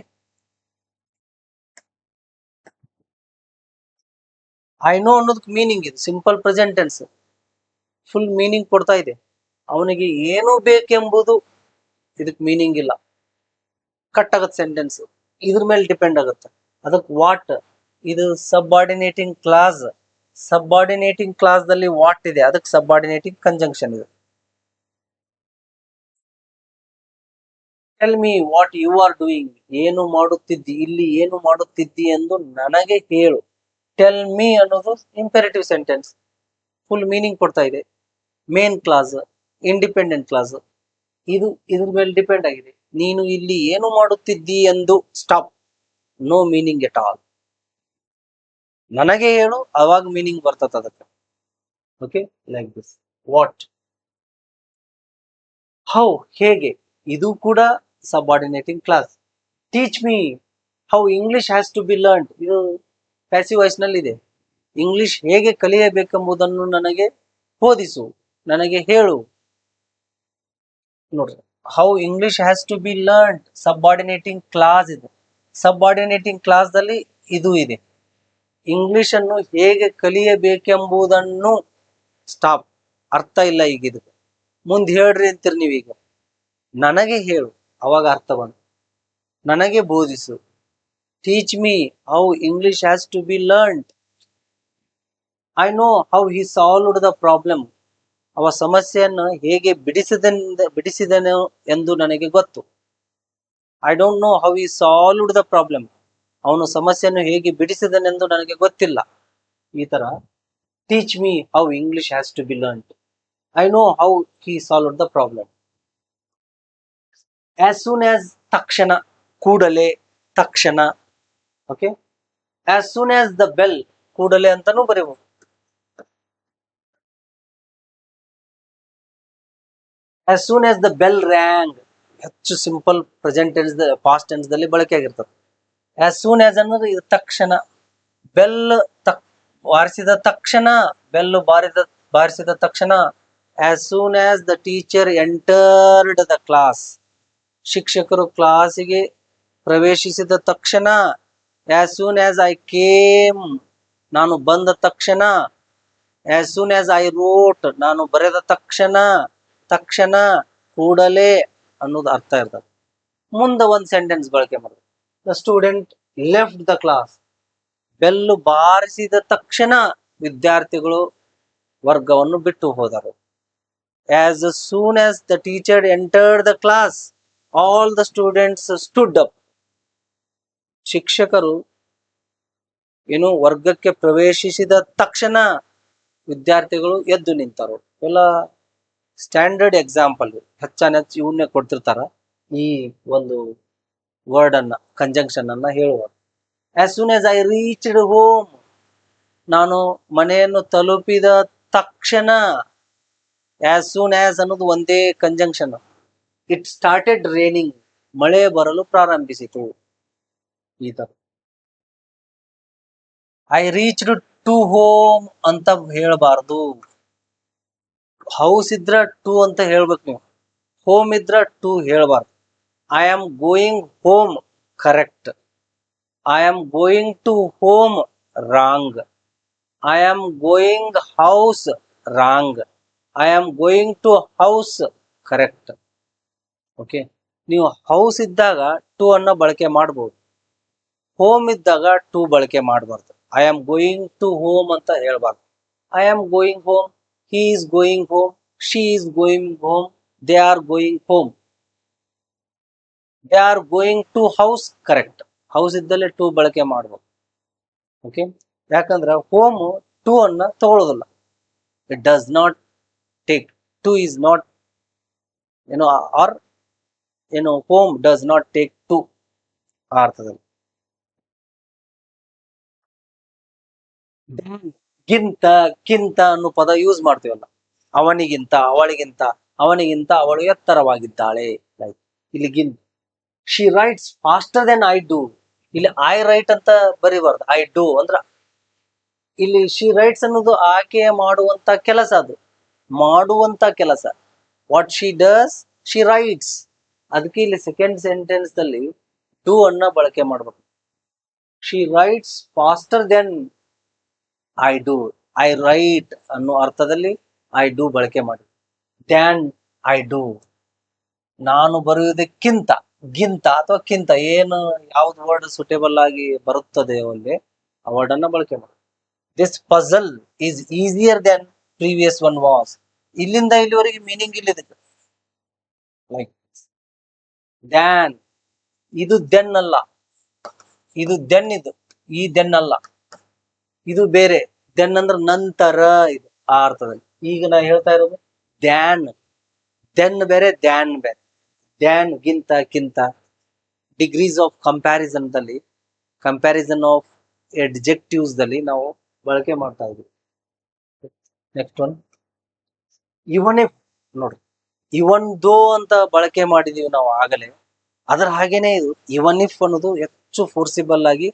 ಐ ನೋ ಅನ್ನೋದಕ್ಕೆ ಮೀನಿಂಗ್ ಇದೆ, simple present tense full meaning ಕೊಡ್ತಾ ಇದೆ. ಅವನಿಗೆ ಏನು ಬೇಕೆಂಬುದು ಇದಕ್ಕೆ ಮೀನಿಂಗ್ ಇಲ್ಲ, ಕಟ್ ಆಗತ್ತೆ ಸೆಂಟೆನ್ಸ್, ಇದ್ರ ಮೇಲೆ ಡಿಪೆಂಡ್ ಆಗುತ್ತೆ. ಅದಕ್ಕೆ ವಾಟ್, ಇದು ಸಬ್ಆರ್ಡಿನೇಟಿಂಗ್ ಕ್ಲಾಸ್, ಸಬ್ಆರ್ಡಿನೇಟಿಂಗ್ ಕ್ಲಾಸ್ ದಲ್ಲಿ ವಾಟ್ ಇದೆ, ಅದಕ್ಕೆ ಸಬ್ಆರ್ಡಿನೇಟಿಂಗ್ ಕಂಜಂಕ್ಷನ್ ಇದೆ. Tell me what you are doing, ಏನು ಮಾಡುತ್ತಿದ್ದಿ, ಇಲ್ಲಿ ಏನು ಮಾಡುತ್ತಿದ್ದಿ ಎಂದು ನನಗೆ ಹೇಳು. ಟೆಲ್ ಮೀ ಅನ್ನೋದು ಇಂಪೆರೇಟಿವ್ ಸೆಂಟೆನ್ಸ್, ಫುಲ್ ಮೀನಿಂಗ್ ಕೊಡ್ತಾ ಇದೆ. ಮೇನ್ ಕ್ಲಾಸ್, ಇಂಡಿಪೆಂಡೆಂಟ್ ಕ್ಲಾಸ್, ಇದು ಇದ್ರ ಮೇಲೆ ಡಿಪೆಂಡ್ ಆಗಿದೆ. ನೀನು ಇಲ್ಲಿ ಏನು ಮಾಡುತ್ತಿದ್ದಿ ಎಂದು stop, no meaning at all. ನನಗೆ ಹೇಳು, ಅವಾಗ ಮೀನಿಂಗ್ ಬರ್ತದೆ ಅದಕ್ಕೆ. Okay, like this. What, how, ಹೇಗೆ, ಇದು ಕೂಡ subordinating clause. Teach me how English has to be learned, ಇದು ಪ್ಯಾಸಿವ್ ವಾಯ್ಸ್ ನಲ್ಲಿ ಇದೆ. ಇಂಗ್ಲಿಷ್ ಹೇಗೆ ಕಲಿಯಬೇಕೆಂಬುದನ್ನು ನನಗೆ ಬೋಧಿಸು, ನನಗೆ ಹೇಳು. ನೋಡ್ರಿ, how English has to be learned subordinating clause ಇದೆ. ಸಬ್ಆರ್ಡಿನೇಟಿಂಗ್ ಕ್ಲಾಸ್ ದಲ್ಲಿ ಇದು ಇದೆ. ಇಂಗ್ಲಿಷ್ ಅನ್ನು ಹೇಗೆ ಕಲಿಯಬೇಕೆಂಬುದನ್ನು ಸ್ಟಾಪ್, ಅರ್ಥ ಇಲ್ಲ ಈಗ ಇದು, ಮುಂದೆ ಹೇಳ್ರಿ ಅಂತೀರಿ ನೀವೀಗ. ನನಗೆ ಹೇಳು, ಅವಾಗ ಅರ್ಥ ಬಂತು. ನನಗೆ ಬೋಧಿಸು, teach me how English has to be learned. I know how he solved the problem, ಅವ ಸಮಸ್ಯೆಯನ್ನು ಹೇಗೆ ಬಿಡಿಸಿದನು ಎಂದು ನನಗೆ ಗೊತ್ತು. I don't know how he solved the problem, ಅವನು ಸಮಸ್ಯೆಯನ್ನು ಹೇಗೆ ಬಿಡಿಸಿದನೆಂದು ನನಗೆ ಗೊತ್ತಿಲ್ಲ. ಈ ತರ teach me how English has to be learned. I know how he solved the problem. As soon as, ತಕ್ಷಣ, ಕೂಡಲೇ, ತಕ್ಷಣ. Okay, as soon as the bell, ಕೂಡಲೇ ಅಂತಾನೂ ಬರೀಬಹುದು. As soon as the bell rang, ಹೆಚ್ಚು simple present tense, past tense ದಲ್ಲಿ ಬಳಕೆ ಆಗಿರ್ತದೆ. ಆಸ್ ಸೂನ್ ಆಸ್ ಅನ್ನೋದು ಇದು ತಕ್ಷಣ, ಬೆಲ್ ಬಾರಿಸಿದ ತಕ್ಷಣ, ಬೆಲ್ ಬಾರಿಸಿದ ತಕ್ಷಣ. As soon as the teacher entered the class, ಶಿಕ್ಷಕರು ಕ್ಲಾಸಿಗೆ ಪ್ರವೇಶಿಸಿದ ತಕ್ಷಣ. As soon as I came, ನಾನು ಬಂದ ತಕ್ಷಣ. As soon as I wrote, ನಾನು ಬರೆದ ತಕ್ಷಣ. ತಕ್ಷಣ, ಕೂಡಲೇ ಅನ್ನೋದು ಅರ್ಥ ಇರ್ತದೆ. ಮುಂದೆ ಒಂದು ಸೆಂಟೆನ್ಸ್ ಬಳಕೆ ಮಾಡೋದು. The student left the class, bell ಬಾರಿಸಿದ ತಕ್ಷಣ ವಿದ್ಯಾರ್ಥಿಗಳು ವರ್ಗವನ್ನು ಬಿಟ್ಟು ಹೋದರು. As soon as the teacher entered the class, all the students stood up, ಶಿಕ್ಷಕರು ಏನು ವರ್ಗಕ್ಕೆ ಪ್ರವೇಶಿಸಿದ ತಕ್ಷಣ ವಿದ್ಯಾರ್ಥಿಗಳು ಎದ್ದು ನಿಂತರು. ಎಲ್ಲ ಸ್ಟ್ಯಾಂಡರ್ಡ್ ಎಕ್ಸಾಂಪಲ್, ಹೆಚ್ಚಾನ ಹೆಚ್ಚು ಇವನ್ನೇ ಕೊಡ್ತಿರ್ತಾರ ಈ ಒಂದು ವರ್ಡ್ ಅನ್ನ, ಕಂಜಂಕ್ಷನ್ ಅನ್ನ ಹೇಳುವ. As soon as I reached home, ನಾನು ಮನೆಯನ್ನು ತಲುಪಿದ ತಕ್ಷಣ. ಆಸ್ ಸೂನ್ ಆಸ್ ಅನ್ನೋದು ಒಂದೇ ಕಂಜಂಕ್ಷನ್. ಇಟ್ ಸ್ಟಾರ್ಟೆಡ್ ರೇನಿಂಗ್, ಮಳೆ ಬರಲು ಪ್ರಾರಂಭಿಸಿತು. ಈ ತರ ಐ ರೀಚ್ಡ್ ಟು ಹೋಮ್ ಅಂತ ಹೇಳಬಾರ್ದು. ಹೌಸ್ ಇದ್ರ ಟು ಅಂತ ಹೇಳ್ಬೇಕು ನೀವು, ಹೋಮ್ ಇದ್ರ ಟು ಹೇಳ್ಬಾರ್ದು. I am going home correct, I am going to home wrong, I am going house wrong, I am going to house correct. Okay, ನೀವು house ಇದ್ದಾಗ ಟು ಅನ್ನ ಬಳಕೆ ಮಾಡಬಹುದು, ಹೋಮ್ ಇದ್ದಾಗ ಟು ಬಳಕೆ ಮಾಡಬಾರ್ದು. I am going to home ಅಂತ ಹೇಳ್ಬಾರ್ದು. I am going home, he is going home, she is going home, they are going home, they are going to house correct. House ಇದ್ದಲ್ಲೇ to ಬಳಕೆ ಮಾಡಬಹುದು. Okay, ಯಾಕಂದ್ರೆ home to ಅನ್ನ ತಗೊಳ್ಳೋದಿಲ್ಲ, it does not take, to is not or home does not take to ಆ ಅರ್ಥದಲ್ಲಿ. ಗಿಂತ, ಕಿಂತ ಅನ್ನೋ ಪದ ಯೂಸ್ ಮಾಡ್ತೀವಲ್ಲ, ಅವನಿಗಿಂತ, ಅವಳಿಗಿಂತ, ಅವನಿಗಿಂತ ಅವಳು ಎತ್ತರವಾಗಿದ್ದಾಳೆ. ಲೈಕ್ ಇಲ್ಲಿ ಗಿಂತ. She writes faster then I do, ಇಲ್ಲಿ ಐ ರೈಟ್ ಅಂತ ಬರೀಬಾರ್ದು, ಐ ಡೂ ಅಂದ್ರ ಇಲ್ಲಿ ಶಿ ರೈಟ್ಸ್ ಅನ್ನೋದು ಆಕೆ ಮಾಡುವಂತ ಕೆಲಸ, ಅದು ಮಾಡುವಂತ ಕೆಲಸ. What she does, she writes. ಅದಕ್ಕೆ ಇಲ್ಲಿ ಸೆಕೆಂಡ್ ಸೆಂಟೆನ್ಸ್ ದಲ್ಲಿ ಡೂ ಅನ್ನ ಬಳಕೆ ಮಾಡ್ಬೇಕು. She writes faster then I do, I right ಅನ್ನೋ ಅರ್ಥದಲ್ಲಿ ಐ ಡೂ ಬಳಕೆ ಮಾಡಿ. ದ್ಯಾನ್ ಐ ಡೂ, ನಾನು ಬರೆಯುವುದಕ್ಕಿಂತ, ಗಿಂತ ಅಥವಾ ಕಿಂತ ಏನು ಯಾವ್ದು ವರ್ಡ್ ಸುಟೇಬಲ್ ಆಗಿ ಬರುತ್ತದೆ ಅಲ್ಲಿ ಆ ವರ್ಡ್ ಅನ್ನ ಬಳಕೆ ಮಾಡಿ. This puzzle is easier than previous one was. ಇಲ್ಲಿಂದ ಇಲ್ಲಿವರೆಗೆ ಮೀನಿಂಗ್ ಇಲ್ಲಿದೆ. ಲೈಕ್ ದ್ಯಾನ್, ಇದು ದೆನ್ ಅಲ್ಲ, ಇದು ದೆನ್, ಈ ದೆನ್ ಅಲ್ಲ, ಇದು ಬೇರೆ. ದೆನ್ ಅಂದ್ರೆ ನಂತರ, ಇದು ಆ ಅರ್ಥದಲ್ಲಿ. ಈಗ ನಾ ಹೇಳ್ತಾ ಇರೋದು ದ್ಯಾನ್, ದೆನ್ ಬೇರೆ, ದ್ಯಾನ್ ಬೇರೆ. ದ್ಯಾನ್ ಗಿಂತ, ಕಿಂತ. ಡಿಗ್ರೀಸ್ ಆಫ್ ಕಂಪ್ಯಾರಿಸನ್ ದಲ್ಲಿ, ಕಂಪ್ಯಾರಿಸನ್ ಆಫ್ ಎಡ್ಜೆಕ್ಟಿವ್ಸ್ ದಲ್ಲಿ ನಾವು ಬಳಕೆ ಮಾಡ್ತಾ ಇದ್ವಿ. Next one even if. ನೋಡ್ರಿ, ಇವನ್ ದೋ ಅಂತ ಬಳಕೆ ಮಾಡಿದೀವಿ ನಾವು ಆಗಲೇ. ಅದ್ರ ಹಾಗೇನೆ ಇದು ಇವನ್ ಇಫ್ ಅನ್ನೋದು ಹೆಚ್ಚು ಫೋರ್ಸಿಬಲ್ ಆಗಿ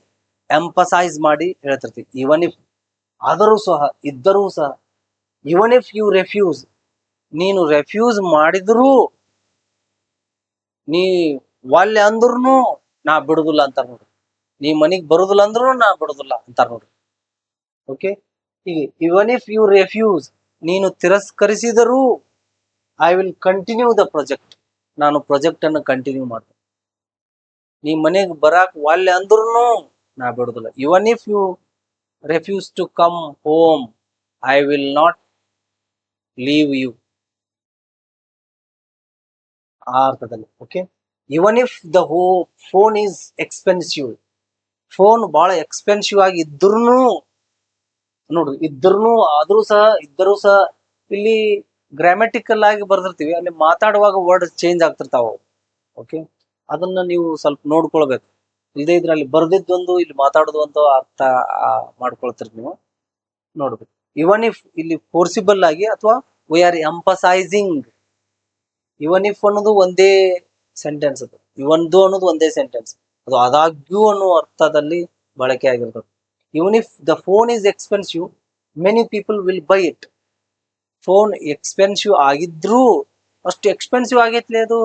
ಎಂಪಸೈಸ್ ಮಾಡಿ ಹೇಳ್ತಿರ್ತೀವಿ. ಇವನ್ ಇಫ್, ಆದರೂ ಸಹ, ಇದ್ದರೂ ಸಹ. ಇವನ್ ಇಫ್ ಯು ರೆಫ್ಯೂಸ್, ನೀನು ರೆಫ್ಯೂಸ್ ಮಾಡಿದ್ರೂ, ನೀ ಒಲ್ಲೆ ಅಂದ್ರೂ ನಾ ಬಿಡುದಿಲ್ಲ ಅಂತಾರ ನೋಡ್ರಿ. ನೀ ಮನಿಗ್ ಬರುದಿಲ್ಲ ಅಂದ್ರೂ ನಾ ಬಿಡುದಿಲ್ಲ ಅಂತಾರ ನೋಡ್ರಿ. ಓಕೆ, ಹೀಗೆ ಇವನ್ ಇಫ್ ಯು ರೆಫ್ಯೂಸ್, ನೀನು ತಿರಸ್ಕರಿಸಿದರೂ, I will continue the project, ನಾನು ಪ್ರಾಜೆಕ್ಟ್ ಅನ್ನು ಕಂಟಿನ್ಯೂ ಮಾಡ್ತೇನೆ. ನೀ ಮನೆಗೆ ಬರಾಕ್ ಒಲ್ಲೆ ಅಂದ್ರೂ ನಾ ಬಿಡುದಿಲ್ಲ. Even if you refuse to come home, I will not leave you, ಆ ಅರ್ಥದಲ್ಲಿ. Okay, even if the phone is expensive, phone ಬಹಳ ಎಕ್ಸ್ಪೆನ್ಸಿವ್ ಆಗಿ ಇದ್ರೂ, ನೋಡ್ರಿ, ಇದ್ರೂ, ಆದ್ರೂ ಸಹ, ಇದ್ದರೂ ಸಹ, ಇಲ್ಲಿ ಗ್ರಾಮ್ಯಾಟಿಕಲ್ ಆಗಿ ಬರ್ದಿರ್ತೀವಿ, ಅಲ್ಲಿ ಮಾತಾಡುವಾಗ ವರ್ಡ್ ಚೇಂಜ್ ಆಗ್ತಿರ್ತಾವ. ಓಕೆ, ಅದನ್ನ ನೀವು ಸ್ವಲ್ಪ ನೋಡ್ಕೊಳ್ಬೇಕು. ಇಲ್ಲದೆ ಇದ್ರೆ ಅಲ್ಲಿ ಬರ್ದಿದ್ದೊಂದು, ಇಲ್ಲಿ ಮಾತಾಡೋದು ಅಂತ ಅರ್ಥ ಮಾಡ್ಕೊಳ್ತೀರಿ ನೀವು. ನೋಡ್ಬೇಕು, ಇವನ್ ಇಫ್ ಇಲ್ಲಿ ಫೋರ್ಸಿಬಲ್ ಆಗಿ, ಅಥವಾ V are emphasising. Even if ಅನ್ನೋದು ಒಂದೇ ಸೆಂಟೆನ್ಸ್, ಅದು ಇವನ್ ದೋ ಅನ್ನೋದು ಒಂದೇ ಸೆಂಟೆನ್ಸ್, ಅದು ಆದಾಗ್ಯೂ ಅನ್ನೋ ಅರ್ಥದಲ್ಲಿ ಬಳಕೆ ಆಗಿರ್ತದೆ. ಇವನ್ if the phone is expensive, many people will buy it. Phone expensive ಆಗಿದ್ರೂ, ಅಷ್ಟು ಎಕ್ಸ್ಪೆನ್ಸಿವ್ ಆಗೈತ್ಲಿ ಅದು,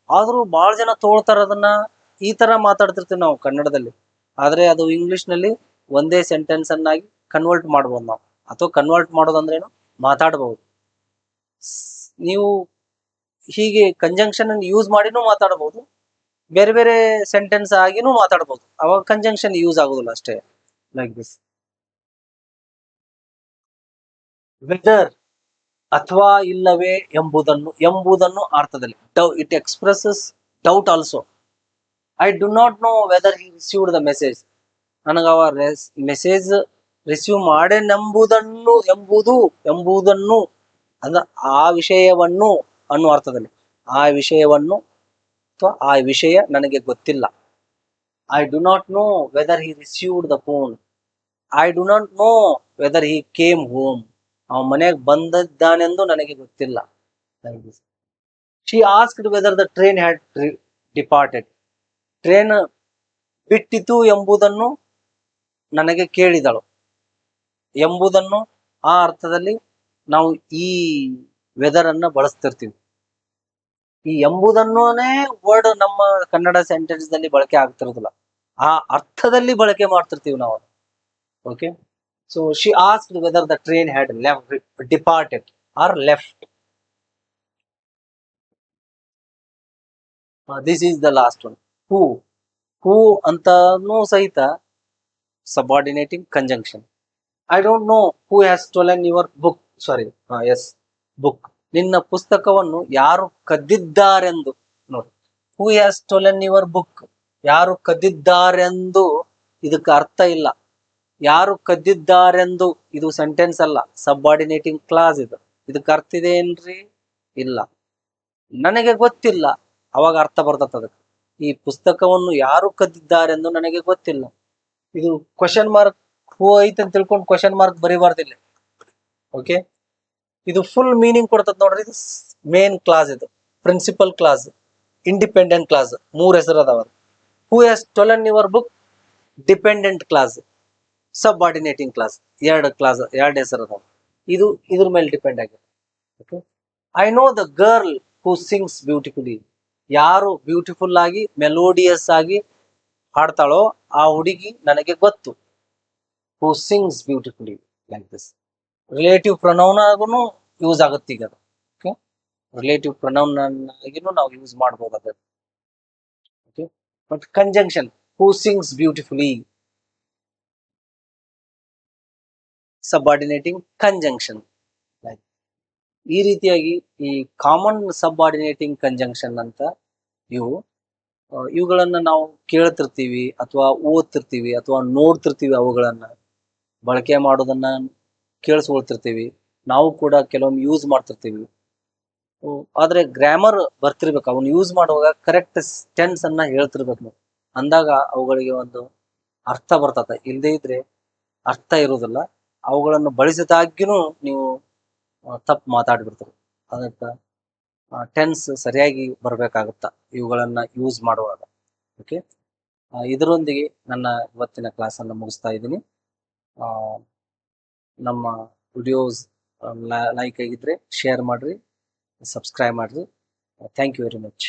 ಆದ್ರೂ ಬಹಳ ಜನ ತಗೊಳ್ತಾರ ಅದನ್ನ. ಈ ತರ ಮಾತಾಡ್ತಿರ್ತೀವಿ ನಾವು ಕನ್ನಡದಲ್ಲಿ. ಆದ್ರೆ ಅದು ಇಂಗ್ಲಿಷ್ ನಲ್ಲಿ ಒಂದೇ ಸೆಂಟೆನ್ಸ್ ಅನ್ನಾಗಿ ಕನ್ವರ್ಟ್ ಮಾಡ್ಬೋದು ನಾವು. ಅಥವಾ ಕನ್ವರ್ಟ್ ಮಾಡೋದಂದ್ರೇನು, ಮಾತಾಡಬಹುದು. ನೀವು ಹೀಗೆ ಕಂಜಂಕ್ಷನ್ ಅನ್ನು ಯೂಸ್ ಮಾಡಿನೂ ಮಾತಾಡಬಹುದು, ಬೇರೆ ಬೇರೆ ಸೆಂಟೆನ್ಸ್ ಆಗಿನೂ ಮಾತಾಡಬಹುದು. ಅವಾಗ ಕಂಜಂಕ್ಷನ್ ಯೂಸ್ ಆಗುದಿಲ್ಲ ಅಷ್ಟೇ. Like this. ವೆದರ್, ಅಥವಾ ಇಲ್ಲವೇ ಎಂಬುದನ್ನು ಅರ್ಥದಲ್ಲಿ. It expresses doubt also. I do not know whether he received the message. ನನಗ ಅವ ಮೆಸೇಜ್ ರಿಸೀವ್ ಎಂಬುದನ್ನು ಅಂದ್ರೆ ಆ ವಿಷಯವನ್ನು ಅನ್ನೋ ಅರ್ಥದಲ್ಲಿ. ಆ ವಿಷಯವನ್ನು ಅಥವಾ ಆ ವಿಷಯ ನನಗೆ ಗೊತ್ತಿಲ್ಲ. I do not know whether he received the phone. I do not know whether he came home. ಅವ ಮನೆಗೆ ಬಂದಿದ್ದಾನೆಂದು ನನಗೆ ಗೊತ್ತಿಲ್ಲ. She asked whether the train had departed. Train ಬಿಟ್ಟಿತು ಎಂಬುದನ್ನು ನನಗೆ ಕೇಳಿದಳು. ಎಂಬುದನ್ನು ಆ ಅರ್ಥದಲ್ಲಿ ನಾವು ಈ ವೆದರ್ ಅನ್ನ ಬಳಸ್ತಿರ್ತೀವಿ. ಈ ಎಂಬುದನ್ನೇ ವರ್ಡ್ ನಮ್ಮ ಕನ್ನಡ ಸೆಂಟೆನ್ಸ್ ನಲ್ಲಿ ಬಳಕೆ ಆಗ್ತಿರೋದಿಲ್ಲ, ಆ ಅರ್ಥದಲ್ಲಿ ಬಳಕೆ ಮಾಡ್ತಿರ್ತೀವಿ ನಾವು. Okay, so she asked whether the train had departed or left. This is the last one. Who ಅಂತಾನೂ ಸಹಿತ subordinating conjunction. I don't know who has stolen your book. Sorry, yes, book. ನಿನ್ನ ಪುಸ್ತಕವನ್ನು ಯಾರು ಕದ್ದಿದ್ದಾರೆಂದು. ನೋಡಿ, who has stolen your book, ಯಾರು ಕದ್ದಿದ್ದಾರೆಂದು ಇದಕ್ಕೆ ಅರ್ಥ ಇಲ್ಲ. ಯಾರು ಕದ್ದಿದ್ದಾರೆಂದು ಇದು ಸೆಂಟೆನ್ಸ್ ಅಲ್ಲ, ಸಬಾರ್ಡಿನೇಟಿಂಗ್ ಕ್ಲಾಸ್ ಇದು. ಇದಕ್ಕೆ ಅರ್ಥ ಇದೆ ಏನ್ರಿ? ಇಲ್ಲ. ನನಗೆ ಗೊತ್ತಿಲ್ಲ, ಅವಾಗ ಅರ್ಥ ಬರ್ತದ ಅದಕ್ಕೆ. ಈ ಪುಸ್ತಕವನ್ನು ಯಾರು ಕದ್ದಿದ್ದಾರೆಂದು ನನಗೆ ಗೊತ್ತಿಲ್ಲ. ಇದು ಕ್ವಶನ್ ಮಾರ್ಕ್ ಹೂ ಐತೆ ಅಂತ ತಿಳ್ಕೊಂಡು ಕ್ವಶನ್ ಮಾರ್ಕ್ ಬರೀಬಾರ್ದಿಲ್ಲ. ಓಕೆ, ಇದು ಫುಲ್ ಮೀನಿಂಗ್ ಕೊಡ್ತದ ನೋಡ್ರಿ. ಇದು ಮೇನ್ ಕ್ಲಾಸ್, ಇದು ಪ್ರಿನ್ಸಿಪಲ್ ಕ್ಲಾಸ್, ಇಂಡಿಪೆಂಡೆಂಟ್ ಕ್ಲಾಸ್. 3 ಹೆಸರು ಅದಾವ. Who has stolen your book, dependent clause, subordinating clause. ಎರಡು ಹೆಸರು ಅದಾವ. ಇದು ಇದ್ರ ಮೇಲೆ ಡಿಪೆಂಡ್ ಆಗಿದೆ. Okay, I know the girl who sings beautifully. ಯಾರು ಬ್ಯೂಟಿಫುಲ್ ಆಗಿ ಮೆಲೋಡಿಯಸ್ ಆಗಿ ಹಾಡ್ತಾಳೋ ಆ ಹುಡುಗಿ ನನಗೆ ಗೊತ್ತು. Who sings beautifully, like this. Relative pronoun ಆಗೂ ಯೂಸ್ ಆಗುತ್ತೆ ಈಗ ಅದು. ಓಕೆ, ರಿಲೇಟಿವ್ ಪ್ರೊನೌನ್ ಆಗಿನೂ ನಾವು ಯೂಸ್ ಮಾಡ್ಬೋದು ಅದು. Okay, but conjunction, who sings beautifully, subordinating conjunction. Like ಈ ರೀತಿಯಾಗಿ ಈ ಕಾಮನ್ ಸಬಾರ್ಡಿನೇಟಿಂಗ್ ಕಂಜಂಕ್ಷನ್ ಅಂತ ಇವು ಇವುಗಳನ್ನ ನಾವು ಕೇಳ್ತಿರ್ತೀವಿ ಅಥವಾ ಓದ್ತಿರ್ತೀವಿ ಅಥವಾ ನೋಡ್ತಿರ್ತೀವಿ, ಅವುಗಳನ್ನ ಬಳಕೆ ಮಾಡೋದನ್ನ ಕೇಳಿಸ್ಕೊಳ್ತಿರ್ತೀವಿ, ನಾವು ಕೂಡ ಕೆಲವೊಮ್ಮೆ ಯೂಸ್ ಮಾಡ್ತಿರ್ತೀವಿ. ಆದ್ರೆ ಗ್ರಾಮರ್ ಬರ್ತಿರ್ಬೇಕು, ಅವನ್ನ ಯೂಸ್ ಮಾಡುವಾಗ ಕರೆಕ್ಟ್ ಟೆನ್ಸ್ ಅನ್ನ ಹೇಳ್ತಿರ್ಬೇಕು ನಾವು. ಅಂದಾಗ ಅವುಗಳಿಗೆ ಒಂದು ಅರ್ಥ ಬರ್ತದೆ, ಇಲ್ಲದೇ ಇದ್ರೆ ಅರ್ಥ ಇರುವುದಿಲ್ಲ. ಅವುಗಳನ್ನು ಬಳಸಿದಾಗ್ಯೂ ನೀವು ತಪ್ಪು ಮಾತಾಡ್ಬಿಡ್ತೀರಿ. ಅದಕ್ಕೆ ಟೆನ್ಸ್ ಸರಿಯಾಗಿ ಬರ್ಬೇಕಾಗುತ್ತ ಇವುಗಳನ್ನ ಯೂಸ್ ಮಾಡುವಾಗ. ಓಕೆ, ಇದರೊಂದಿಗೆ ನನ್ನ ಇವತ್ತಿನ ಕ್ಲಾಸನ್ನು ಮುಗಿಸ್ತಾ ಇದ್ದೀನಿ. ನಮ್ಮ ವಿಡಿಯೋಸ್ ಲೈಕ್ ಆಗಿದ್ರೆ ಶೇರ್ ಮಾಡ್ರಿ, ಸಬ್ಸ್ಕ್ರೈಬ್ ಮಾಡ್ರಿ. Thank you very much.